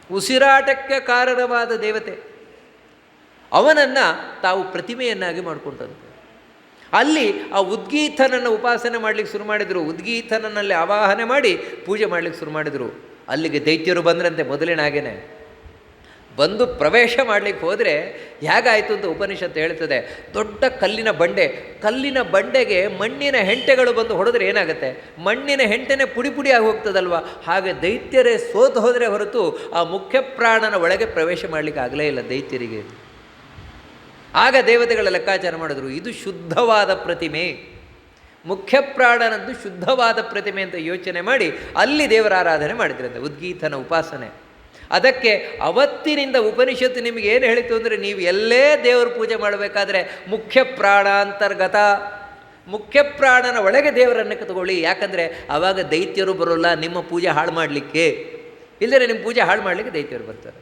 ಉಸಿರಾಟಕ್ಕೆ ಕಾರಣವಾದ ದೇವತೆ. ಅವನನ್ನು ತಾವು ಪ್ರತಿಮೆಯನ್ನಾಗಿ ಮಾಡಿಕೊಂಡಂತೆ. ಅಲ್ಲಿ ಆ ಉದ್ಗೀತನನ್ನು ಉಪಾಸನೆ ಮಾಡಲಿಕ್ಕೆ ಶುರು ಮಾಡಿದರು. ಉದ್ಗೀತನಲ್ಲಿ ಆವಾಹನೆ ಮಾಡಿ ಪೂಜೆ ಮಾಡಲಿಕ್ಕೆ ಶುರು ಮಾಡಿದರು. ಅಲ್ಲಿಗೆ ದೈತ್ಯರು ಬಂದ್ರಂತೆ. ಮೊದಲಿನ ಹಾಗೇನೆ ಬಂದು ಪ್ರವೇಶ ಮಾಡಲಿಕ್ಕೆ ಹೋದರೆ ಹೇಗಾಯಿತು ಅಂತ ಉಪನಿಷತ್ತು ಹೇಳ್ತದೆ. ದೊಡ್ಡ ಕಲ್ಲಿನ ಬಂಡೆಗೆ ಮಣ್ಣಿನ ಹೆಂಟೆಗಳು ಬಂದು ಹೊಡೆದ್ರೆ ಏನಾಗುತ್ತೆ? ಮಣ್ಣಿನ ಹೆಂಟೆನೇ ಪುಡಿ ಪುಡಿ ಆಗಿ ಹೋಗ್ತದಲ್ವ. ಹಾಗೆ ದೈತ್ಯರೇ ಸೋತು ಹೋದರೆ ಹೊರತು ಆ ಮುಖ್ಯ ಪ್ರಾಣನ ಒಳಗೆ ಪ್ರವೇಶ ಮಾಡಲಿಕ್ಕೆ ಆಗಲೇ ಇಲ್ಲ ದೈತ್ಯರಿಗೆ. ಆಗ ದೇವತೆಗಳ ಲೆಕ್ಕಾಚಾರ ಮಾಡಿದ್ರು, ಇದು ಶುದ್ಧವಾದ ಪ್ರತಿಮೆ, ಮುಖ್ಯ ಪ್ರಾಣನದ್ದು ಶುದ್ಧವಾದ ಪ್ರತಿಮೆ ಅಂತ ಯೋಚನೆ ಮಾಡಿ ಅಲ್ಲಿ ದೇವರ ಆರಾಧನೆ ಮಾಡಿದ್ರಂತೆ, ಉದ್ಗೀತನ ಉಪಾಸನೆ. ಅದಕ್ಕೆ ಅವತ್ತಿನಿಂದ ಉಪನಿಷತ್ತು ನಿಮಗೆ ಏನು ಹೇಳಿತು ಅಂದರೆ, ನೀವು ಎಲ್ಲೇ ದೇವರ ಪೂಜೆ ಮಾಡಬೇಕಾದ್ರೆ ಮುಖ್ಯ ಪ್ರಾಣಾಂತರ್ಗತ, ಮುಖ್ಯ ಪ್ರಾಣನ ಒಳಗೆ ದೇವರನ್ನು ತಗೊಳ್ಳಿ. ಯಾಕಂದರೆ ಆವಾಗ ದೈತ್ಯರು ಬರೋಲ್ಲ ನಿಮ್ಮ ಪೂಜೆ ಹಾಳು ಮಾಡಲಿಕ್ಕೆ. ಇಲ್ಲದೇ ನಿಮ್ಮ ಪೂಜೆ ಹಾಳು ಮಾಡಲಿಕ್ಕೆ ದೈತ್ಯರು ಬರ್ತಾರೆ.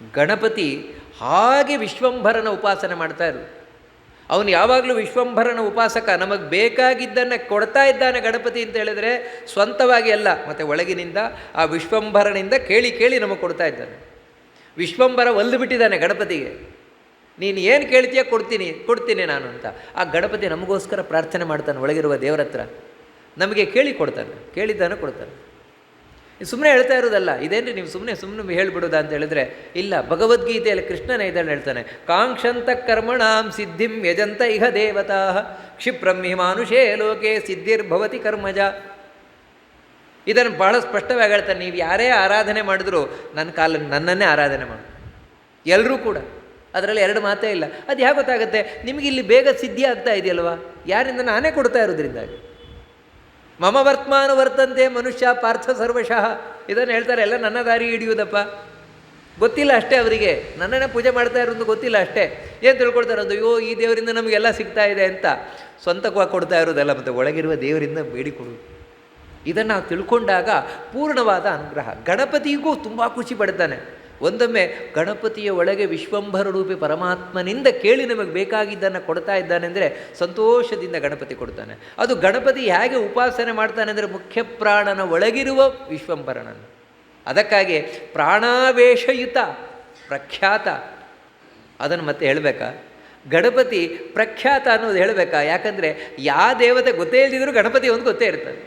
ಗಣಪತಿ ಹಾಗೆ ವಿಶ್ವಂಭರನ ಉಪಾಸನೆ ಮಾಡ್ತಾಯಿರು. ಅವನು ಯಾವಾಗಲೂ ವಿಶ್ವಂಭರನ ಉಪಾಸಕ. ನಮಗೆ ಬೇಕಾಗಿದ್ದನ್ನು ಕೊಡ್ತಾ ಇದ್ದಾನೆ ಗಣಪತಿ ಅಂತ ಹೇಳಿದರೆ ಸ್ವಂತವಾಗಿ ಅಲ್ಲ, ಮತ್ತು ಒಳಗಿನಿಂದ ಆ ವಿಶ್ವಂಭರನಿಂದ ಕೇಳಿ ನಮಗೆ ಕೊಡ್ತಾ ಇದ್ದಾನೆ. ವಿಶ್ವಂಭರ ಒಲ್ದು ಬಿಟ್ಟಿದ್ದಾನೆ ಗಣಪತಿಗೆ. ನೀನು ಏನು ಕೇಳ್ತೀಯ ಕೊಡ್ತೀನಿ ನಾನು ಅಂತ. ಆ ಗಣಪತಿ ನಮಗೋಸ್ಕರ ಪ್ರಾರ್ಥನೆ ಮಾಡ್ತಾನೆ ಒಳಗಿರುವ ದೇವರ ಹತ್ರ. ನಮಗೆ ಕೊಡ್ತಾನೆ, ಕೇಳಿದ್ದಾನೆ ಕೊಡ್ತಾನೆ. ಸುಮ್ಮನೆ ಹೇಳ್ತಾ ಇರೋದಲ್ಲ. ಇದೇನ್ರಿ ನೀವು ಸುಮ್ಮನೆ ಹೇಳ್ಬಿಡೋದಾ ಅಂತ ಹೇಳಿದ್ರೆ ಇಲ್ಲ. ಭಗವದ್ಗೀತೆಯಲ್ಲಿ ಕೃಷ್ಣನೇ ಇದನ್ನು ಹೇಳ್ತಾನೆ, ಕಾಂಕ್ಷಂತ ಕರ್ಮಣಾಂ ಸಿದ್ಧಿಂ ಯಜಂತ ಇಹ ದೇವತಾ ಕ್ಷಿಪ್ರಹಿ ಮಾನುಷೇ ಲೋಕೆ ಸಿದ್ಧಿರ್ಭವತಿ ಕರ್ಮಜ. ಇದನ್ನು ಬಹಳ ಸ್ಪಷ್ಟವಾಗಿ ಹೇಳ್ತಾನೆ. ನೀವು ಯಾರೇ ಆರಾಧನೆ ಮಾಡಿದ್ರು ನನ್ನನ್ನೇ ಆರಾಧನೆ ಮಾಡು, ಎಲ್ಲರೂ ಕೂಡ. ಅದರಲ್ಲಿ ಎರಡು ಮಾತೇ ಇಲ್ಲ. ಅದು ಹೇಗೆ ಗೊತ್ತಾಗುತ್ತೆ? ನಿಮಗೆ ಇಲ್ಲಿ ಬೇಗ ಸಿದ್ಧಿ ಆಗ್ತಾ ಇದೆಯಲ್ವಾ? ಯಾರಿಂದ? ನಾನೇ ಕೊಡ್ತಾ ಇರೋದ್ರಿಂದಾಗಿ. ಮಮ ವರ್ತಮಾನ ವರ್ತಂತೆ ಮನುಷ್ಯ ಪಾರ್ಥ ಸರ್ವಶಃ. ಇದನ್ನು ಹೇಳ್ತಾರೆ. ಎಲ್ಲ ನನ್ನ ದಾರಿ ಹಿಡಿಯುವುದಪ್ಪ. ಗೊತ್ತಿಲ್ಲ ಅಷ್ಟೇ ಅವರಿಗೆ, ನನ್ನನ್ನೇ ಪೂಜೆ ಮಾಡ್ತಾ ಇರೋದು ಗೊತ್ತಿಲ್ಲ ಅಷ್ಟೇ. ಏನು ತಿಳ್ಕೊಳ್ತಾರೆ? ಅದು ಅಯ್ಯೋ ಈ ದೇವರಿಂದ ನಮಗೆಲ್ಲ ಸಿಗ್ತಾ ಇದೆ ಅಂತ ಸ್ವಂತವಾಗಿ ಕೊಡ್ತಾ ಇರೋದಲ್ಲ, ಮತ್ತು ಒಳಗಿರುವ ದೇವರಿಂದ ಬೇಡಿಕೊಡುವುದು. ಇದನ್ನು ನಾವು ತಿಳ್ಕೊಂಡಾಗ ಪೂರ್ಣವಾದ ಅನುಗ್ರಹ. ಗಣಪತಿಗೂ ತುಂಬ ಖುಷಿ ಪಡ್ತಾನೆ. ಒಂದೊಮ್ಮೆ ಗಣಪತಿಯ ಒಳಗೆ ವಿಶ್ವಂಭರ ರೂಪಿ ಪರಮಾತ್ಮನಿಂದ ಕೇಳಿ ನಮಗೆ ಬೇಕಾಗಿದ್ದನ್ನು ಕೊಡ್ತಾ ಇದ್ದಾನೆ ಅಂದರೆ ಸಂತೋಷದಿಂದ ಗಣಪತಿ ಕೊಡ್ತಾನೆ. ಅದು ಗಣಪತಿ ಹೇಗೆ ಉಪಾಸನೆ ಮಾಡ್ತಾನೆ ಅಂದರೆ ಮುಖ್ಯ ಪ್ರಾಣನ ಒಳಗಿರುವ ವಿಶ್ವಂಭರನನ್ನು. ಅದಕ್ಕಾಗಿ ಪ್ರಾಣಾವೇಶಯುತ ಪ್ರಖ್ಯಾತ. ಅದನ್ನು ಮತ್ತೆ ಹೇಳಬೇಕಾ? ಗಣಪತಿ ಪ್ರಖ್ಯಾತ ಅನ್ನೋದು ಹೇಳಬೇಕಾ? ಯಾಕಂದರೆ ಯಾವ ದೇವತೆ ಗೊತ್ತೇ ಇಲ್ದಿದ್ರೂ ಗಣಪತಿ ಒಂದು ಗೊತ್ತೇ ಇರ್ತದೆ.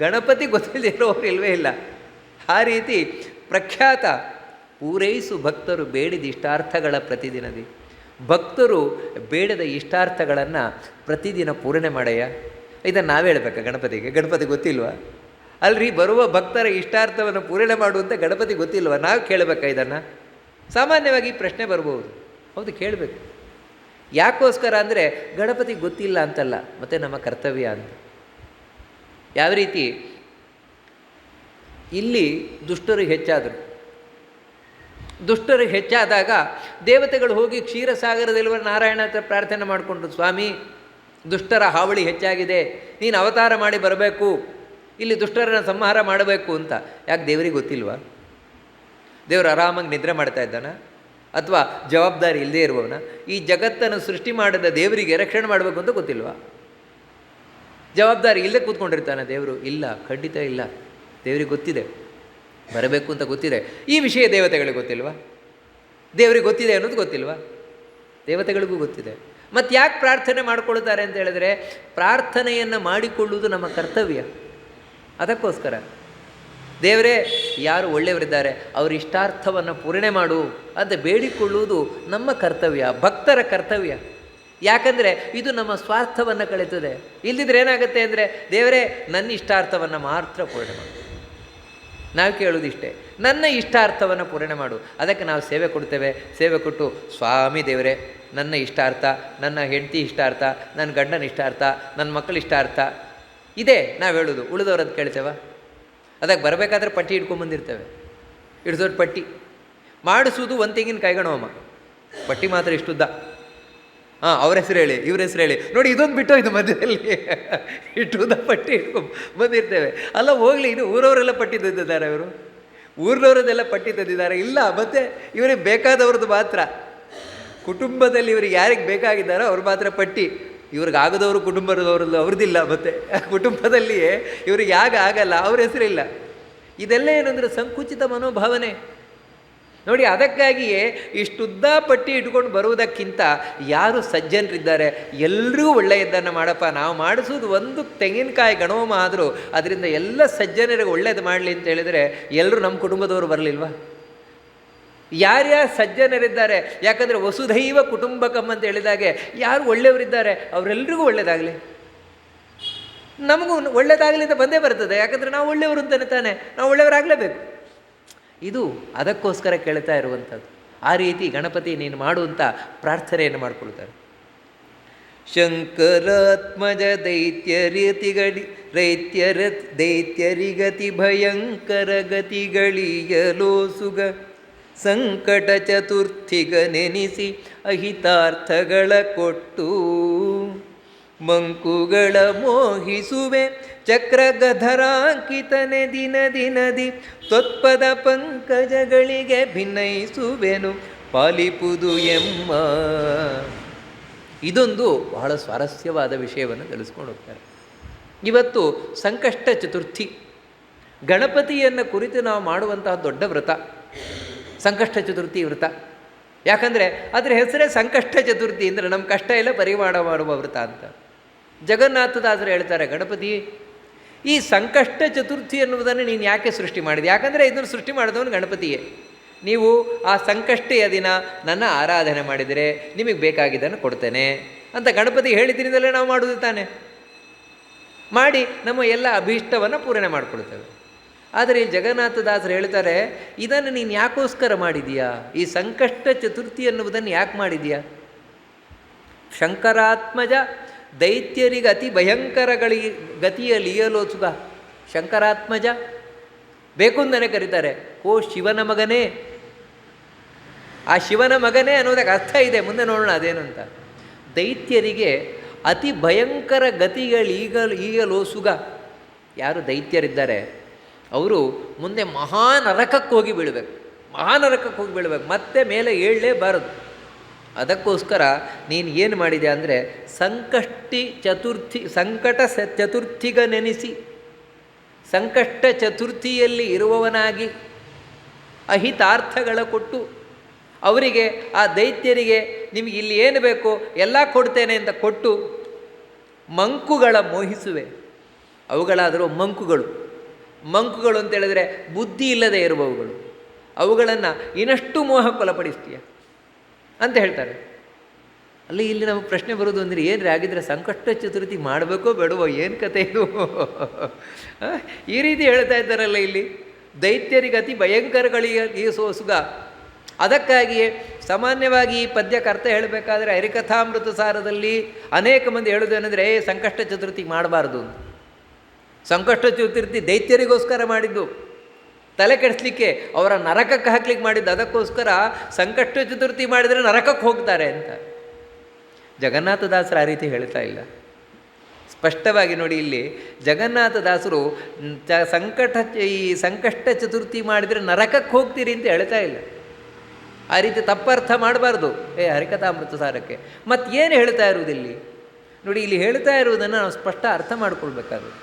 ಗಣಪತಿ ಗೊತ್ತಿಲ್ಲದಿರೋರು ಇಲ್ಲವೇ ಇಲ್ಲ. ಆ ರೀತಿ ಪ್ರಖ್ಯಾತ. ಪೂರೈಸು ಭಕ್ತರು ಬೇಡಿದ ಇಷ್ಟಾರ್ಥಗಳ ಪ್ರತಿದಿನದಿ. ಭಕ್ತರು ಬೇಡದ ಇಷ್ಟಾರ್ಥಗಳನ್ನು ಪ್ರತಿದಿನ ಪೂರಣೆ ಮಾಡಯ್ಯ. ಇದನ್ನು ನಾವೇ ಹೇಳಬೇಕಾ ಗಣಪತಿಗೆ? ಗಣಪತಿ ಗೊತ್ತಿಲ್ವಾ? ಅಲ್ರಿ, ಬರುವ ಭಕ್ತರ ಇಷ್ಟಾರ್ಥವನ್ನು ಪೂರಣೆ ಮಾಡುವಂಥ ಗಣಪತಿ ಗೊತ್ತಿಲ್ವಾ? ನಾವು ಕೇಳಬೇಕಾ ಇದನ್ನು? ಸಾಮಾನ್ಯವಾಗಿ ಪ್ರಶ್ನೆ ಬರ್ಬೋದು. ಹೌದು, ಕೇಳಬೇಕು. ಯಾಕೋಸ್ಕರ ಅಂದರೆ ಗಣಪತಿ ಗೊತ್ತಿಲ್ಲ ಅಂತಲ್ಲ, ಮತ್ತು ನಮ್ಮ ಕರ್ತವ್ಯ ಅಂತ. ಯಾವ ರೀತಿ ಇಲ್ಲಿ ದುಷ್ಟರು ಹೆಚ್ಚಾದರು, ದುಷ್ಟರು ಹೆಚ್ಚಾದಾಗ ದೇವತೆಗಳು ಹೋಗಿ ಕ್ಷೀರಸಾಗರದಲ್ಲಿರುವ ನಾರಾಯಣ ಹತ್ರ ಪ್ರಾರ್ಥನೆ ಮಾಡಿಕೊಂಡ್ರು, ಸ್ವಾಮಿ ದುಷ್ಟರ ಹಾವಳಿ ಹೆಚ್ಚಾಗಿದೆ, ನೀನು ಅವತಾರ ಮಾಡಿ ಬರಬೇಕು, ಇಲ್ಲಿ ದುಷ್ಟರನ್ನು ಸಂಹಾರ ಮಾಡಬೇಕು ಅಂತ. ಯಾಕೆ ದೇವರಿಗೆ ಗೊತ್ತಿಲ್ವಾ? ದೇವರು ಆರಾಮಾಗಿ ನಿದ್ರೆ ಮಾಡ್ತಾ ಇದ್ದಾನ ಅಥವಾ ಜವಾಬ್ದಾರಿ ಇಲ್ಲದೇ ಇರುವವನ? ಈ ಜಗತ್ತನ್ನು ಸೃಷ್ಟಿ ಮಾಡಿದ ದೇವರಿಗೆ ರಕ್ಷಣೆ ಮಾಡಬೇಕು ಅಂತ ಗೊತ್ತಿಲ್ವಾ? ಜವಾಬ್ದಾರಿ ಇಲ್ಲದೆ ಕೂತ್ಕೊಂಡಿರ್ತಾನೆ ದೇವರು? ಇಲ್ಲ, ಖಂಡಿತ ಇಲ್ಲ. ದೇವರಿಗೆ ಗೊತ್ತಿದೆ ಬರಬೇಕು ಅಂತ ಗೊತ್ತಿದೆ. ಈ ವಿಷಯ ದೇವತೆಗಳಿಗೆ ಗೊತ್ತಿಲ್ವಾ? ದೇವರಿಗೆ ಗೊತ್ತಿದೆ ಅನ್ನೋದು ಗೊತ್ತಿಲ್ವಾ? ದೇವತೆಗಳಿಗೂ ಗೊತ್ತಿದೆ. ಮತ್ತು ಯಾಕೆ ಪ್ರಾರ್ಥನೆ ಮಾಡಿಕೊಳ್ತಾರೆ ಅಂತ ಹೇಳಿದ್ರೆ, ಪ್ರಾರ್ಥನೆಯನ್ನು ಮಾಡಿಕೊಳ್ಳುವುದು ನಮ್ಮ ಕರ್ತವ್ಯ. ಅದಕ್ಕೋಸ್ಕರ ದೇವರೇ ಯಾರು ಒಳ್ಳೆಯವರಿದ್ದಾರೆ ಅವರ ಇಷ್ಟಾರ್ಥವನ್ನು ಪೂರ್ಣೆ ಮಾಡು ಅಂತ ಬೇಡಿಕೊಳ್ಳುವುದು ನಮ್ಮ ಕರ್ತವ್ಯ, ಭಕ್ತರ ಕರ್ತವ್ಯ. ಯಾಕಂದರೆ ಇದು ನಮ್ಮ ಸ್ವಾರ್ಥವನ್ನು ಕಳೀತದೆ. ಇಲ್ಲದಿದ್ರೆ ಏನಾಗುತ್ತೆ ಅಂದರೆ, ದೇವರೇ ನನ್ನ ಇಷ್ಟಾರ್ಥವನ್ನು ಮಾತ್ರ ಪೂರ್ಣೆ ಮಾಡು. ನಾವು ಕೇಳೋದಿಷ್ಟೇ, ನನ್ನ ಇಷ್ಟಾರ್ಥವನ್ನು ಪೂರ್ಣೆ ಮಾಡು. ಅದಕ್ಕೆ ನಾವು ಸೇವೆ ಕೊಡ್ತೇವೆ. ಸೇವೆ ಕೊಟ್ಟು, ಸ್ವಾಮಿ ದೇವರೇ ನನ್ನ ಇಷ್ಟಾರ್ಥ, ನನ್ನ ಹೆಂಡತಿ ಇಷ್ಟಾರ್ಥ, ನನ್ನ ಗಂಡನ ಇಷ್ಟಾರ್ಥ, ನನ್ನ ಮಕ್ಕಳ ಇಷ್ಟಾರ್ಥ ಇದೇ ನಾವು ಹೇಳೋದು. ಉಳಿದವ್ರದ್ದು ಕೇಳ್ತೇವೆ? ಅದಕ್ಕೆ ಬರಬೇಕಾದ್ರೆ ಪಟ್ಟಿ ಇಟ್ಕೊಂಬಂದಿರ್ತೇವೆ. ಇಷ್ಟು ದೊಡ್ಡ ಪಟ್ಟಿ ಮಾಡಿಸೋದು ಒಂದು ತೆಂಗಿನ ಕಾಯ್ಗಣವಮ್ಮ, ಪಟ್ಟಿ ಮಾತ್ರ ಇಷ್ಟುದ್ದ. ಅವ್ರ ಹೆಸರು ಹೇಳಿ, ಇವ್ರ ಹೆಸರು ಹೇಳಿ, ನೋಡಿ ಇದೊಂದು ಬಿಟ್ಟು ಇದು ಮಧ್ಯದಲ್ಲಿ ಇಷ್ಟುದ್ದ ಪಟ್ಟಿ ಇಟ್ಕೊಂಡು ಬಂದಿರ್ತೇವೆ. ಅಲ್ಲ ಹೋಗಲಿ, ಇದು ಊರವರೆಲ್ಲ ಪಟ್ಟಿ ತಂದಿದ್ದಾರೆ, ಇವರು ಊರಿನವರದೆಲ್ಲ ಪಟ್ಟಿ ತಂದಿದ್ದಾರೆ. ಇಲ್ಲ, ಮತ್ತು ಇವರಿಗೆ ಬೇಕಾದವ್ರದ್ದು ಮಾತ್ರ, ಕುಟುಂಬದಲ್ಲಿ ಇವ್ರಿಗೆ ಯಾರಿಗೆ ಬೇಕಾಗಿದ್ದಾರೋ ಅವ್ರು ಮಾತ್ರ ಪಟ್ಟಿ. ಇವ್ರಿಗಾಗದವರು ಕುಟುಂಬದವ್ರದ್ದು ಅವ್ರದ್ದಿಲ್ಲ. ಮತ್ತು ಕುಟುಂಬದಲ್ಲಿಯೇ ಇವ್ರಿಗೆ ಆಗಲ್ಲ, ಅವ್ರ ಹೆಸರಿಲ್ಲ. ಇದೆಲ್ಲ ಏನಂದರೆ ಸಂಕುಚಿತ ಮನೋಭಾವನೆ ನೋಡಿ. ಅದಕ್ಕಾಗಿಯೇ ಇಷ್ಟುದ್ದ ಪಟ್ಟಿ ಇಟ್ಕೊಂಡು ಬರುವುದಕ್ಕಿಂತ ಯಾರು ಸಜ್ಜನರಿದ್ದಾರೆ ಎಲ್ಲರಿಗೂ ಒಳ್ಳೆಯದನ್ನು ಮಾಡಪ್ಪ, ನಾವು ಮಾಡಿಸೋದು ಒಂದು ತೆಂಗಿನಕಾಯಿ ಗಣೋಮ ಆದರೂ ಅದರಿಂದ ಎಲ್ಲ ಸಜ್ಜನರಿಗೆ ಒಳ್ಳೇದು ಮಾಡಲಿ ಅಂತ ಹೇಳಿದರೆ ಎಲ್ಲರೂ ನಮ್ಮ ಕುಟುಂಬದವರು ಬರಲಿಲ್ವಾ? ಯಾರ್ಯಾರು ಸಜ್ಜನರಿದ್ದಾರೆ, ಯಾಕಂದರೆ ವಸುಧೈವ ಕುಟುಂಬಕಂ ಅಂತ ಹೇಳಿದಾಗೆ ಯಾರು ಒಳ್ಳೆಯವರಿದ್ದಾರೆ ಅವರೆಲ್ಲರಿಗೂ ಒಳ್ಳೆಯದಾಗಲಿ, ನಮಗೂ ಒಳ್ಳೆಯದಾಗಲಿ ಅಂತ ಬಂದೇ ಬರ್ತದೆ. ಯಾಕಂದರೆ ನಾವು ಒಳ್ಳೆಯವರು ಅಂತಲೇ ತಾನೆ, ನಾವು ಒಳ್ಳೆಯವರಾಗಲೇಬೇಕು. ಇದು ಅದಕ್ಕೋಸ್ಕರ ಕೇಳ್ತಾ ಇರುವಂಥದ್ದು. ಆ ರೀತಿ ಗಣಪತಿ ನೀನು ಮಾಡುವಂಥ ಪ್ರಾರ್ಥನೆಯನ್ನು ಮಾಡಿಕೊಳ್ತಾರೆ. ಶಂಕರಾತ್ಮಜ ದೈತ್ಯರಿಗತಿ ಭಯಂಕರ ಗತಿಗಳಿಯಲೋ ಸುಗ ಸಂಕಟ ಚತುರ್ಥಿಗ ನೆನೆಸಿ ಅಹಿತಾರ್ಥಗಳ ಕೊಟ್ಟು ಮಂಕುಗಳ ಮೋಹಿಸುವೆ ಚಕ್ರಗಧರಾಂಕಿತನೆ ದಿನದಿ ತ್ವತ್ಪದ ಪಂಕಜಗಳಿಗೆ ಭಿನ್ನಯಿಸುವೆನು ಪಾಲಿಪುದು ಎಮ್ಮ. ಇದೊಂದು ಬಹಳ ಸ್ವಾರಸ್ಯವಾದ ವಿಷಯವನ್ನು ತಿಳಿಸ್ಕೊಂಡು ಹೋಗ್ತಾರೆ. ಇವತ್ತು ಸಂಕಷ್ಟ ಚತುರ್ಥಿ, ಗಣಪತಿಯನ್ನು ಕುರಿತು ನಾವು ಮಾಡುವಂತಹ ದೊಡ್ಡ ವ್ರತ ಸಂಕಷ್ಟ ಚತುರ್ಥಿ ವ್ರತ. ಯಾಕಂದರೆ ಅದರ ಹೆಸರೇ ಸಂಕಷ್ಟ ಚತುರ್ಥಿ, ಅಂದರೆ ನಮ್ಮ ಕಷ್ಟ ಎಲ್ಲ ಪರಿಹಾರ ಮಾಡುವ ವ್ರತ ಅಂತ. ಜಗನ್ನಾಥದಾಸರು ಹೇಳ್ತಾರೆ, ಗಣಪತಿ ಈ ಸಂಕಷ್ಟ ಚತುರ್ಥಿ ಎನ್ನುವುದನ್ನು ನೀನು ಯಾಕೆ ಸೃಷ್ಟಿ ಮಾಡಿದೆ? ಯಾಕಂದರೆ ಇದನ್ನು ಸೃಷ್ಟಿ ಮಾಡಿದವನು ಗಣಪತಿಯೇ. ನೀವು ಆ ಸಂಕಷ್ಟೆಯ ದಿನ ನನ್ನ ಆರಾಧನೆ ಮಾಡಿದರೆ ನಿಮಗೆ ಬೇಕಾಗಿದ್ದನ್ನು ಕೊಡ್ತೇನೆ ಅಂತ ಗಣಪತಿ ಹೇಳಿದ್ರಿಂದಲೇ ನಾವು ಮಾಡುವುದು ತಾನೆ. ಮಾಡಿ ನಮ್ಮ ಎಲ್ಲ ಅಭೀಷ್ಟವನ್ನು ಪೂರಣೆ ಮಾಡಿಕೊಡ್ತೇವೆ. ಆದರೆ ಈ ಜಗನ್ನಾಥದಾಸರು ಹೇಳ್ತಾರೆ, ಇದನ್ನು ನೀನು ಯಾಕೋಸ್ಕರ ಮಾಡಿದೀಯಾ? ಈ ಸಂಕಷ್ಟ ಚತುರ್ಥಿ ಎನ್ನುವುದನ್ನು ಯಾಕೆ ಮಾಡಿದೀಯಾ? ಶಂಕರಾತ್ಮಜ ದೈತ್ಯರಿಗೆ ಅತಿ ಗತಿಯಲ್ಲಿ ಸುಗ. ಶಂಕರಾತ್ಮಜ ಬೇಕು ಅಂತಲೇ ಕರೀತಾರೆ. ಓ ಶಿವನ ಮಗನೇ, ಆ ಶಿವನ ಮಗನೇ ಅನ್ನೋದಕ್ಕೆ ಅರ್ಥ ಇದೆ, ಮುಂದೆ ನೋಡೋಣ ಅದೇನು ಅಂತ. ದೈತ್ಯರಿಗೆ ಅತಿ ಭಯಂಕರ ಈಗಲೋ ಸುಗ. ಯಾರು ದೈತ್ಯರಿದ್ದಾರೆ ಅವರು ಮುಂದೆ ಮಹಾನರಕಕ್ಕೆ ಹೋಗಿ ಬೀಳಬೇಕು, ಮತ್ತೆ ಮೇಲೆ ಏಳಲೇಬಾರದು. ಅದಕ್ಕೋಸ್ಕರ ನೀನು ಏನು ಮಾಡಿದೆ ಅಂದರೆ ಸಂಕಟ ಚತುರ್ಥಿಗ ನೆನೆಸಿ, ಸಂಕಷ್ಟ ಚತುರ್ಥಿಯಲ್ಲಿ ಇರುವವನಾಗಿ ಅಹಿತಾರ್ಥಗಳ ಕೊಟ್ಟು ಅವರಿಗೆ, ಆ ದೈತ್ಯರಿಗೆ ನಿಮಗೆ ಇಲ್ಲಿ ಏನು ಬೇಕೋ ಎಲ್ಲ ಕೊಡ್ತೇನೆ ಅಂತ ಕೊಟ್ಟು ಮಂಕುಗಳ ಮೋಹಿಸುವೆ. ಅವುಗಳಾದರೂ ಮಂಕುಗಳು ಅಂತ ಹೇಳಿದ್ರೆ ಬುದ್ಧಿ ಇಲ್ಲದೆ ಇರುವವುಗಳು. ಅವುಗಳನ್ನು ಇನ್ನಷ್ಟು ಮೋಹಕ್ಕೊಳಪಡಿಸ್ತೀಯ ಅಂತ ಹೇಳ್ತಾರೆ. ಅಲ್ಲಿ ಇಲ್ಲಿ ನಮಗೆ ಪ್ರಶ್ನೆ ಬರೋದು ಅಂದರೆ ಏನು ಆಗಿದ್ರೆ ಸಂಕಷ್ಟ ಚತುರ್ಥಿ ಮಾಡಬೇಕೋ ಬೇಡವೋ, ಏನು ಕತೆ ಇದು? ಈ ರೀತಿ ಹೇಳ್ತಾ ಇದ್ದಾರಲ್ಲ ಇಲ್ಲಿ, ದೈತ್ಯರಿಗೆ ಅತಿ ಭಯಂಕರಗಳಿಗೆ ಈ ಸುಗ. ಅದಕ್ಕಾಗಿಯೇ ಸಾಮಾನ್ಯವಾಗಿ ಈ ಪದ್ಯಕ್ಕೆ ಅರ್ಥ ಹೇಳಬೇಕಾದ್ರೆ ಹರಿಕಥಾಮೃತ ಸಾರದಲ್ಲಿ ಅನೇಕ ಮಂದಿ ಹೇಳೋದೇನೆಂದರೆ ಸಂಕಷ್ಟ ಚತುರ್ಥಿ ಮಾಡಬಾರ್ದು. ಸಂಕಷ್ಟ ಚತುರ್ಥಿ ದೈತ್ಯರಿಗೋಸ್ಕರ ಮಾಡಿದ್ದು, ತಲೆ ಕೆಡಿಸ್ಲಿಕ್ಕೆ, ಅವರ ನರಕಕ್ಕೆ ಹಾಕ್ಲಿಕ್ಕೆ ಮಾಡಿದ್ದು. ಅದಕ್ಕೋಸ್ಕರ ಸಂಕಷ್ಟ ಚತುರ್ಥಿ ಮಾಡಿದರೆ ನರಕಕ್ಕೆ ಹೋಗ್ತಾರೆ ಅಂತ. ಜಗನ್ನಾಥದಾಸರು ಆ ರೀತಿ ಹೇಳ್ತಾ ಇಲ್ಲ. ಸ್ಪಷ್ಟವಾಗಿ ನೋಡಿ, ಇಲ್ಲಿ ಜಗನ್ನಾಥದಾಸರು ಈ ಸಂಕಷ್ಟ ಚತುರ್ಥಿ ಮಾಡಿದರೆ ನರಕಕ್ಕೆ ಹೋಗ್ತೀರಿ ಅಂತ ಹೇಳ್ತಾ ಇಲ್ಲ. ಆ ರೀತಿ ತಪ್ಪರ್ಥ ಮಾಡಬಾರ್ದು ಹರಿಕಥಾಮೃತ ಸಾರಕ್ಕೆ. ಮತ್ತೇನು ಹೇಳ್ತಾ ಇರುವುದಿಲ್ಲಿ ನೋಡಿ, ಇಲ್ಲಿ ಹೇಳ್ತಾ ಇರುವುದನ್ನು ನಾವು ಸ್ಪಷ್ಟ ಅರ್ಥ ಮಾಡ್ಕೊಳ್ಬೇಕಾಗುತ್ತೆ.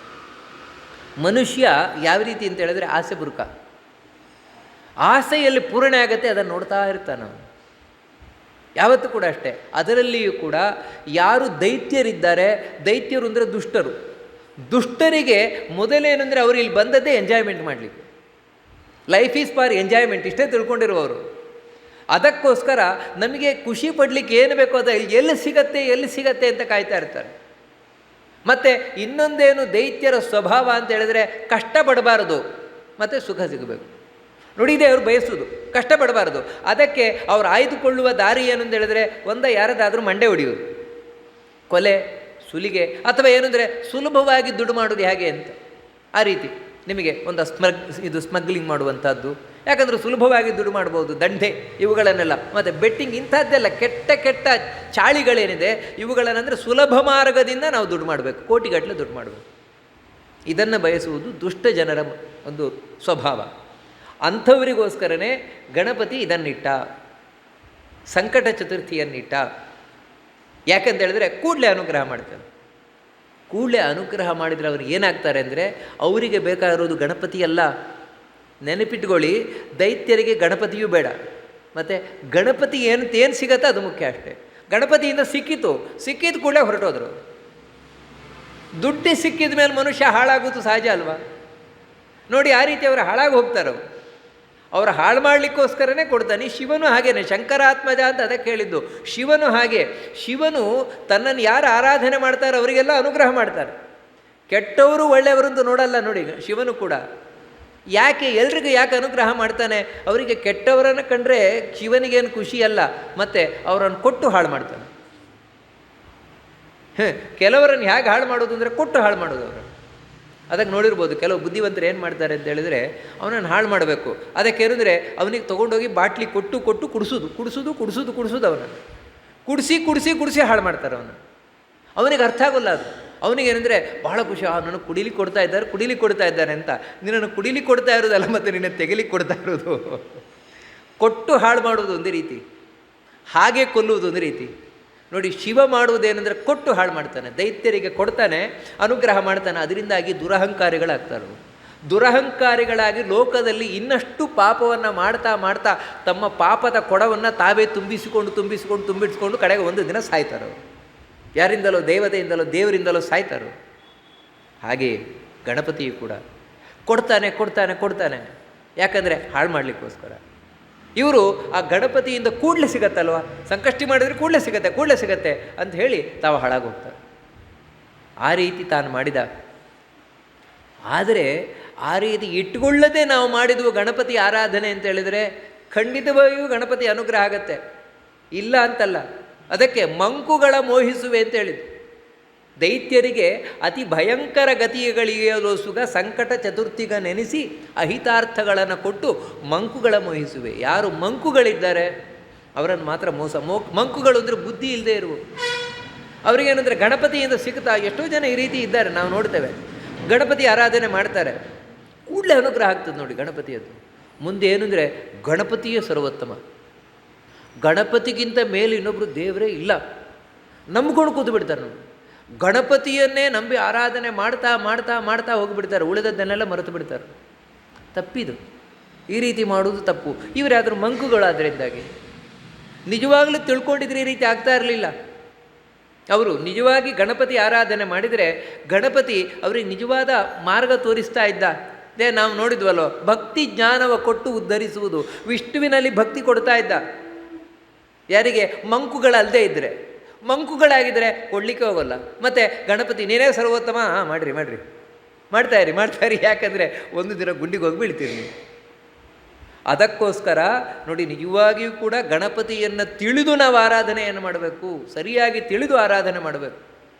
ಮನುಷ್ಯ ಯಾವ ರೀತಿ ಅಂತ ಹೇಳಿದ್ರೆ ಆಸೆ ಬುರುಕ. ಆಸೆಯಲ್ಲಿ ಪೂರ್ಣೆ ಆಗುತ್ತೆ, ಅದನ್ನು ನೋಡ್ತಾ ಇರ್ತಾನೆ ನಾವು ಯಾವತ್ತೂ ಕೂಡ ಅಷ್ಟೇ. ಅದರಲ್ಲಿಯೂ ಕೂಡ ಯಾರು ದೈತ್ಯರಿದ್ದಾರೆ, ದೈತ್ಯರು ಅಂದರೆ ದುಷ್ಟರು. ದುಷ್ಟರಿಗೆ ಮೊದಲೇನೆಂದರೆ ಅವರು ಇಲ್ಲಿ ಬಂದದ್ದೇ ಎಂಜಾಯ್ಮೆಂಟ್ ಮಾಡಲಿಕ್ಕೆ. ಲೈಫ್ ಈಸ್ ಫಾರ್ ಎಂಜಾಯ್ಮೆಂಟ್, ಇಷ್ಟೇ ತಿಳ್ಕೊಂಡಿರುವವರು. ಅದಕ್ಕೋಸ್ಕರ ನಮಗೆ ಖುಷಿ ಪಡಲಿಕ್ಕೆ ಏನು ಬೇಕೋ ಅದು ಎಲ್ಲಿ ಸಿಗತ್ತೆ ಅಂತ ಕಾಯ್ತಾ ಇರ್ತಾರೆ. ಮತ್ತು ಇನ್ನೊಂದೇನು ದೈತ್ಯರ ಸ್ವಭಾವ ಅಂತ ಹೇಳಿದ್ರೆ ಕಷ್ಟಪಡಬಾರದು ಮತ್ತು ಸುಖ ಸಿಗಬೇಕು. ನೋಡಿ, ಇದೇ ಅವರು ಬಯಸುವುದು, ಕಷ್ಟಪಡಬಾರದು. ಅದಕ್ಕೆ ಅವರು ಆಯ್ದುಕೊಳ್ಳುವ ದಾರಿ ಏನು ಅಂತ ಹೇಳಿದ್ರೆ ಯಾರದಾದರೂ ಮಂಡೆ ಹೊಡೆಯುವುದು, ಕೊಲೆ, ಸುಲಿಗೆ, ಅಥವಾ ಏನಂದರೆ ಸುಲಭವಾಗಿ ದುಡ್ಡು ಮಾಡೋದು ಹೇಗೆ ಅಂತ. ಆ ರೀತಿ ನಿಮಗೆ ಒಂದು ಸ್ಮಗ್ಲಿಂಗ್ ಮಾಡುವಂಥದ್ದು, ಯಾಕಂದರೆ ಸುಲಭವಾಗಿ ದುಡ್ಡು ಮಾಡ್ಬೋದು, ದಂಧೆ ಇವುಗಳನ್ನೆಲ್ಲ, ಮತ್ತು ಬೆಟ್ಟಿಂಗ್, ಇಂಥದ್ದೆಲ್ಲ ಕೆಟ್ಟ ಚಾಳಿಗಳೇನಿದೆ ಇವುಗಳನ್ನೆಂದರೆ ಸುಲಭ ಮಾರ್ಗದಿಂದ ನಾವು ದುಡ್ಡು ಮಾಡಬೇಕು, ಕೋಟಿಗಟ್ಟಲೆ ದುಡ್ಡು ಮಾಡಬೇಕು. ಇದನ್ನು ಬಯಸುವುದು ದುಷ್ಟ ಜನರ ಒಂದು ಸ್ವಭಾವ. ಅಂಥವರಿಗೋಸ್ಕರನೇ ಗಣಪತಿ ಇದನ್ನಿಟ್ಟ, ಸಂಕಟ ಚತುರ್ಥಿಯನ್ನಿಟ್ಟ. ಯಾಕಂತೇಳಿದ್ರೆ ಕೂಡಲೇ ಅನುಗ್ರಹ ಮಾಡ್ತಾನೆ. ಕೂಡಲೇ ಅನುಗ್ರಹ ಮಾಡಿದರೆ ಅವರು ಏನಾಗ್ತಾರೆ ಅಂದರೆ, ಅವರಿಗೆ ಬೇಕಾಗಿರೋದು ಗಣಪತಿ ಅಲ್ಲ. ನೆನಪಿಟ್ಕೊಳ್ಳಿ, ದೈತ್ಯರಿಗೆ ಗಣಪತಿಯೂ ಬೇಡ. ಮತ್ತು ಗಣಪತಿ ಏನು ಸಿಗತ್ತೆ ಅದು ಮುಖ್ಯ ಅಷ್ಟೇ. ಗಣಪತಿಯಿಂದ ಸಿಕ್ಕಿದ ಕೂಡಲೇ ಹೊರಟೋದ್ರು. ದುಡ್ಡು ಸಿಕ್ಕಿದ ಮೇಲೆ ಮನುಷ್ಯ ಹಾಳಾಗೋದು ಸಹಜ ಅಲ್ವಾ? ನೋಡಿ, ಆ ರೀತಿ ಅವರು ಹಾಳಾಗಿ ಹೋಗ್ತಾರೆ. ಅವರು ಹಾಳು ಮಾಡಲಿಕ್ಕೋಸ್ಕರನೇ ಕೊಡ್ತಾನೆ. ಶಿವನು ಹಾಗೇನೆ, ಶಂಕರಾತ್ಮಜ ಅಂತ ಅದಕ್ಕೆ ಹೇಳಿದ್ದು. ಶಿವನು ಹಾಗೆ. ಶಿವನು ತನ್ನನ್ನು ಯಾರು ಆರಾಧನೆ ಮಾಡ್ತಾರೆ ಅವರಿಗೆಲ್ಲ ಅನುಗ್ರಹ ಮಾಡ್ತಾರೆ. ಕೆಟ್ಟವರು ಒಳ್ಳೆಯವರು ಅಂತ ನೋಡಲ್ಲ ನೋಡಿ ಶಿವನು ಕೂಡ. ಎಲ್ರಿಗೂ ಯಾಕೆ ಅನುಗ್ರಹ ಮಾಡ್ತಾನೆ? ಅವರಿಗೆ ಕೆಟ್ಟವರನ್ನು ಕಂಡ್ರೆ ಶಿವನಿಗೇನು ಖುಷಿ ಅಲ್ಲ, ಮತ್ತು ಅವರನ್ನು ಕೊಟ್ಟು ಹಾಳು ಮಾಡ್ತಾನೆ. ಕೆಲವರನ್ನು ಹೇಗೆ ಹಾಳು ಮಾಡೋದು ಅಂದರೆ ಕೊಟ್ಟು ಹಾಳು ಮಾಡೋದು ಅವರು. ಅದಕ್ಕೆ ನೋಡಿರ್ಬೋದು, ಕೆಲವು ಬುದ್ಧಿವಂತರು ಏನು ಮಾಡ್ತಾರೆ ಅಂತ ಹೇಳಿದ್ರೆ, ಅವನನ್ನು ಹಾಳು ಮಾಡಬೇಕು. ಅದಕ್ಕೆ ಏನಂದರೆ ಅವನಿಗೆ ತೊಗೊಂಡೋಗಿ ಬಾಟ್ಲಿ ಕೊಟ್ಟು ಕುಡಿಸೋದು ಅವನನ್ನು ಕುಡಿಸಿ ಹಾಳು ಮಾಡ್ತಾರೆ ಅವನು. ಅವನಿಗೆ ಅರ್ಥ ಆಗೋಲ್ಲ ಅದು. ಅವನಿಗೇನೆಂದರೆ ಬಹಳ ಖುಷಿ, ನನಗೆ ಕುಡಿಲಿಕ್ಕೆ ಕೊಡ್ತಾ ಇದ್ದಾರೆ ಅಂತ. ನಿನ್ನನ್ನು ಕುಡಿಲಿಕ್ಕೆ ಕೊಡ್ತಾ ಇರೋದಲ್ಲ, ಮತ್ತು ನಿನ್ನ ತೆಗಿಲಿಕ್ಕೆ ಕೊಡ್ತಾ ಇರೋದು. ಕೊಟ್ಟು ಹಾಳು ಮಾಡುವುದು ಒಂದು ರೀತಿ, ಹಾಗೆ ಕೊಲ್ಲುವುದು ಒಂದು ರೀತಿ. ನೋಡಿ, ಶಿವ ಮಾಡುವುದೇನೆಂದರೆ ಕೊಟ್ಟು ಹಾಳು ಮಾಡ್ತಾನೆ. ದೈತ್ಯರಿಗೆ ಕೊಡ್ತಾನೆ, ಅನುಗ್ರಹ ಮಾಡ್ತಾನೆ. ಅದರಿಂದಾಗಿ ದುರಹಂಕಾರಿಗಳಾಗ್ತಾರೆ. ದುರಹಂಕಾರಿಗಳಾಗಿ ಲೋಕದಲ್ಲಿ ಇನ್ನಷ್ಟು ಪಾಪವನ್ನು ಮಾಡ್ತಾ ತಮ್ಮ ಪಾಪದ ಕೊಡವನ್ನು ತಾವೇ ತುಂಬಿಸಿಕೊಂಡು ಕಡೆಗೆ ಒಂದು ದಿನ ಸಾಯ್ತಾರೆ. ಯಾರಿಂದಲೋ, ದೇವರಿಂದಲೋ ಸಾಯ್ತಾರೆ. ಹಾಗೆ ಗಣಪತಿಯು ಕೂಡ ಕೊಡ್ತಾನೆ. ಯಾಕಂದರೆ ಹಾಳು ಮಾಡಲಿಕ್ಕೋಸ್ಕರ. ಇವರು ಆ ಗಣಪತಿಯಿಂದ ಕೂಡಲೇ ಸಿಗತ್ತಲ್ವ, ಸಂಕಷ್ಟಿ ಮಾಡಿದರೆ ಕೂಡಲೇ ಸಿಗತ್ತೆ ಅಂತ ಹೇಳಿ ತಾವು ಹಾಳಾಗೋಗ್ತಾರೆ. ಆ ರೀತಿ ತಾನು ಮಾಡಿದ. ಆದರೆ ಆ ರೀತಿ ಇಟ್ಟುಕೊಳ್ಳದೆ ನಾವು ಮಾಡಿದ್ವು ಗಣಪತಿ ಆರಾಧನೆ ಅಂತ ಹೇಳಿದರೆ ಖಂಡಿತವಾಗಿಯೂ ಗಣಪತಿ ಅನುಗ್ರಹ ಆಗತ್ತೆ, ಇಲ್ಲ ಅಂತಲ್ಲ. ಅದಕ್ಕೆ ಮಂಕುಗಳ ಮೋಹಿಸುವೆ ಅಂತ ಹೇಳಿದ್ದು. ದೈತ್ಯರಿಗೆ ಅತಿ ಭಯಂಕರ ಗತಿಗಳಿಗೆಯಲು ಸುಗ ಸಂಕಟ ಚತುರ್ಥಿಗ ನೆನೆಸಿ ಅಹಿತಾರ್ಥಗಳನ್ನು ಕೊಟ್ಟು ಮಂಕುಗಳ ಮೋಹಿಸುವೆ. ಯಾರು ಮಂಕುಗಳಿದ್ದಾರೆ ಅವರನ್ನು ಮಾತ್ರ ಮಂಕುಗಳು ಅಂದರೆ ಬುದ್ಧಿ ಇಲ್ಲದೆ ಇರುವ ಅವರಿಗೇನೆಂದರೆ ಗಣಪತಿಯಿಂದ ಸಿಗ್ತಾ. ಎಷ್ಟೋ ಜನ ಈ ರೀತಿ ಇದ್ದಾರೆ, ನಾವು ನೋಡ್ತೇವೆ. ಗಣಪತಿ ಆರಾಧನೆ ಮಾಡ್ತಾರೆ, ಕೂಡಲೇ ಅನುಗ್ರಹ ಆಗ್ತದೆ ನೋಡಿ ಗಣಪತಿಯದ್ದು. ಮುಂದೆ ಏನಂದರೆ ಗಣಪತಿಯೇ ಸರ್ವೋತ್ತಮ, ಗಣಪತಿಗಿಂತ ಮೇಲೆ ಇನ್ನೊಬ್ಬರು ದೇವರೇ ಇಲ್ಲ, ನಂಬ್ಕೊಂಡು ಕೂತು ಬಿಡ್ತಾರೆ. ನಾವು ಗಣಪತಿಯನ್ನೇ ನಂಬಿ ಆರಾಧನೆ ಮಾಡ್ತಾ ಹೋಗಿಬಿಡ್ತಾರೆ, ಉಳಿದದ್ದನ್ನೆಲ್ಲ ಮರೆತು ಬಿಡ್ತಾರೆ. ತಪ್ಪಿದು, ಈ ರೀತಿ ಮಾಡುವುದು ತಪ್ಪು. ಇವರಾದರೂ ಮಂಕುಗಳಾದ್ದರಿಂದಾಗಿ ನಿಜವಾಗಲೂ ತಿಳ್ಕೊಂಡಿದ್ರೆ ಈ ರೀತಿ ಆಗ್ತಾ ಇರಲಿಲ್ಲ. ಅವರು ನಿಜವಾಗಿ ಗಣಪತಿ ಆರಾಧನೆ ಮಾಡಿದರೆ ಗಣಪತಿ ಅವರಿಗೆ ನಿಜವಾದ ಮಾರ್ಗ ತೋರಿಸ್ತಾ ಇದ್ದ. ನಾವು ನೋಡಿದ್ವಲ್ಲೋ, ಭಕ್ತಿ ಜ್ಞಾನವ ಕೊಟ್ಟು ಉದ್ಧರಿಸುವುದು. ವಿಷ್ಣುವಿನಲ್ಲಿ ಭಕ್ತಿ ಕೊಡ್ತಾ ಇದ್ದ. ಯಾರಿಗೆ? ಮಂಕುಗಳಲ್ಲದೆ ಇದ್ದರೆ. ಮಂಕುಗಳಾಗಿದ್ದರೆ ಕೊಡಲಿಕ್ಕೆ ಹೋಗೋಲ್ಲ. ಮತ್ತು ಗಣಪತಿ ನೀನೇ ಸರ್ವೋತ್ತಮ, ಮಾಡಿರಿ ಮಾಡ್ತಾಯಿರಿ. ಯಾಕಂದರೆ ಒಂದು ದಿನ ಗುಂಡಿಗೆ ಹೋಗಿ ಬೀಳ್ತೀರಿ ನೀವು. ಅದಕ್ಕೋಸ್ಕರ ನೋಡಿ, ನಿಜವಾಗಿಯೂ ಕೂಡ ಗಣಪತಿಯನ್ನು ತಿಳಿದು ನಾವು ಆರಾಧನೆಯನ್ನು ಮಾಡಬೇಕು, ಸರಿಯಾಗಿ ತಿಳಿದು ಆರಾಧನೆ ಮಾಡಬೇಕು.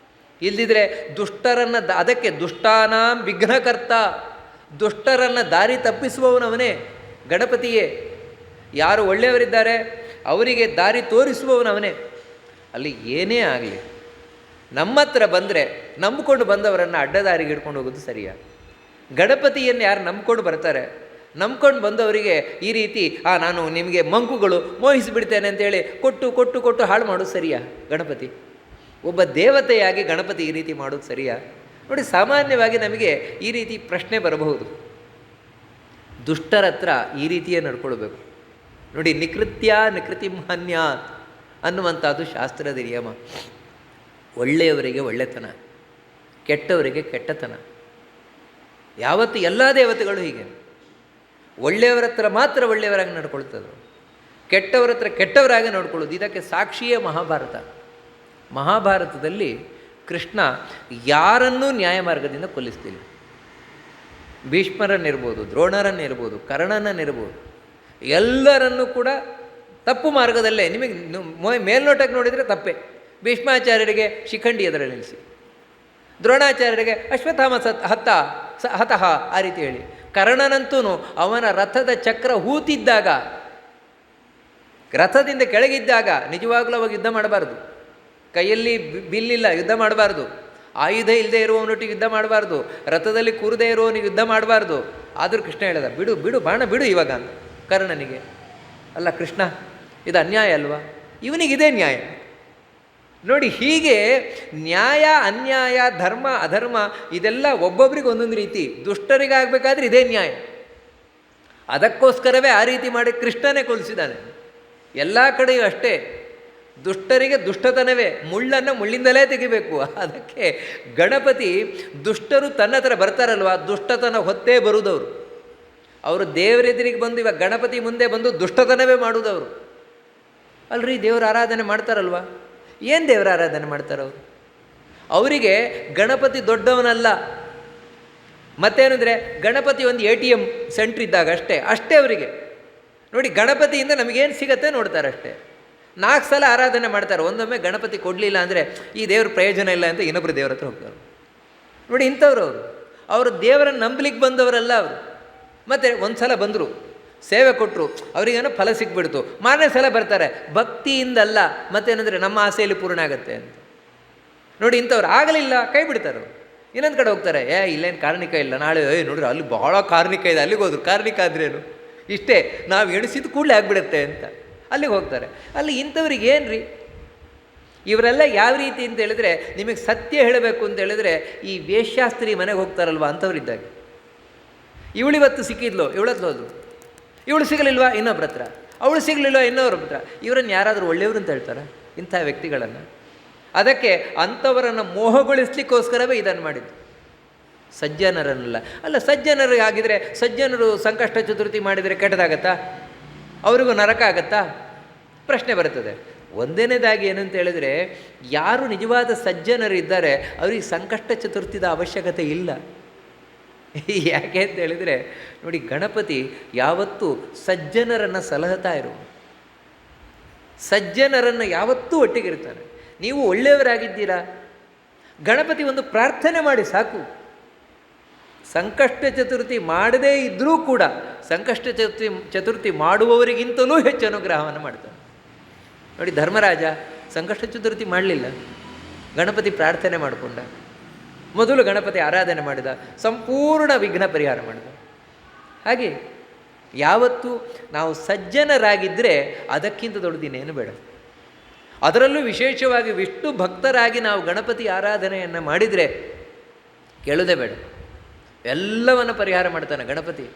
ಇಲ್ಲದಿದ್ದರೆ ದುಷ್ಟರನ್ನು, ಅದಕ್ಕೆ ದುಷ್ಟಾನಾಂ ವಿಘ್ನಕರ್ತ, ದುಷ್ಟರನ್ನು ದಾರಿ ತಪ್ಪಿಸುವವನವನೇ ಗಣಪತಿಯೇ. ಯಾರು ಒಳ್ಳೆಯವರಿದ್ದಾರೆ ಅವರಿಗೆ ದಾರಿ ತೋರಿಸುವವನವನೇ. ಅಲ್ಲಿ ಏನೇ ಆಗಲಿ ನಮ್ಮ ಹತ್ರ ಬಂದರೆ ನಂಬಿಕೊಂಡು ಬಂದವರನ್ನು ಅಡ್ಡದಾರಿಗೆ ಹಿಡ್ಕೊಂಡು ಹೋಗೋದು ಸರಿಯಾ? ಗಣಪತಿಯನ್ನು ಯಾರು ನಂಬ್ಕೊಂಡು ಬರ್ತಾರೆ, ನಂಬ್ಕೊಂಡು ಬಂದವರಿಗೆ ಈ ರೀತಿ ನಾನು ನಿಮಗೆ ಮಂಕುಗಳು ಮೋಹಿಸಿಬಿಡ್ತೇನೆ ಅಂತೇಳಿ ಕೊಟ್ಟು ಕೊಟ್ಟು ಕೊಟ್ಟು ಹಾಳು ಮಾಡೋದು ಸರಿಯಾ? ಗಣಪತಿ ಒಬ್ಬ ದೇವತೆಯಾಗಿ ಗಣಪತಿ ಈ ರೀತಿ ಮಾಡೋದು ಸರಿಯಾ? ನೋಡಿ, ಸಾಮಾನ್ಯವಾಗಿ ನಮಗೆ ಈ ರೀತಿ ಪ್ರಶ್ನೆ ಬರಬಹುದು. ದುಷ್ಟರ ಹತ್ರ ಈ ರೀತಿಯೇ ನಡ್ಕೊಳ್ಬೇಕು. ನೋಡಿ, ನಿಕೃತ್ಯ ನಿಕೃತಿಂಹನ್ಯಾತ್ ಅನ್ನುವಂಥದ್ದು ಶಾಸ್ತ್ರದ ನಿಯಮ. ಒಳ್ಳೆಯವರಿಗೆ ಒಳ್ಳೆತನ, ಕೆಟ್ಟವರಿಗೆ ಕೆಟ್ಟತನ. ಯಾವತ್ತು ಎಲ್ಲ ದೇವತೆಗಳು ಹೀಗೆ ಒಳ್ಳೆಯವರ ಹತ್ರ ಮಾತ್ರ ಒಳ್ಳೆಯವರಾಗಿ ನಡ್ಕೊಳ್ತದ್ರು, ಕೆಟ್ಟವರ ಹತ್ರ ಕೆಟ್ಟವರಾಗಿ ನೋಡ್ಕೊಳ್ಳೋದು. ಇದಕ್ಕೆ ಸಾಕ್ಷಿಯೇ ಮಹಾಭಾರತ. ಮಹಾಭಾರತದಲ್ಲಿ ಕೃಷ್ಣ ಯಾರನ್ನೂ ನ್ಯಾಯ ಮಾರ್ಗದಿಂದ ಕೊಲ್ಲಿಸ್ತಿಲ್ಲ. ಭೀಷ್ಮರನ್ನಿರ್ಬೋದು, ದ್ರೋಣರನ್ನಿರ್ಬೋದು, ಕರ್ಣನನ್ನಿರ್ಬೋದು, ಎಲ್ಲರನ್ನೂ ಕೂಡ ತಪ್ಪು ಮಾರ್ಗದಲ್ಲೇ. ನಿಮಗೆ ಮೇಲ್ನೋಟಕ್ಕೆ ನೋಡಿದರೆ ತಪ್ಪೇ. ಭೀಷ್ಮಾಚಾರ್ಯರಿಗೆ ಶಿಖಂಡಿ ಎದುರಲ್ಲಿ ನಿಲ್ಲಿಸಿ, ದ್ರೋಣಾಚಾರ್ಯರಿಗೆ ಅಶ್ವತ್ಥಾಮ ಹತಃ ಆ ರೀತಿ ಹೇಳಿ. ಕರ್ಣನಂತೂ ಅವನ ರಥದ ಚಕ್ರ ಹೂತಿದ್ದಾಗ, ರಥದಿಂದ ಕೆಳಗಿದ್ದಾಗ ನಿಜವಾಗ್ಲೂ ಅವಾಗ ಯುದ್ಧ ಮಾಡಬಾರ್ದು. ಕೈಯಲ್ಲಿ ಬಿಲ್ಲಿಲ್ಲ, ಯುದ್ಧ ಮಾಡಬಾರ್ದು. ಆಯುಧ ಇಲ್ಲದೆ ಇರುವವನೊಟ್ಟಿಗೆ ಯುದ್ಧ ಮಾಡಬಾರ್ದು. ರಥದಲ್ಲಿ ಕೂರದೇ ಇರುವವನಿಗೆ ಯುದ್ಧ ಮಾಡಬಾರ್ದು. ಆದರೂ ಕೃಷ್ಣ ಹೇಳಿದ, ಬಿಡು ಬಿಡು ಬಾಣ ಬಿಡು ಇವಾಗ ಅಂತ ಕರ್ಣನಿಗೆ. ಅಲ್ಲ ಕೃಷ್ಣ, ಇದು ಅನ್ಯಾಯ ಅಲ್ವಾ? ಇವನಿಗಿದೇ ನ್ಯಾಯ. ನೋಡಿ, ಹೀಗೆ ನ್ಯಾಯ ಅನ್ಯಾಯ, ಧರ್ಮ ಅಧರ್ಮ ಇದೆಲ್ಲ ಒಬ್ಬೊಬ್ರಿಗೆ ಒಂದೊಂದು ರೀತಿ. ದುಷ್ಟರಿಗಾಗಬೇಕಾದ್ರೆ ಇದೇ ನ್ಯಾಯ. ಅದಕ್ಕೋಸ್ಕರವೇ ಆ ರೀತಿ ಮಾಡಿ ಕೃಷ್ಣನೇ ಕೊಲಿಸಿದ್ದಾನೆ. ಎಲ್ಲ ಕಡೆಯೂ ಅಷ್ಟೇ. ದುಷ್ಟರಿಗೆ ದುಷ್ಟತನವೇ, ಮುಳ್ಳನ್ನು ಮುಳ್ಳಿಂದಲೇ ತೆಗಿಬೇಕು. ಅದಕ್ಕೆ ಗಣಪತಿ ದುಷ್ಟರು ತನ್ನ ಹತ್ರ ಬರ್ತಾರಲ್ವ, ದುಷ್ಟತನ ಹೊತ್ತೇ ಬರುವುದವರು. ಅವರು ದೇವರೆದುರಿಗೆ ಬಂದು ಇವಾಗ ಗಣಪತಿ ಮುಂದೆ ಬಂದು ದುಷ್ಟತನವೇ ಮಾಡುವುದವರು ಅಲ್ರಿ. ದೇವರ ಆರಾಧನೆ ಮಾಡ್ತಾರಲ್ವ, ಏನು ದೇವರ ಆರಾಧನೆ ಮಾಡ್ತಾರವರು? ಅವರಿಗೆ ಗಣಪತಿ ದೊಡ್ಡವನಲ್ಲ. ಮತ್ತೇನೆಂದರೆ ಗಣಪತಿ ಒಂದು ATM ಸೆಂಟ್ರ್ ಇದ್ದಾಗ ಅಷ್ಟೇ ಅವರಿಗೆ. ನೋಡಿ, ಗಣಪತಿಯಿಂದ ನಮಗೇನು ಸಿಗತ್ತೆ ನೋಡ್ತಾರೆ ಅಷ್ಟೇ. 4 ಸಲ ಆರಾಧನೆ ಮಾಡ್ತಾರೆ. ಒಂದೊಮ್ಮೆ ಗಣಪತಿ ಕೊಡಲಿಲ್ಲ ಅಂದರೆ ಈ ದೇವ್ರ ಪ್ರಯೋಜನ ಇಲ್ಲ ಅಂತ ಇನ್ನೊಬ್ಬರು ದೇವ್ರ ಹತ್ರ ಹೋಗ್ತಾರೆ. ನೋಡಿ, ಇಂಥವ್ರು ಅವರು ದೇವರನ್ನು ನಂಬಲಿಕ್ಕೆ ಬಂದವರಲ್ಲ ಅವರು. ಮತ್ತು ಒಂದು ಸಲ ಬಂದರು, ಸೇವೆ ಕೊಟ್ಟರು, ಅವರಿಗೇನೋ ಫಲ ಸಿಕ್ಬಿಡ್ತು. ಮಾರನೇ ಸಲ ಬರ್ತಾರೆ, ಭಕ್ತಿಯಿಂದಲ್ಲ, ಮತ್ತೇನೆಂದರೆ ನಮ್ಮ ಆಸೆಯಲ್ಲಿ ಪೂರ್ಣ ಆಗುತ್ತೆ ಅಂತ. ನೋಡಿ, ಇಂಥವ್ರು ಆಗಲಿಲ್ಲ, ಕೈ ಬಿಡ್ತಾರೆ. ಇನ್ನೊಂದು ಕಡೆ ಹೋಗ್ತಾರೆ, ಇಲ್ಲೇನು ಕಾರ್ಣಿಕ ಇಲ್ಲ, ನಾಳೆ ನೋಡ್ರಿ ಅಲ್ಲಿ ಭಾಳ ಕಾರ್ಣಿಕ ಇದೆ, ಅಲ್ಲಿಗೆ ಹೋದ್ರು. ಕಾರ್ಣಿಕ ಆದ್ರೇನು? ಇಷ್ಟೇ, ನಾವು ಎಣಿಸಿದ ಕೂಡಲೇ ಆಗಿಬಿಡುತ್ತೆ ಅಂತ ಅಲ್ಲಿಗೆ ಹೋಗ್ತಾರೆ. ಅಲ್ಲಿ ಇಂಥವ್ರಿಗೆ ಏನು ರೀ? ಇವರೆಲ್ಲ ಯಾವ ರೀತಿ ಅಂತ ಹೇಳಿದ್ರೆ, ನಿಮಗೆ ಸತ್ಯ ಹೇಳಬೇಕು ಅಂತ ಹೇಳಿದ್ರೆ, ಈ ವೇಶ್ಯಾಸ್ತ್ರಿ ಮನೆಗೆ ಹೋಗ್ತಾರಲ್ವ ಅಂಥವ್ರಿದ್ದಾಗ. ಇವಳಿವತ್ತು ಸಿಕ್ಕಿದ್ಲು, ಇವಳತ್ತು ಹೋದ್ಲು, ಇವಳು ಸಿಗಲಿಲ್ವಾ ಇನ್ನೊಬ್ರ ಹತ್ರ, ಅವಳು ಸಿಗಲಿಲ್ವಾ ಇನ್ನೊಬ್ರ ಹತ್ರ. ಇವರನ್ನು ಯಾರಾದರೂ ಒಳ್ಳೆಯವರು ಅಂತ ಹೇಳ್ತಾರೆ ಇಂಥ ವ್ಯಕ್ತಿಗಳನ್ನು? ಅದಕ್ಕೆ ಅಂಥವರನ್ನು ಮೋಹಗೊಳಿಸ್ಲಿಕ್ಕೋಸ್ಕರವೇ ಇದನ್ನು ಮಾಡಿದ್ದು. ಸಜ್ಜನರನ್ನಲ್ಲ. ಅಲ್ಲ, ಸಜ್ಜನರು ಆಗಿದ್ರೆ, ಸಜ್ಜನರು ಸಂಕಷ್ಟ ಚತುರ್ಥಿ ಮಾಡಿದರೆ ಕೆಟ್ಟದಾಗತ್ತಾ? ಅವರಿಗೂ ನರಕ ಆಗತ್ತಾ? ಪ್ರಶ್ನೆ ಬರ್ತದೆ. ಒಂದನೇದಾಗಿ ಏನಂತ ಹೇಳಿದರೆ, ಯಾರು ನಿಜವಾದ ಸಜ್ಜನರು ಇದ್ದಾರೆ ಅವರಿಗೆ ಸಂಕಷ್ಟ ಚತುರ್ಥಿದ ಅವಶ್ಯಕತೆ ಇಲ್ಲ. ಯಾಕೆ ಅಂತ ಹೇಳಿದರೆ, ನೋಡಿ, ಗಣಪತಿ ಯಾವತ್ತೂ ಸಜ್ಜನರನ್ನು ಸಲಹುತ್ತಾ ಇರು, ಸಜ್ಜನರನ್ನು ಯಾವತ್ತೂ ಒಟ್ಟಿಗಿರ್ತಾನೆ. ನೀವು ಒಳ್ಳೆಯವರಾಗಿದ್ದೀರಾ, ಗಣಪತಿ ಒಂದು ಪ್ರಾರ್ಥನೆ ಮಾಡಿ ಸಾಕು. ಸಂಕಷ್ಟ ಚತುರ್ಥಿ ಮಾಡದೇ ಇದ್ದರೂ ಕೂಡ ಸಂಕಷ್ಟ ಚತುರ್ಥಿ ಮಾಡುವವರಿಗಿಂತಲೂ ಹೆಚ್ಚು ಅನುಗ್ರಹವನ್ನು ಮಾಡ್ತಾನೆ. ನೋಡಿ, ಧರ್ಮರಾಜ ಸಂಕಷ್ಟ ಚತುರ್ಥಿ ಮಾಡಲಿಲ್ಲ, ಗಣಪತಿ ಪ್ರಾರ್ಥನೆ ಮಾಡಿಕೊಂಡ. ಮೊದಲು ಗಣಪತಿ ಆರಾಧನೆ ಮಾಡಿದ, ಸಂಪೂರ್ಣ ವಿಘ್ನ ಪರಿಹಾರ ಮಾಡಿದ. ಹಾಗೆ ಯಾವತ್ತೂ ನಾವು ಸಜ್ಜನರಾಗಿದ್ದರೆ ಅದಕ್ಕಿಂತ ದೊಡ್ಡದಿನೇನು ಬೇಡ. ಅದರಲ್ಲೂ ವಿಶೇಷವಾಗಿ ವಿಷ್ಣು ಭಕ್ತರಾಗಿ ನಾವು ಗಣಪತಿ ಆರಾಧನೆಯನ್ನು ಮಾಡಿದರೆ ಕೇಳೋದೇ ಬೇಡ, ಎಲ್ಲವನ್ನು ಪರಿಹಾರ ಮಾಡ್ತಾನೆ ಗಣಪತಿ.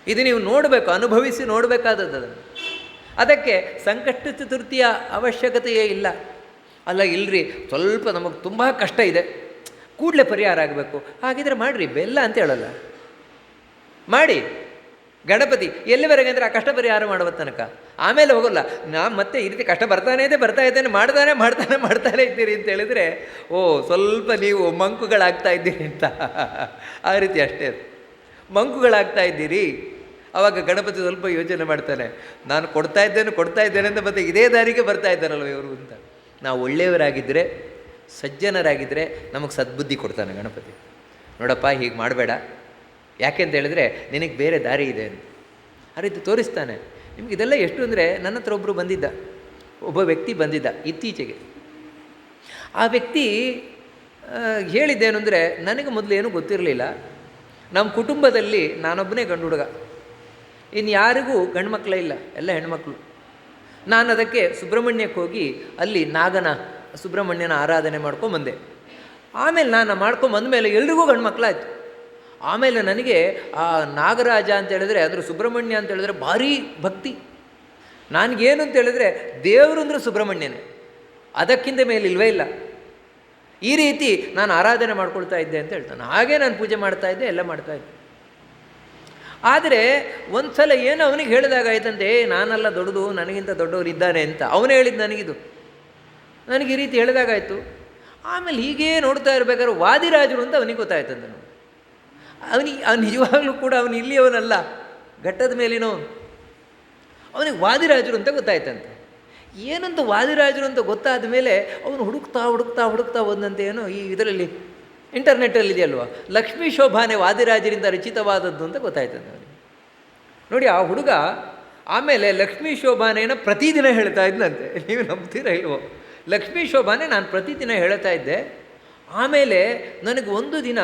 ಇದು ನೀವು ನೋಡಬೇಕು, ಅನುಭವಿಸಿ ನೋಡಬೇಕಾದದ್ದು ಅದನ್ನು. ಅದಕ್ಕೆ ಸಂಕಷ್ಟ ಚತುರ್ಥಿಯ ಅವಶ್ಯಕತೆಯೇ ಇಲ್ಲ. ಅಲ್ಲ, ಇಲ್ಲರಿ ಸ್ವಲ್ಪ ನಮಗೆ ತುಂಬ ಕಷ್ಟ ಇದೆ, ಕೂಡಲೇ ಪರಿಹಾರ ಆಗಬೇಕು, ಹಾಗಿದ್ರೆ ಮಾಡಿರಿ, ಬೆಲ್ಲ ಅಂತ ಹೇಳಲ್ಲ, ಮಾಡಿ. ಗಣಪತಿ ಎಲ್ಲಿವರೆಗೆ ಅಂದರೆ ಆ ಕಷ್ಟ ಪರಿಹಾರ ಮಾಡುವ ತನಕ, ಆಮೇಲೆ ಹೋಗೋಲ್ಲ. ಮತ್ತೆ ಈ ರೀತಿ ಕಷ್ಟ ಬರ್ತಾನೇ ಇದ್ದೇನೆ, ಮಾಡ್ತಾನೆ ಇದ್ದೀರಿ ಅಂತ ಹೇಳಿದರೆ, ಸ್ವಲ್ಪ ನೀವು ಮಂಕುಗಳಾಗ್ತಾ ಇದ್ದೀರಿ ಅಂತ. ಆ ರೀತಿ ಅಷ್ಟೇ, ಮಂಕುಗಳಾಗ್ತಾ ಇದ್ದೀರಿ. ಆವಾಗ ಗಣಪತಿ ಸ್ವಲ್ಪ ಯೋಚನೆ ಮಾಡ್ತಾನೆ, ನಾನು ಕೊಡ್ತಾ ಇದ್ದೇನೆ ಅಂತ ಮತ್ತೆ ಇದೇ ದಾರಿಗೆ ಬರ್ತಾ ಇದ್ದಾರಲ್ವ ಇವರು ಅಂತ. ನಾವು ಒಳ್ಳೆಯವರಾಗಿದ್ದರೆ, ಸಜ್ಜನರಾಗಿದ್ದರೆ ನಮಗೆ ಸದ್ಬುದ್ಧಿ ಕೊಡ್ತಾನೆ ಗಣಪತಿ. ನೋಡಪ್ಪ, ಹೀಗೆ ಮಾಡಬೇಡ, ಯಾಕೆಂತ ಹೇಳಿದ್ರೆ ನಿನಗೆ ಬೇರೆ ದಾರಿ ಇದೆ ಅಂತ ಆ ರೀತಿ ತೋರಿಸ್ತಾನೆ. ನಿಮ್ಗೆ ಇದೆಲ್ಲ ಎಷ್ಟು ಅಂದರೆ, ನನ್ನ ಹತ್ರ ಒಬ್ಬ ವ್ಯಕ್ತಿ ಬಂದಿದ್ದ ಇತ್ತೀಚೆಗೆ. ಆ ವ್ಯಕ್ತಿ ಹೇಳಿದ್ದೇನು ಅಂದರೆ, ನನಗೆ ಮೊದಲು ಏನೂ ಗೊತ್ತಿರಲಿಲ್ಲ, ನಮ್ಮ ಕುಟುಂಬದಲ್ಲಿ ನಾನೊಬ್ಬನೇ ಗಂಡು ಹುಡುಗ, ಇನ್ನು ಯಾರಿಗೂ ಗಂಡು ಮಕ್ಕಳೇ ಇಲ್ಲ, ಎಲ್ಲ ಹೆಣ್ಮಕ್ಳು. ನಾನು ಅದಕ್ಕೆ ಸುಬ್ರಹ್ಮಣ್ಯಕ್ಕೆ ಹೋಗಿ ಅಲ್ಲಿ ಸುಬ್ರಹ್ಮಣ್ಯನ ಆರಾಧನೆ ಮಾಡ್ಕೊಂಬಂದೆ. ಆಮೇಲೆ ನಾನು ಮಾಡ್ಕೊಂಬಂದಮೇಲೆ ಎಲ್ರಿಗೂ ಗಂಡು ಮಕ್ಕಳಾಯ್ತು. ಆಮೇಲೆ ನನಗೆ ಆ ನಾಗರಾಜ ಅಂತ ಹೇಳಿದ್ರೆ, ಅದ್ರ ಸುಬ್ರಹ್ಮಣ್ಯ ಅಂತ ಹೇಳಿದ್ರೆ ಭಾರೀ ಭಕ್ತಿ. ನನಗೇನು ಅಂತ ಹೇಳಿದ್ರೆ, ದೇವರು ಅಂದರೆ ಸುಬ್ರಹ್ಮಣ್ಯನೇ, ಅದಕ್ಕಿಂತ ಮೇಲೆ ಇಲ್ವೇ ಇಲ್ಲ. ಈ ರೀತಿ ನಾನು ಆರಾಧನೆ ಮಾಡ್ಕೊಳ್ತಾ ಇದ್ದೆ ಅಂತ ಹೇಳ್ತಾನೆ. ಹಾಗೆ ನಾನು ಪೂಜೆ ಮಾಡ್ತಾಯಿದ್ದೆ, ಎಲ್ಲ ಮಾಡ್ತಾಯಿದ್ದೆ. ಆದರೆ ಒಂದು ಸಲ ಏನು ಅವನಿಗೆ ಹೇಳಿದಾಗಾಯ್ತಂತೆ, ನಾನೆಲ್ಲ ದೊಡ್ಡದು, ನನಗಿಂತ ದೊಡ್ಡವರು ಇದ್ದಾನೆ ಅಂತ ಅವನು ಹೇಳಿದ್ದು ನನಗೆ ಈ ರೀತಿ ಹೇಳಿದಾಗಾಯಿತು. ಆಮೇಲೆ ಹೀಗೇ ನೋಡ್ತಾ ಇರಬೇಕಾದ್ರೆ ವಾದಿರಾಜರು ಅಂತ ಅವನಿಗೆ ಗೊತ್ತಾಯ್ತಂತೆ. ಅವನು ನಿಜವಾಗ್ಲೂ ಕೂಡ ಅವನು ಇಲ್ಲಿಯವನಲ್ಲ, ಘಟ್ಟದ ಮೇಲಿನವನು. ಅವನಿಗೆ ವಾದಿರಾಜರು ಅಂತ ಗೊತ್ತಾಯ್ತಂತೆ. ಏನಂತ ವಾದಿರಾಜರು ಅಂತ ಗೊತ್ತಾದ ಮೇಲೆ ಅವನು ಹುಡುಕ್ತಾ ಹೋದಂತೆ, ಏನೋ ಈ ಇದರಲ್ಲಿ ಇಂಟರ್ನೆಟ್ಟಲ್ಲಿ ಇದೆಯಲ್ವ, ಲಕ್ಷ್ಮೀ ಶೋಭಾನೆ ವಾದಿರಾಜರಿಂದ ರಚಿತವಾದದ್ದು ಅಂತ ಗೊತ್ತಾಯ್ತಂತೆ ಅವನಿಗೆ. ನೋಡಿ, ಆ ಹುಡುಗ ಆಮೇಲೆ ಲಕ್ಷ್ಮೀ ಶೋಭಾನೆಯನ್ನು ಪ್ರತಿದಿನ ಹೇಳ್ತಾ ಇದ್ದಂತೆ. ನೀವು ನಂಬ್ತೀರಾ ಇಲ್ವೋ? ಲಕ್ಷ್ಮೀ ಶೋಭಾನೆ ನಾನು ಪ್ರತಿದಿನ ಹೇಳ್ತಾ ಇದ್ದೆ. ಆಮೇಲೆ ನನಗೆ ಒಂದು ದಿನ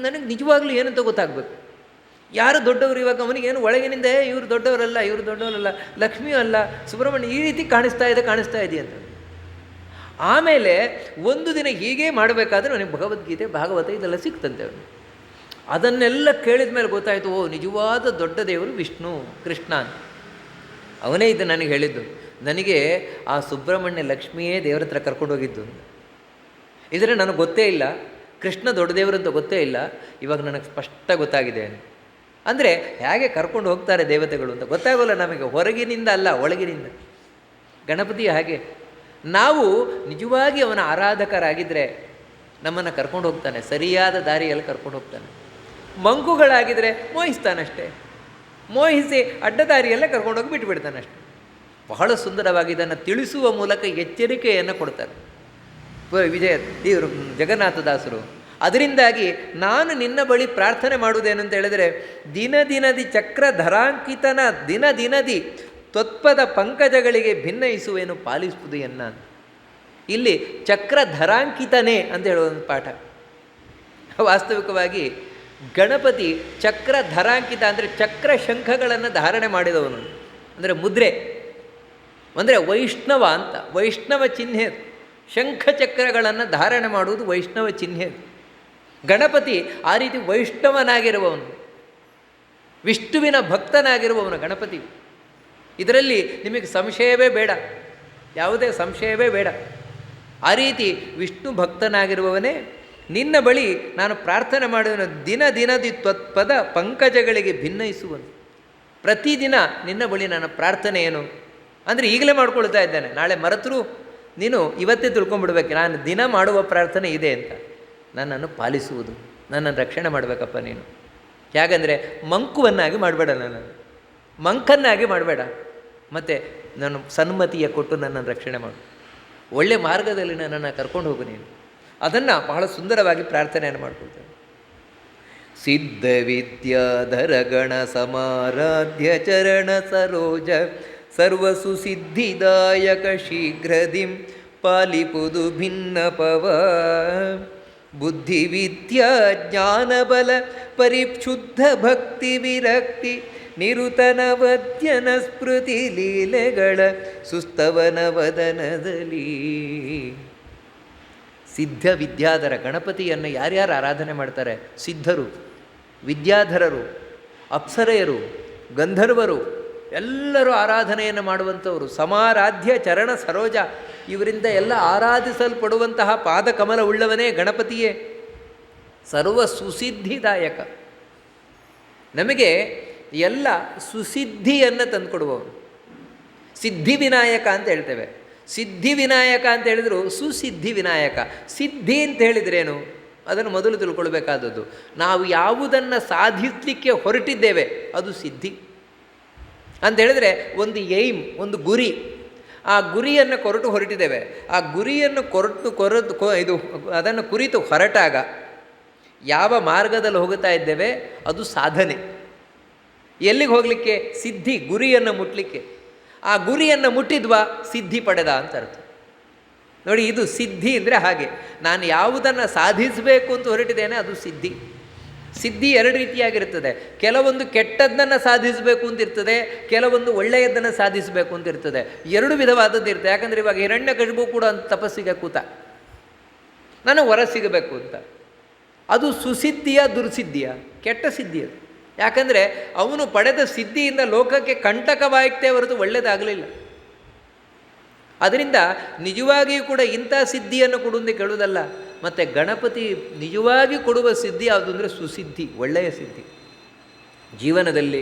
ನನಗೆ ನಿಜವಾಗ್ಲೂ ಏನಂತ ಗೊತ್ತಾಗಬೇಕು, ಯಾರು ದೊಡ್ಡವರು. ಇವಾಗ ಅವನಿಗೇನು ಒಳಗಿನಿಂದ ಇವರು ದೊಡ್ಡವರಲ್ಲ, ಲಕ್ಷ್ಮಿಯೂ ಅಲ್ಲ, ಸುಬ್ರಹ್ಮಣ್ಯ ಈ ರೀತಿ ಕಾಣಿಸ್ತಾ ಇದೆ ಅಂತ. ಆಮೇಲೆ ಒಂದು ದಿನ ಹೀಗೆ ಮಾಡಬೇಕಾದ್ರೆ ಅವನಿಗೆ ಭಗವದ್ಗೀತೆ, ಭಾಗವತ ಇದೆಲ್ಲ ಸಿಕ್ತಂತೆ. ಅವನು ಅದನ್ನೆಲ್ಲ ಕೇಳಿದ ಮೇಲೆ ಗೊತ್ತಾಯಿತು, ಓ ನಿಜವಾದ ದೊಡ್ಡ ದೇವರು ವಿಷ್ಣು, ಕೃಷ್ಣ ಅಂತ. ಅವನೇ ಇದು ನನಗೆ ಹೇಳಿದ್ದು. ನನಗೆ ಆ ಸುಬ್ರಹ್ಮಣ್ಯ ಲಕ್ಷ್ಮಿಯೇ ದೇವರ ಹತ್ರ ಕರ್ಕೊಂಡು ಹೋಗಿದ್ದು. ಇದರ ನನಗೆ ಗೊತ್ತೇ ಇಲ್ಲ, ಕೃಷ್ಣ ದೊಡ್ಡ ದೇವರು ಅಂತ ಗೊತ್ತೇ ಇಲ್ಲ. ಇವಾಗ ನನಗೆ ಸ್ಪಷ್ಟ ಗೊತ್ತಾಗಿದೆ. ಅಂದರೆ ಹೇಗೆ ಕರ್ಕೊಂಡು ಹೋಗ್ತಾರೆ ದೇವತೆಗಳು ಅಂತ ಗೊತ್ತಾಗೋಲ್ಲ ನಮಗೆ, ಹೊರಗಿನಿಂದ ಅಲ್ಲ, ಒಳಗಿನಿಂದ. ಗಣಪತಿ ಹಾಗೆ ನಾವು ನಿಜವಾಗಿ ಅವನ ಆರಾಧಕರಾಗಿದ್ದರೆ ನಮ್ಮನ್ನು ಕರ್ಕೊಂಡು ಹೋಗ್ತಾನೆ, ಸರಿಯಾದ ದಾರಿಯಲ್ಲಿ ಕರ್ಕೊಂಡು ಹೋಗ್ತಾನೆ. ಮಂಕುಗಳಾಗಿದ್ದರೆ ಮೋಹಿಸ್ತಾನಷ್ಟೇ, ಮೋಹಿಸಿ ಅಡ್ಡ ದಾರಿಯಲ್ಲೇ ಕರ್ಕೊಂಡೋಗಿ ಬಿಟ್ಟುಬಿಡ್ತಾನಷ್ಟೆ. ಬಹಳ ಸುಂದರವಾಗಿ ಇದನ್ನು ತಿಳಿಸುವ ಮೂಲಕ ಎಚ್ಚರಿಕೆಯನ್ನು ಕೊಡ್ತಾರೆ ಇವರು ಜಗನ್ನಾಥದಾಸರು. ಅದರಿಂದಾಗಿ ನಾನು ನಿನ್ನ ಬಳಿ ಪ್ರಾರ್ಥನೆ ಮಾಡುವುದೇನು ಅಂತ ಹೇಳಿದರೆ, ದಿನದಿ ಚಕ್ರಧರಾಂಕಿತನ ದಿನದಿ ತ್ವತ್ಪದ ಪಂಕಜಗಳಿಗೆ ಭಿನ್ನಯಿಸುವೇನು ಪಾಲಿಸುವುದೆಯನ್ನ. ಇಲ್ಲಿ ಚಕ್ರಧರಾಂಕಿತನೇ ಅಂತ ಹೇಳುವ ಒಂದು ಪಾಠ. ವಾಸ್ತವಿಕವಾಗಿ ಗಣಪತಿ ಚಕ್ರಧರಾಂಕಿತ ಅಂದರೆ ಚಕ್ರ ಶಂಖಗಳನ್ನು ಧಾರಣೆ ಮಾಡಿದವನು, ಅಂದರೆ ಮುದ್ರೆ, ಅಂದರೆ ವೈಷ್ಣವ ಅಂತ. ವೈಷ್ಣವ ಚಿಹ್ನೆ, ಶಂಖಚಕ್ರಗಳನ್ನು ಧಾರಣೆ ಮಾಡುವುದು ವೈಷ್ಣವ ಚಿಹ್ನೆ. ಗಣಪತಿ ಆ ರೀತಿ ವೈಷ್ಣವನಾಗಿರುವವನು, ವಿಷ್ಣುವಿನ ಭಕ್ತನಾಗಿರುವವನು ಗಣಪತಿ. ಇದರಲ್ಲಿ ನಿಮಗೆ ಸಂಶಯವೇ ಬೇಡ, ಯಾವುದೇ ಸಂಶಯವೇ ಬೇಡ. ಆ ರೀತಿ ವಿಷ್ಣು ಭಕ್ತನಾಗಿರುವವನೇ ನಿನ್ನ ಬಳಿ ನಾನು ಪ್ರಾರ್ಥನೆ ಮಾಡುವನು. ದಿನದಿ ತ್ವತ್ಪದ ಪಂಕಜಗಳಿಗೆ ಭಿನ್ನಯಿಸುವನು. ಪ್ರತಿದಿನ ನಿನ್ನ ಬಳಿ ನನ್ನ ಪ್ರಾರ್ಥನೆ ಏನು ಅಂದರೆ ಈಗಲೇ ಮಾಡ್ಕೊಳ್ತಾ ಇದ್ದಾನೆ. ನಾಳೆ ಮರೆತರೂ ನೀನು ಇವತ್ತೇ ತಿಳ್ಕೊಂಬಿಡ್ಬೇಕು, ನಾನು ದಿನ ಮಾಡುವ ಪ್ರಾರ್ಥನೆ ಇದೆ ಅಂತ. ನನ್ನನ್ನು ಪಾಲಿಸುವುದು, ನನ್ನನ್ನು ರಕ್ಷಣೆ ಮಾಡಬೇಕಪ್ಪ ನೀನು. ಹೇಗಂದರೆ ಮಂಕುವನ್ನಾಗಿ ಮಾಡಬೇಡ, ನನ್ನನ್ನು ಮಂಕನ್ನಾಗಿ ಮಾಡಬೇಡ, ಮತ್ತು ನಾನು ಸನ್ಮತಿಯ ಕೊಟ್ಟು ನನ್ನನ್ನು ರಕ್ಷಣೆ ಮಾಡು, ಒಳ್ಳೆಯ ಮಾರ್ಗದಲ್ಲಿ ನನ್ನನ್ನು ಕರ್ಕೊಂಡು ಹೋಗು ನೀನು. ಅದನ್ನು ಬಹಳ ಸುಂದರವಾಗಿ ಪ್ರಾರ್ಥನೆಯನ್ನು ಮಾಡ್ಕೊಳ್ತೇನೆ. ಸಿದ್ಧ ವಿದ್ಯಾಧರ ಗಣ ಸಮಾರಾಧ್ಯ ಚರಣ ಸರೋಜ ಸರ್ವಸುಸಿದ್ಧಿದಾಯಕ ಶೀಘ್ರದಿಂ ಪಾಲಿಪುದು ಭಿನ್ನಪವ. ಬುದ್ಧಿ ವಿದ್ಯಾ ಜ್ಞಾನಬಲ ಪರಿಕ್ಷುದ್ಧ ಭಕ್ತಿ ವಿರಕ್ತಿ ನಿರುತನವದ್ಯನ ಸ್ಮೃತಿ ಲೀಲೆಗಳ ಸುಸ್ತವನ ವದನದಲ್ಲಿ. ಸಿದ್ಧ ವಿದ್ಯಾಧರ ಗಣಪತಿಯನ್ನು ಯಾರ್ಯಾರು ಆರಾಧನೆ ಮಾಡ್ತಾರೆ? ಸಿದ್ಧರು, ವಿದ್ಯಾಧರರು, ಅಪ್ಸರೆಯರು, ಗಂಧರ್ವರು ಎಲ್ಲರೂ ಆರಾಧನೆಯನ್ನು ಮಾಡುವಂಥವರು. ಸಮಾರಾಧ್ಯ ಚರಣ ಸರೋಜ, ಇವರಿಂದ ಎಲ್ಲ ಆರಾಧಿಸಲ್ಪಡುವಂತಹ ಪಾದಕಮಲ ಉಳ್ಳವನೇ ಗಣಪತಿಯೇ. ಸರ್ವ ಸುಸಿದ್ಧಿದಾಯಕ, ನಮಗೆ ಎಲ್ಲ ಸುಸಿದ್ಧಿಯನ್ನು ತಂದುಕೊಡುವವನು. ಸಿದ್ಧಿ ವಿನಾಯಕ ಅಂತ ಹೇಳ್ತೇವೆ. ಸಿದ್ಧಿ ವಿನಾಯಕ ಅಂತ ಹೇಳಿದ್ರು ಸುಸಿದ್ಧಿ ವಿನಾಯಕ. ಸಿದ್ಧಿ ಅಂತ ಹೇಳಿದ್ರೇನು ಅದನ್ನು ಮೊದಲು ತಿಳ್ಕೊಳ್ಬೇಕಾದದ್ದು. ನಾವು ಯಾವುದನ್ನು ಸಾಧಿಸಲಿಕ್ಕೆ ಹೊರಟಿದ್ದೇವೆ ಅದು ಸಿದ್ಧಿ ಅಂತ ಹೇಳಿದ್ರೆ, ಒಂದು ಏಮ್, ಒಂದು ಗುರಿ. ಆ ಗುರಿಯನ್ನು ಹೊರಟಿದ್ದೇವೆ. ಆ ಗುರಿಯನ್ನು ಅದನ್ನು ಕುರಿತು ಹೊರಟಾಗ ಯಾವ ಮಾರ್ಗದಲ್ಲಿ ಹೋಗುತ್ತಾ ಇದ್ದೇವೆ ಅದು ಸಾಧನೆ. ಎಲ್ಲಿಗೆ ಹೋಗಲಿಕ್ಕೆ? ಸಿದ್ಧಿ, ಗುರಿಯನ್ನು ಮುಟ್ಟಲಿಕ್ಕೆ. ಆ ಗುರಿಯನ್ನು ಮುಟ್ಟಿದ್ವಾ ಸಿದ್ಧಿ ಪಡೆದ ಅಂತ ಅರ್ಥ. ನೋಡಿ, ಇದು ಸಿದ್ಧಿ ಅಂದರೆ ಹಾಗೆ, ನಾನು ಯಾವುದನ್ನು ಸಾಧಿಸಬೇಕು ಅಂತ ಹೊರಟಿದ್ದೇನೆ ಅದು ಸಿದ್ಧಿ. ಸಿದ್ಧಿ ಎರಡು ರೀತಿಯಾಗಿರ್ತದೆ. ಕೆಲವೊಂದು ಕೆಟ್ಟದ್ದನ್ನು ಸಾಧಿಸಬೇಕು ಅಂತಿರ್ತದೆ, ಕೆಲವೊಂದು ಒಳ್ಳೆಯದನ್ನು ಸಾಧಿಸಬೇಕು ಅಂತಿರ್ತದೆ. ಎರಡು ವಿಧವಾದದ್ದು ಇರ್ತದೆ. ಯಾಕಂದರೆ ಇವಾಗ ಹಿರಣ್ಯಕಶಿಪು ಕೂಡ ಒಂದು ತಪಸ್ಸಿಗೆ ಕೂತ, ನಾನು ಹೊರ ಸಿಗಬೇಕು ಅಂತ. ಅದು ಸುಸಿದ್ಧಿಯ ದುರ್ಸಿದ್ಧಿಯ? ಕೆಟ್ಟ ಸಿದ್ಧಿ ಅದು. ಯಾಕಂದರೆ ಅವನು ಪಡೆದ ಸಿದ್ಧಿಯಿಂದ ಲೋಕಕ್ಕೆ ಕಂಟಕವಾಯಿತೇ ಹೊರತು ಒಳ್ಳೆಯದಾಗಲಿಲ್ಲ. ಅದರಿಂದ ನಿಜವಾಗಿಯೂ ಕೂಡ ಇಂಥ ಸಿದ್ಧಿಯನ್ನು ಕೊಡುವಂತೆ ಕೇಳುವುದಲ್ಲ. ಮತ್ತು ಗಣಪತಿ ನಿಜವಾಗಿ ಕೊಡುವ ಸಿದ್ಧಿ ಯಾವುದು ಅಂದರೆ ಸುಸಿದ್ಧಿ, ಒಳ್ಳೆಯ ಸಿದ್ಧಿ. ಜೀವನದಲ್ಲಿ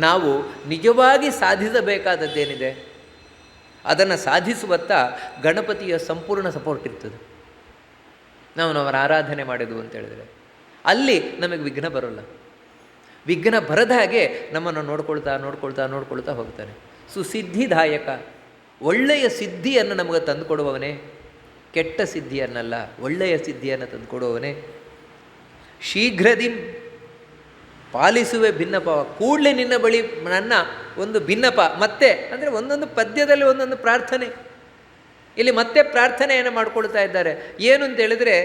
ನಾವು ನಿಜವಾಗಿ ಸಾಧಿಸಬೇಕಾದದ್ದೇನಿದೆ ಅದನ್ನು ಸಾಧಿಸುವತ್ತ ಗಣಪತಿಯ ಸಂಪೂರ್ಣ ಸಪೋರ್ಟ್ ಇರ್ತದೆ. ನಾವು ಅವರ ಆರಾಧನೆ ಮಾಡಿದ್ವು ಅಂತ ಹೇಳಿದರೆ ಅಲ್ಲಿ ನಮಗೆ ವಿಘ್ನ ಬರೋಲ್ಲ. ವಿಘ್ನ ಬರದ ಹಾಗೆ ನಮ್ಮನ್ನು ನೋಡ್ಕೊಳ್ತಾ ಹೋಗ್ತಾನೆ. ಸುಸಿದ್ಧಿದಾಯಕ, ಒಳ್ಳೆಯ ಸಿದ್ಧಿಯನ್ನು ನಮಗೆ ತಂದುಕೊಡುವವನೇ, ಕೆಟ್ಟ ಸಿದ್ಧಿಯನ್ನಲ್ಲ, ಒಳ್ಳೆಯ ಸಿದ್ಧಿಯನ್ನು ತಂದುಕೊಡುವವನೇ. ಶೀಘ್ರದಿ ಪಾಲಿಸುವೆ ಭಿನ್ನಪ, ಕೂಡಲೇ ನಿನ್ನ ಬಳಿ ನನ್ನ ಒಂದು ಭಿನ್ನಪ. ಮತ್ತೆ ಅಂದರೆ ಒಂದೊಂದು ಪದ್ಯದಲ್ಲಿ ಒಂದೊಂದು ಪ್ರಾರ್ಥನೆ. ಇಲ್ಲಿ ಮತ್ತೆ ಪ್ರಾರ್ಥನೆಯನ್ನು ಮಾಡಿಕೊಳ್ತಾ ಇದ್ದಾರೆ. ಏನು ಅಂತ ಹೇಳಿದರೆ,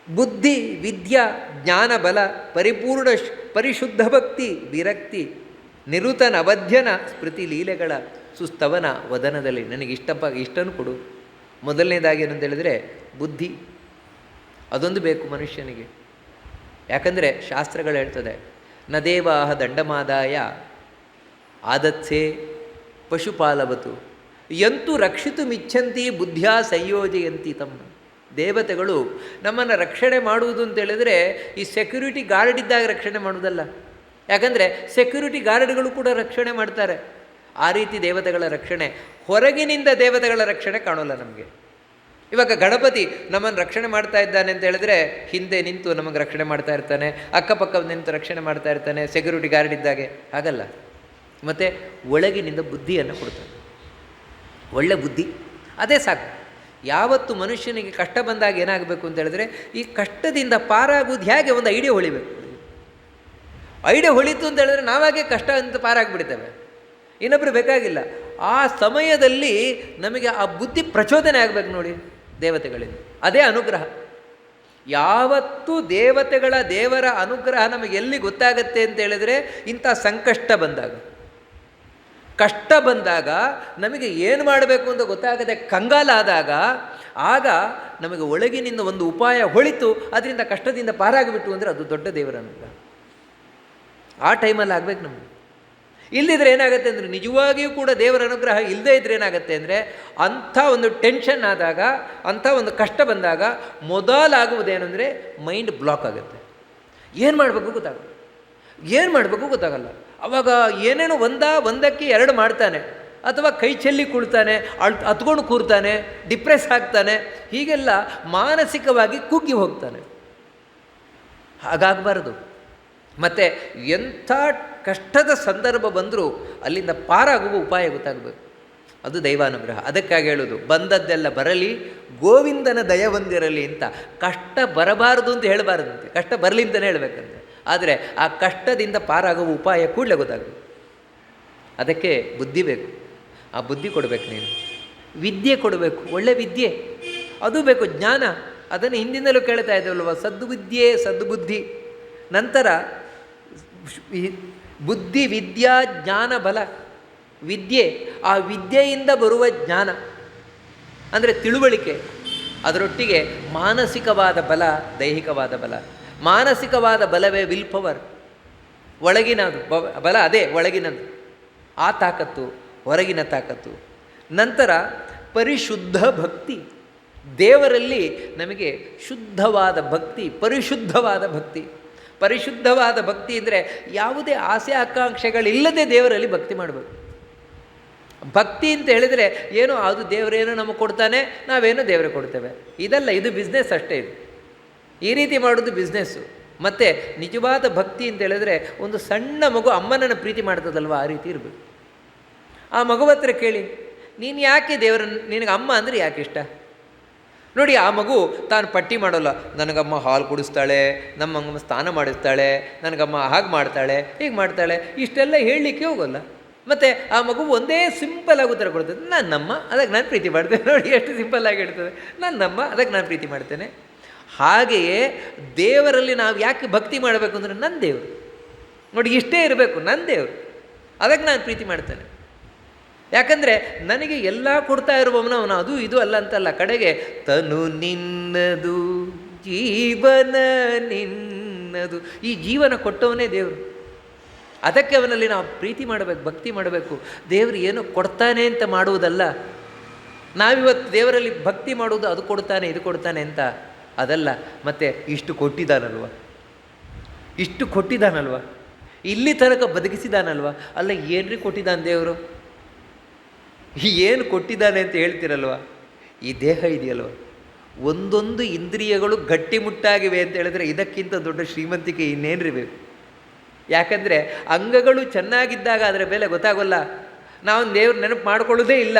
ಬುದ್ಧಿ, ವಿದ್ಯಾ, ಜ್ಞಾನ, ಬಲ, ಪರಿಪೂರ್ಣ ಪರಿಶುದ್ಧ ಭಕ್ತಿ, ವಿರಕ್ತಿ, ನಿರುತನ ಅವಧ್ಯನ ಸ್ಮೃತಿ ಲೀಲೆಗಳ ಸುಸ್ತವನ ವದನದಲ್ಲಿ ನನಗೆ ಇಷ್ಟನ್ನು ಕೊಡು. ಮೊದಲನೇದಾಗಿ ಏನಂತ ಹೇಳಿದರೆ ಬುದ್ಧಿ, ಅದೊಂದು ಬೇಕು ಮನುಷ್ಯನಿಗೆ. ಯಾಕಂದರೆ ಶಾಸ್ತ್ರಗಳು ಹೇಳ್ತದೆ, ನ ದೇವಾಹ ದಂಡಮಾದಾಯ ಆದತ್ಸೆ ಪಶುಪಾಲವತು ಎಂತೂ ರಕ್ಷಿತು ಮಿಚ್ಛಂತಿ ಬುದ್ಧಿಯಾ ಸಂಯೋಜಯಂತಿ ತಮ್ಮ. ದೇವತೆಗಳು ನಮ್ಮನ್ನು ರಕ್ಷಣೆ ಮಾಡುವುದು ಅಂತೇಳಿದರೆ ಈ ಸೆಕ್ಯೂರಿಟಿ ಗಾರ್ಡ್ ಇದ್ದಾಗ ರಕ್ಷಣೆ ಮಾಡುವುದಲ್ಲ. ಯಾಕಂದರೆ ಸೆಕ್ಯೂರಿಟಿ ಗಾರ್ಡ್ಗಳು ಕೂಡ ರಕ್ಷಣೆ ಮಾಡ್ತಾರೆ. ಆ ರೀತಿ ದೇವತೆಗಳ ರಕ್ಷಣೆ, ಹೊರಗಿನಿಂದ ದೇವತೆಗಳ ರಕ್ಷಣೆ ಕಾಣೋಲ್ಲ ನಮಗೆ. ಇವಾಗ ಗಣಪತಿ ನಮ್ಮನ್ನು ರಕ್ಷಣೆ ಮಾಡ್ತಾ ಇದ್ದಾನೆ ಅಂತ ಹೇಳಿದ್ರೆ ಹಿಂದೆ ನಿಂತು ನಮಗೆ ರಕ್ಷಣೆ ಮಾಡ್ತಾ ಇರ್ತಾನೆ, ಅಕ್ಕಪಕ್ಕ ನಿಂತು ರಕ್ಷಣೆ ಮಾಡ್ತಾ ಇರ್ತಾನೆ ಸೆಕ್ಯೂರಿಟಿ ಗಾರ್ಡ್ ಇದ್ದಾಗೆ. ಹಾಗಲ್ಲ. ಮತ್ತು ಒಳಗಿನಿಂದ ಬುದ್ಧಿಯನ್ನು ಕೊಡ್ತಾನೆ, ಒಳ್ಳೆ ಬುದ್ಧಿ. ಅದೇ ಸಾಕು. ಯಾವತ್ತು ಮನುಷ್ಯನಿಗೆ ಕಷ್ಟ ಬಂದಾಗ ಏನಾಗಬೇಕು ಅಂತ ಹೇಳಿದ್ರೆ, ಈ ಕಷ್ಟದಿಂದ ಪಾರಾಗುವುದು ಹೇಗೆ ಒಂದು ಐಡಿಯಾ ಹೊಳಿಬೇಕು. ಐಡಿಯಾ ಹೊಳಿತು ಅಂತ ಹೇಳಿದ್ರೆ ನಾವಾಗೆ ಕಷ್ಟ ಅಂತ ಪಾರಾಗಿಬಿಡ್ತೇವೆ, ಇನ್ನೊಬ್ಬರು ಬೇಕಾಗಿಲ್ಲ. ಆ ಸಮಯದಲ್ಲಿ ನಮಗೆ ಆ ಬುದ್ಧಿ ಪ್ರಚೋದನೆ ಆಗಬೇಕು ನೋಡಿ ದೇವತೆಗಳಿಂದ. ಅದೇ ಅನುಗ್ರಹ. ಯಾವತ್ತೂ ದೇವರ ಅನುಗ್ರಹ ನಮಗೆ ಎಲ್ಲಿ ಗೊತ್ತಾಗತ್ತೆ ಅಂತ ಹೇಳಿದ್ರೆ, ಇಂಥ ಸಂಕಷ್ಟ ಬಂದಾಗ, ಕಷ್ಟ ಬಂದಾಗ, ನಮಗೆ ಏನು ಮಾಡಬೇಕು ಅಂತ ಗೊತ್ತಾಗದೆ ಕಂಗಾಲಾದಾಗ, ಆಗ ನಮಗೆ ಒಳಗಿನಿಂದ ಒಂದು ಉಪಾಯ ಹೊಳಿತು, ಅದರಿಂದ ಕಷ್ಟದಿಂದ ಪಾರಾಗಿಬಿಟ್ಟು ಅಂದರೆ ಅದು ದೊಡ್ಡ ದೇವರ ಅನುಗ್ರಹ. ಆ ಟೈಮಲ್ಲಿ ಆಗಬೇಕು ನಮಗೆ. ಇಲ್ಲದಿದ್ರೆ ಏನಾಗುತ್ತೆ ಅಂದರೆ, ನಿಜವಾಗಿಯೂ ಕೂಡ ದೇವರ ಅನುಗ್ರಹ ಇಲ್ಲದೇ ಇದ್ದರೆ ಏನಾಗುತ್ತೆ ಅಂದರೆ, ಅಂಥ ಒಂದು ಟೆನ್ಷನ್ ಆದಾಗ, ಅಂಥ ಒಂದು ಕಷ್ಟ ಬಂದಾಗ ಮೊದಲಾಗುವುದೇನು ಅಂದರೆ ಮೈಂಡ್ ಬ್ಲಾಕ್ ಆಗುತ್ತೆ. ಏನು ಮಾಡಬೇಕು ಗೊತ್ತಾಗಲ್ಲ. ಅವಾಗ ಏನೇನೋ ಒಂದಕ್ಕೆ ಎರಡು ಮಾಡ್ತಾನೆ, ಅಥವಾ ಕೈ ಚೆಲ್ಲಿ ಕುಳ್ತಾನೆ, ಹತ್ಕೊಂಡು ಕೂರ್ತಾನೆ, ಡಿಪ್ರೆಸ್ ಆಗ್ತಾನೆ, ಹೀಗೆಲ್ಲ ಮಾನಸಿಕವಾಗಿ ಕುಗ್ಗಿ ಹೋಗ್ತಾನೆ. ಹಾಗಾಗಬಾರ್ದು. ಮತ್ತು ಎಂಥ ಕಷ್ಟದ ಸಂದರ್ಭ ಬಂದರೂ ಅಲ್ಲಿಂದ ಪಾರಾಗುವ ಉಪಾಯ ಗೊತ್ತಾಗಬೇಕು. ಅದು ದೈವಾನುಗ್ರಹ. ಅದಕ್ಕಾಗಿ ಹೇಳೋದು, ಬಂದದ್ದೆಲ್ಲ ಬರಲಿ ಗೋವಿಂದನ ದಯ ಬಂದಿರಲಿ ಅಂತ. ಕಷ್ಟ ಬರಬಾರದು ಅಂತ ಹೇಳಬಾರ್ದಂತೆ, ಕಷ್ಟ ಬರಲಿ ಅಂತಲೇ ಹೇಳಬೇಕಂತೆ. ಆದರೆ ಆ ಕಷ್ಟದಿಂದ ಪಾರಾಗುವ ಉಪಾಯ ಕೂಡಲೇ ಗೊತ್ತಾಗಬೇಕು. ಅದಕ್ಕೆ ಬುದ್ಧಿ ಬೇಕು. ಆ ಬುದ್ಧಿ ಕೊಡಬೇಕು. ನೀನು ವಿದ್ಯೆ ಕೊಡಬೇಕು, ಒಳ್ಳೆ ವಿದ್ಯೆ ಅದು ಬೇಕು. ಜ್ಞಾನ, ಅದನ್ನು ಹಿಂದಿನಲ್ಲೂ ಕೇಳ್ತಾ ಇದ್ದೇವಲ್ವ, ಸದ್ವಿದ್ಯೆ ಸದ್ಬುದ್ಧಿ. ನಂತರ ಬುದ್ಧಿ, ವಿದ್ಯಾ, ಜ್ಞಾನ, ಬಲ. ವಿದ್ಯೆ, ಆ ವಿದ್ಯೆಯಿಂದ ಬರುವ ಜ್ಞಾನ ಅಂದರೆ ತಿಳುವಳಿಕೆ, ಅದರೊಟ್ಟಿಗೆ ಮಾನಸಿಕವಾದ ಬಲ, ದೈಹಿಕವಾದ ಬಲ. ಮಾನಸಿಕವಾದ ಬಲವೇ ವಿಲ್ ಪವರ್, ಒಳಗಿನದು ಬಲ, ಅದೇ ಒಳಗಿನದು. ಆ ತಾಕತ್ತು, ಹೊರಗಿನ ತಾಕತ್ತು. ನಂತರ ಪರಿಶುದ್ಧ ಭಕ್ತಿ, ದೇವರಲ್ಲಿ ನಮಗೆ ಶುದ್ಧವಾದ ಭಕ್ತಿ, ಪರಿಶುದ್ಧವಾದ ಭಕ್ತಿ. ಪರಿಶುದ್ಧವಾದ ಭಕ್ತಿ ಅಂದರೆ ಯಾವುದೇ ಆಸೆ ಆಕಾಂಕ್ಷೆಗಳಿಲ್ಲದೆ ದೇವರಲ್ಲಿ ಭಕ್ತಿ ಮಾಡಬೇಕು. ಭಕ್ತಿ ಅಂತ ಹೇಳಿದರೆ ಏನೋ ಅದು ದೇವರೇನೋ ನಮಗೆ ಕೊಡ್ತಾನೆ, ನಾವೇನೋ ದೇವರಿಗೆ ಕೊಡ್ತೇವೆ, ಇದಲ್ಲ. ಇದು ಬಿಸ್ನೆಸ್ ಅಷ್ಟೇ. ಇದು ಈ ರೀತಿ ಮಾಡೋದು ಬಿಸ್ನೆಸ್ಸು. ಮತ್ತು ನಿಜವಾದ ಭಕ್ತಿ ಅಂತ ಹೇಳಿದ್ರೆ, ಒಂದು ಸಣ್ಣ ಮಗು ಅಮ್ಮನನ್ನು ಪ್ರೀತಿ ಮಾಡ್ತದಲ್ವ, ಆ ರೀತಿ ಇರಬೇಕು. ಆ ಮಗು ಹತ್ರ ಕೇಳಿ, ನೀನು ಯಾಕೆ ದೇವರನ್ನು, ನಿನಗೆ ಅಮ್ಮ ಅಂದರೆ ಯಾಕೆ ಇಷ್ಟ? ನೋಡಿ, ಆ ಮಗು ತಾನು ಪಟ್ಟಿ ಮಾಡೋಲ್ಲ. ನನಗಮ್ಮ ಹಾಲು ಕುಡಿಸ್ತಾಳೆ, ನಮ್ಮಮ್ಮ ಸ್ನಾನ ಮಾಡಿಸ್ತಾಳೆ, ನನಗಮ್ಮ ಹಾಗೆ ಮಾಡ್ತಾಳೆ, ಹೀಗೆ ಮಾಡ್ತಾಳೆ, ಇಷ್ಟೆಲ್ಲ ಹೇಳಲಿಕ್ಕೆ ಹೋಗೋಲ್ಲ. ಮತ್ತು ಆ ಮಗು ಒಂದೇ ಸಿಂಪಲ್ಲಾಗಿ ಉತ್ತರ ಕೊಡ್ತದೆ, ನನ್ನಮ್ಮ ಅದಕ್ಕೆ ನಾನು ಪ್ರೀತಿ ಮಾಡ್ತೇನೆ. ನೋಡಿ ಎಷ್ಟು ಸಿಂಪಲ್ಲಾಗಿ ಹೇಳ್ತದೆ, ನನ್ನಮ್ಮ ಅದಕ್ಕೆ ನಾನು ಪ್ರೀತಿ ಮಾಡ್ತೇನೆ. ಹಾಗೆಯೇ ದೇವರಲ್ಲಿ ನಾವು ಯಾಕೆ ಭಕ್ತಿ ಮಾಡಬೇಕು ಅಂದರೆ, ನನ್ನ ದೇವರು ನೋಡಿ ಇಷ್ಟೇ ಇರಬೇಕು, ನನ್ನ ದೇವರು ಅದಕ್ಕೆ ನಾನು ಪ್ರೀತಿ ಮಾಡ್ತೇನೆ. ಯಾಕಂದರೆ ನನಗೆ ಎಲ್ಲ ಕೊಡ್ತಾ ಇರುವವನು ಅವನು, ಅದು ಇದು ಅಲ್ಲ ಅಂತಲ್ಲ, ಕಡೆಗೆ ತನು ನಿನ್ನದು ಜೀವನ ನಿನ್ನದು, ಈ ಜೀವನ ಕೊಟ್ಟವನೇ ದೇವರು. ಅದಕ್ಕೆ ಅವನಲ್ಲಿ ನಾವು ಪ್ರೀತಿ ಮಾಡಬೇಕು, ಭಕ್ತಿ ಮಾಡಬೇಕು. ದೇವರು ಏನು ಕೊಡ್ತಾನೆ ಅಂತ ಮಾಡುವುದಲ್ಲ. ನಾವಿವತ್ತು ದೇವರಲ್ಲಿ ಭಕ್ತಿ ಮಾಡುವುದು ಅದು ಕೊಡ್ತಾನೆ ಇದು ಕೊಡ್ತಾನೆ ಅಂತ ಅದಲ್ಲ. ಮತ್ತು ಇಷ್ಟು ಕೊಟ್ಟಿದ್ದಾನಲ್ವ, ಇಷ್ಟು ಕೊಟ್ಟಿದ್ದಾನಲ್ವ, ಇಲ್ಲಿ ತನಕ ಬದುಕಿಸಿದಾನಲ್ವ, ಅಲ್ಲ ಏನ್ರಿ ಕೊಟ್ಟಿದ್ದಾನೆ ದೇವರು, ಏನು ಕೊಟ್ಟಿದ್ದಾನೆ ಅಂತ ಹೇಳ್ತಿರಲ್ವ. ಈ ದೇಹ ಇದೆಯಲ್ವ, ಒಂದೊಂದು ಇಂದ್ರಿಯಗಳು ಗಟ್ಟಿಮುಟ್ಟಾಗಿವೆ ಅಂತ ಹೇಳಿದ್ರೆ ಇದಕ್ಕಿಂತ ದೊಡ್ಡ ಶ್ರೀಮಂತಿಕೆ ಇನ್ನೇನ್ರಿ ಬೇಕು. ಯಾಕಂದರೆ ಅಂಗಗಳು ಚೆನ್ನಾಗಿದ್ದಾಗ ಅದರ ಬೆಲೆ ಗೊತ್ತಾಗೋಲ್ಲ. ನಾವು ದೇವ್ರ ನೆನಪು ಮಾಡ್ಕೊಳ್ಳೋದೇ ಇಲ್ಲ.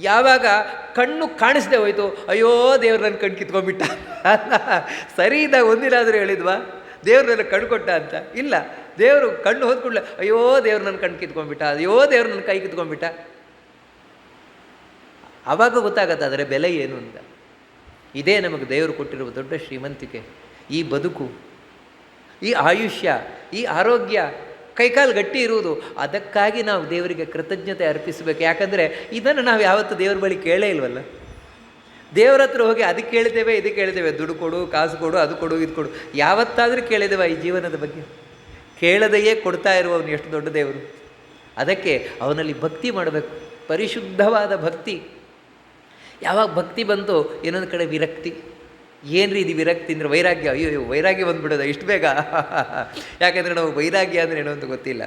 ಯಾವಾಗ ಕಣ್ಣು ಕಾಣಿಸ್ದೆ ಹೋಯ್ತು, ಅಯ್ಯೋ ದೇವ್ರು ನನ್ನ ಕಣ್ಣು ಕಿತ್ಕೊಂಡ್ಬಿಟ್ಟ. ಸರಿ ಇದ್ದಾಗ ಒಂದಿನಾದರೂ ಹೇಳಿದ್ವಾ ದೇವ್ರು ನನ್ನ ಕಣ್ಣು ಕೊಟ್ಟ ಅಂತ? ಇಲ್ಲ. ದೇವರು ಕಣ್ಣು ಹೋದ್ಕೂಡಲೇ ಅಯ್ಯೋ ದೇವ್ರು ನನ್ನ ಕಣ್ಣು ಕಿತ್ಕೊಂಡ್ಬಿಟ್ಟ, ಅಯ್ಯೋ ದೇವ್ರು ನನ್ನ ಕೈ ಕಿತ್ಕೊಂಡ್ಬಿಟ್ಟ. ಆವಾಗ ಗೊತ್ತಾಗತ್ತೆ ಅದರ ಬೆಲೆ ಏನು ಅಂತ. ಇದೇ ನಮಗೆ ದೇವರು ಕೊಟ್ಟಿರುವ ದೊಡ್ಡ ಶ್ರೀಮಂತಿಕೆ. ಈ ಬದುಕು, ಈ ಆಯುಷ್ಯ, ಈ ಆರೋಗ್ಯ, ಕೈಕಾಲು ಗಟ್ಟಿ ಇರುವುದು, ಅದಕ್ಕಾಗಿ ನಾವು ದೇವರಿಗೆ ಕೃತಜ್ಞತೆ ಅರ್ಪಿಸಬೇಕು. ಯಾಕಂದರೆ ಇದನ್ನು ನಾವು ಯಾವತ್ತೂ ದೇವ್ರ ಬಳಿ ಕೇಳೇ ಇಲ್ವಲ್ಲ. ದೇವ್ರ ಹತ್ರ ಹೋಗಿ ಅದಕ್ಕೆ ಕೇಳ್ತೇವೆ ಇದಕ್ಕೆ ಕೇಳ್ತೇವೆ, ದುಡ್ಡು ಕೊಡು, ಕಾಸು ಕೊಡು, ಅದು ಕೊಡು, ಇದು ಕೊಡು. ಯಾವತ್ತಾದರೂ ಕೇಳಿದೇವ ಈ ಜೀವನದ ಬಗ್ಗೆ? ಕೇಳದೆಯೇ ಕೊಡ್ತಾ ಇರುವವನು ಎಷ್ಟು ದೊಡ್ಡ ದೇವರು. ಅದಕ್ಕೆ ಅವನಲ್ಲಿ ಭಕ್ತಿ ಮಾಡಬೇಕು, ಪರಿಶುದ್ಧವಾದ ಭಕ್ತಿ. ಯಾವಾಗ ಭಕ್ತಿ ಬಂತು ಇನ್ನೊಂದು ಕಡೆ ವಿರಕ್ತಿ. ಏನ್ರಿ ಇದು ವಿರಕ್ತಿ ಅಂದರೆ ವೈರಾಗ್ಯ. ಅಯ್ಯೋ ವೈರಾಗ್ಯ ಬಂದುಬಿಡೋದು ಇಷ್ಟು ಬೇಗ? ಯಾಕೆಂದರೆ ನಾವು ವೈರಾಗ್ಯ ಅಂದರೆ ಏನೋ ಅಂತ ಗೊತ್ತಿಲ್ಲ.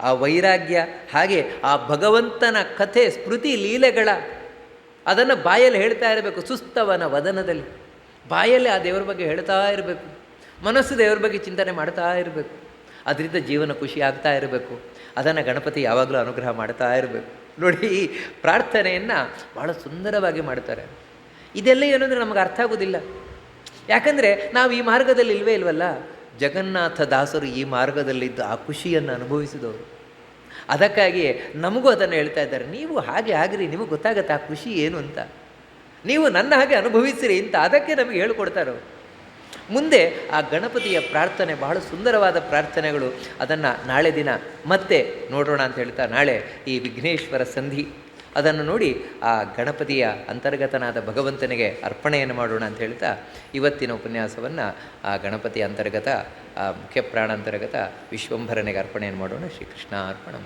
ಆ ವೈರಾಗ್ಯ ಹಾಗೆ ಆ ಭಗವಂತನ ಕಥೆ, ಸ್ಮೃತಿ, ಲೀಲೆಗಳ ಅದನ್ನು ಬಾಯಲ್ಲಿ ಹೇಳ್ತಾ ಇರಬೇಕು. ಸುಸ್ತವನ ವದನದಲ್ಲಿ ಬಾಯಲ್ಲಿ ಆ ದೇವರ ಬಗ್ಗೆ ಹೇಳ್ತಾ ಇರಬೇಕು. ಮನಸ್ಸು ದೇವರ ಬಗ್ಗೆ ಚಿಂತನೆ ಮಾಡ್ತಾ ಇರಬೇಕು. ಅದರಿಂದ ಜೀವನ ಖುಷಿ ಆಗ್ತಾ ಇರಬೇಕು. ಅದನ್ನು ಗಣಪತಿ ಯಾವಾಗಲೂ ಅನುಗ್ರಹ ಮಾಡ್ತಾ ಇರಬೇಕು. ನೋಡಿ, ಈ ಪ್ರಾರ್ಥನೆಯನ್ನು ಭಾಳ ಸುಂದರವಾಗಿ ಮಾಡ್ತಾರೆ. ಇದೆಲ್ಲ ಏನು ಅಂದರೆ ನಮಗೆ ಅರ್ಥ ಆಗೋದಿಲ್ಲ. ಯಾಕಂದರೆ ನಾವು ಈ ಮಾರ್ಗದಲ್ಲಿ ಇಲ್ವೇ ಇಲ್ವಲ್ಲ. ಜಗನ್ನಾಥ ದಾಸರು ಈ ಮಾರ್ಗದಲ್ಲಿದ್ದು ಆ ಖುಷಿಯನ್ನು ಅನುಭವಿಸಿದವರು. ಅದಕ್ಕಾಗಿಯೇ ನಮಗೂ ಅದನ್ನು ಹೇಳ್ತಾ ಇದ್ದಾರೆ, ನೀವು ಹಾಗೆ ಆಗಿರಿ, ನಿಮಗೆ ಗೊತ್ತಾಗತ್ತೆ ಆ ಖುಷಿ ಏನು ಅಂತ, ನೀವು ನನ್ನ ಹಾಗೆ ಅನುಭವಿಸಿರಿ ಅಂತ. ಅದಕ್ಕೆ ನಮಗೆ ಹೇಳಿಕೊಡ್ತಾರೆ ಅವರು. ಮುಂದೆ ಆ ಗಣಪತಿಯ ಪ್ರಾರ್ಥನೆ ಬಹಳ ಸುಂದರವಾದ ಪ್ರಾರ್ಥನೆಗಳು. ಅದನ್ನು ನಾಳೆ ದಿನ ಮತ್ತೆ ನೋಡೋಣ ಅಂತ ಹೇಳ್ತಾ, ನಾಳೆ ಈ ವಿಘ್ನೇಶ್ವರ ಸಂಧಿ ಅದನ್ನು ನೋಡಿ ಆ ಗಣಪತಿಯ ಅಂತರ್ಗತನಾದ ಭಗವಂತನಿಗೆ ಅರ್ಪಣೆಯನ್ನು ಮಾಡೋಣ ಅಂತ ಹೇಳ್ತಾ ಇವತ್ತಿನ ಉಪನ್ಯಾಸವನ್ನು ಆ ಗಣಪತಿಯ ಅಂತರ್ಗತ, ಆ ಮುಖ್ಯ ಪ್ರಾಣಾಂತರ್ಗತ ವಿಶ್ವಂಭರನಿಗೆ ಅರ್ಪಣೆಯನ್ನು ಮಾಡೋಣ. ಶ್ರೀಕೃಷ್ಣ ಅರ್ಪಣಂ.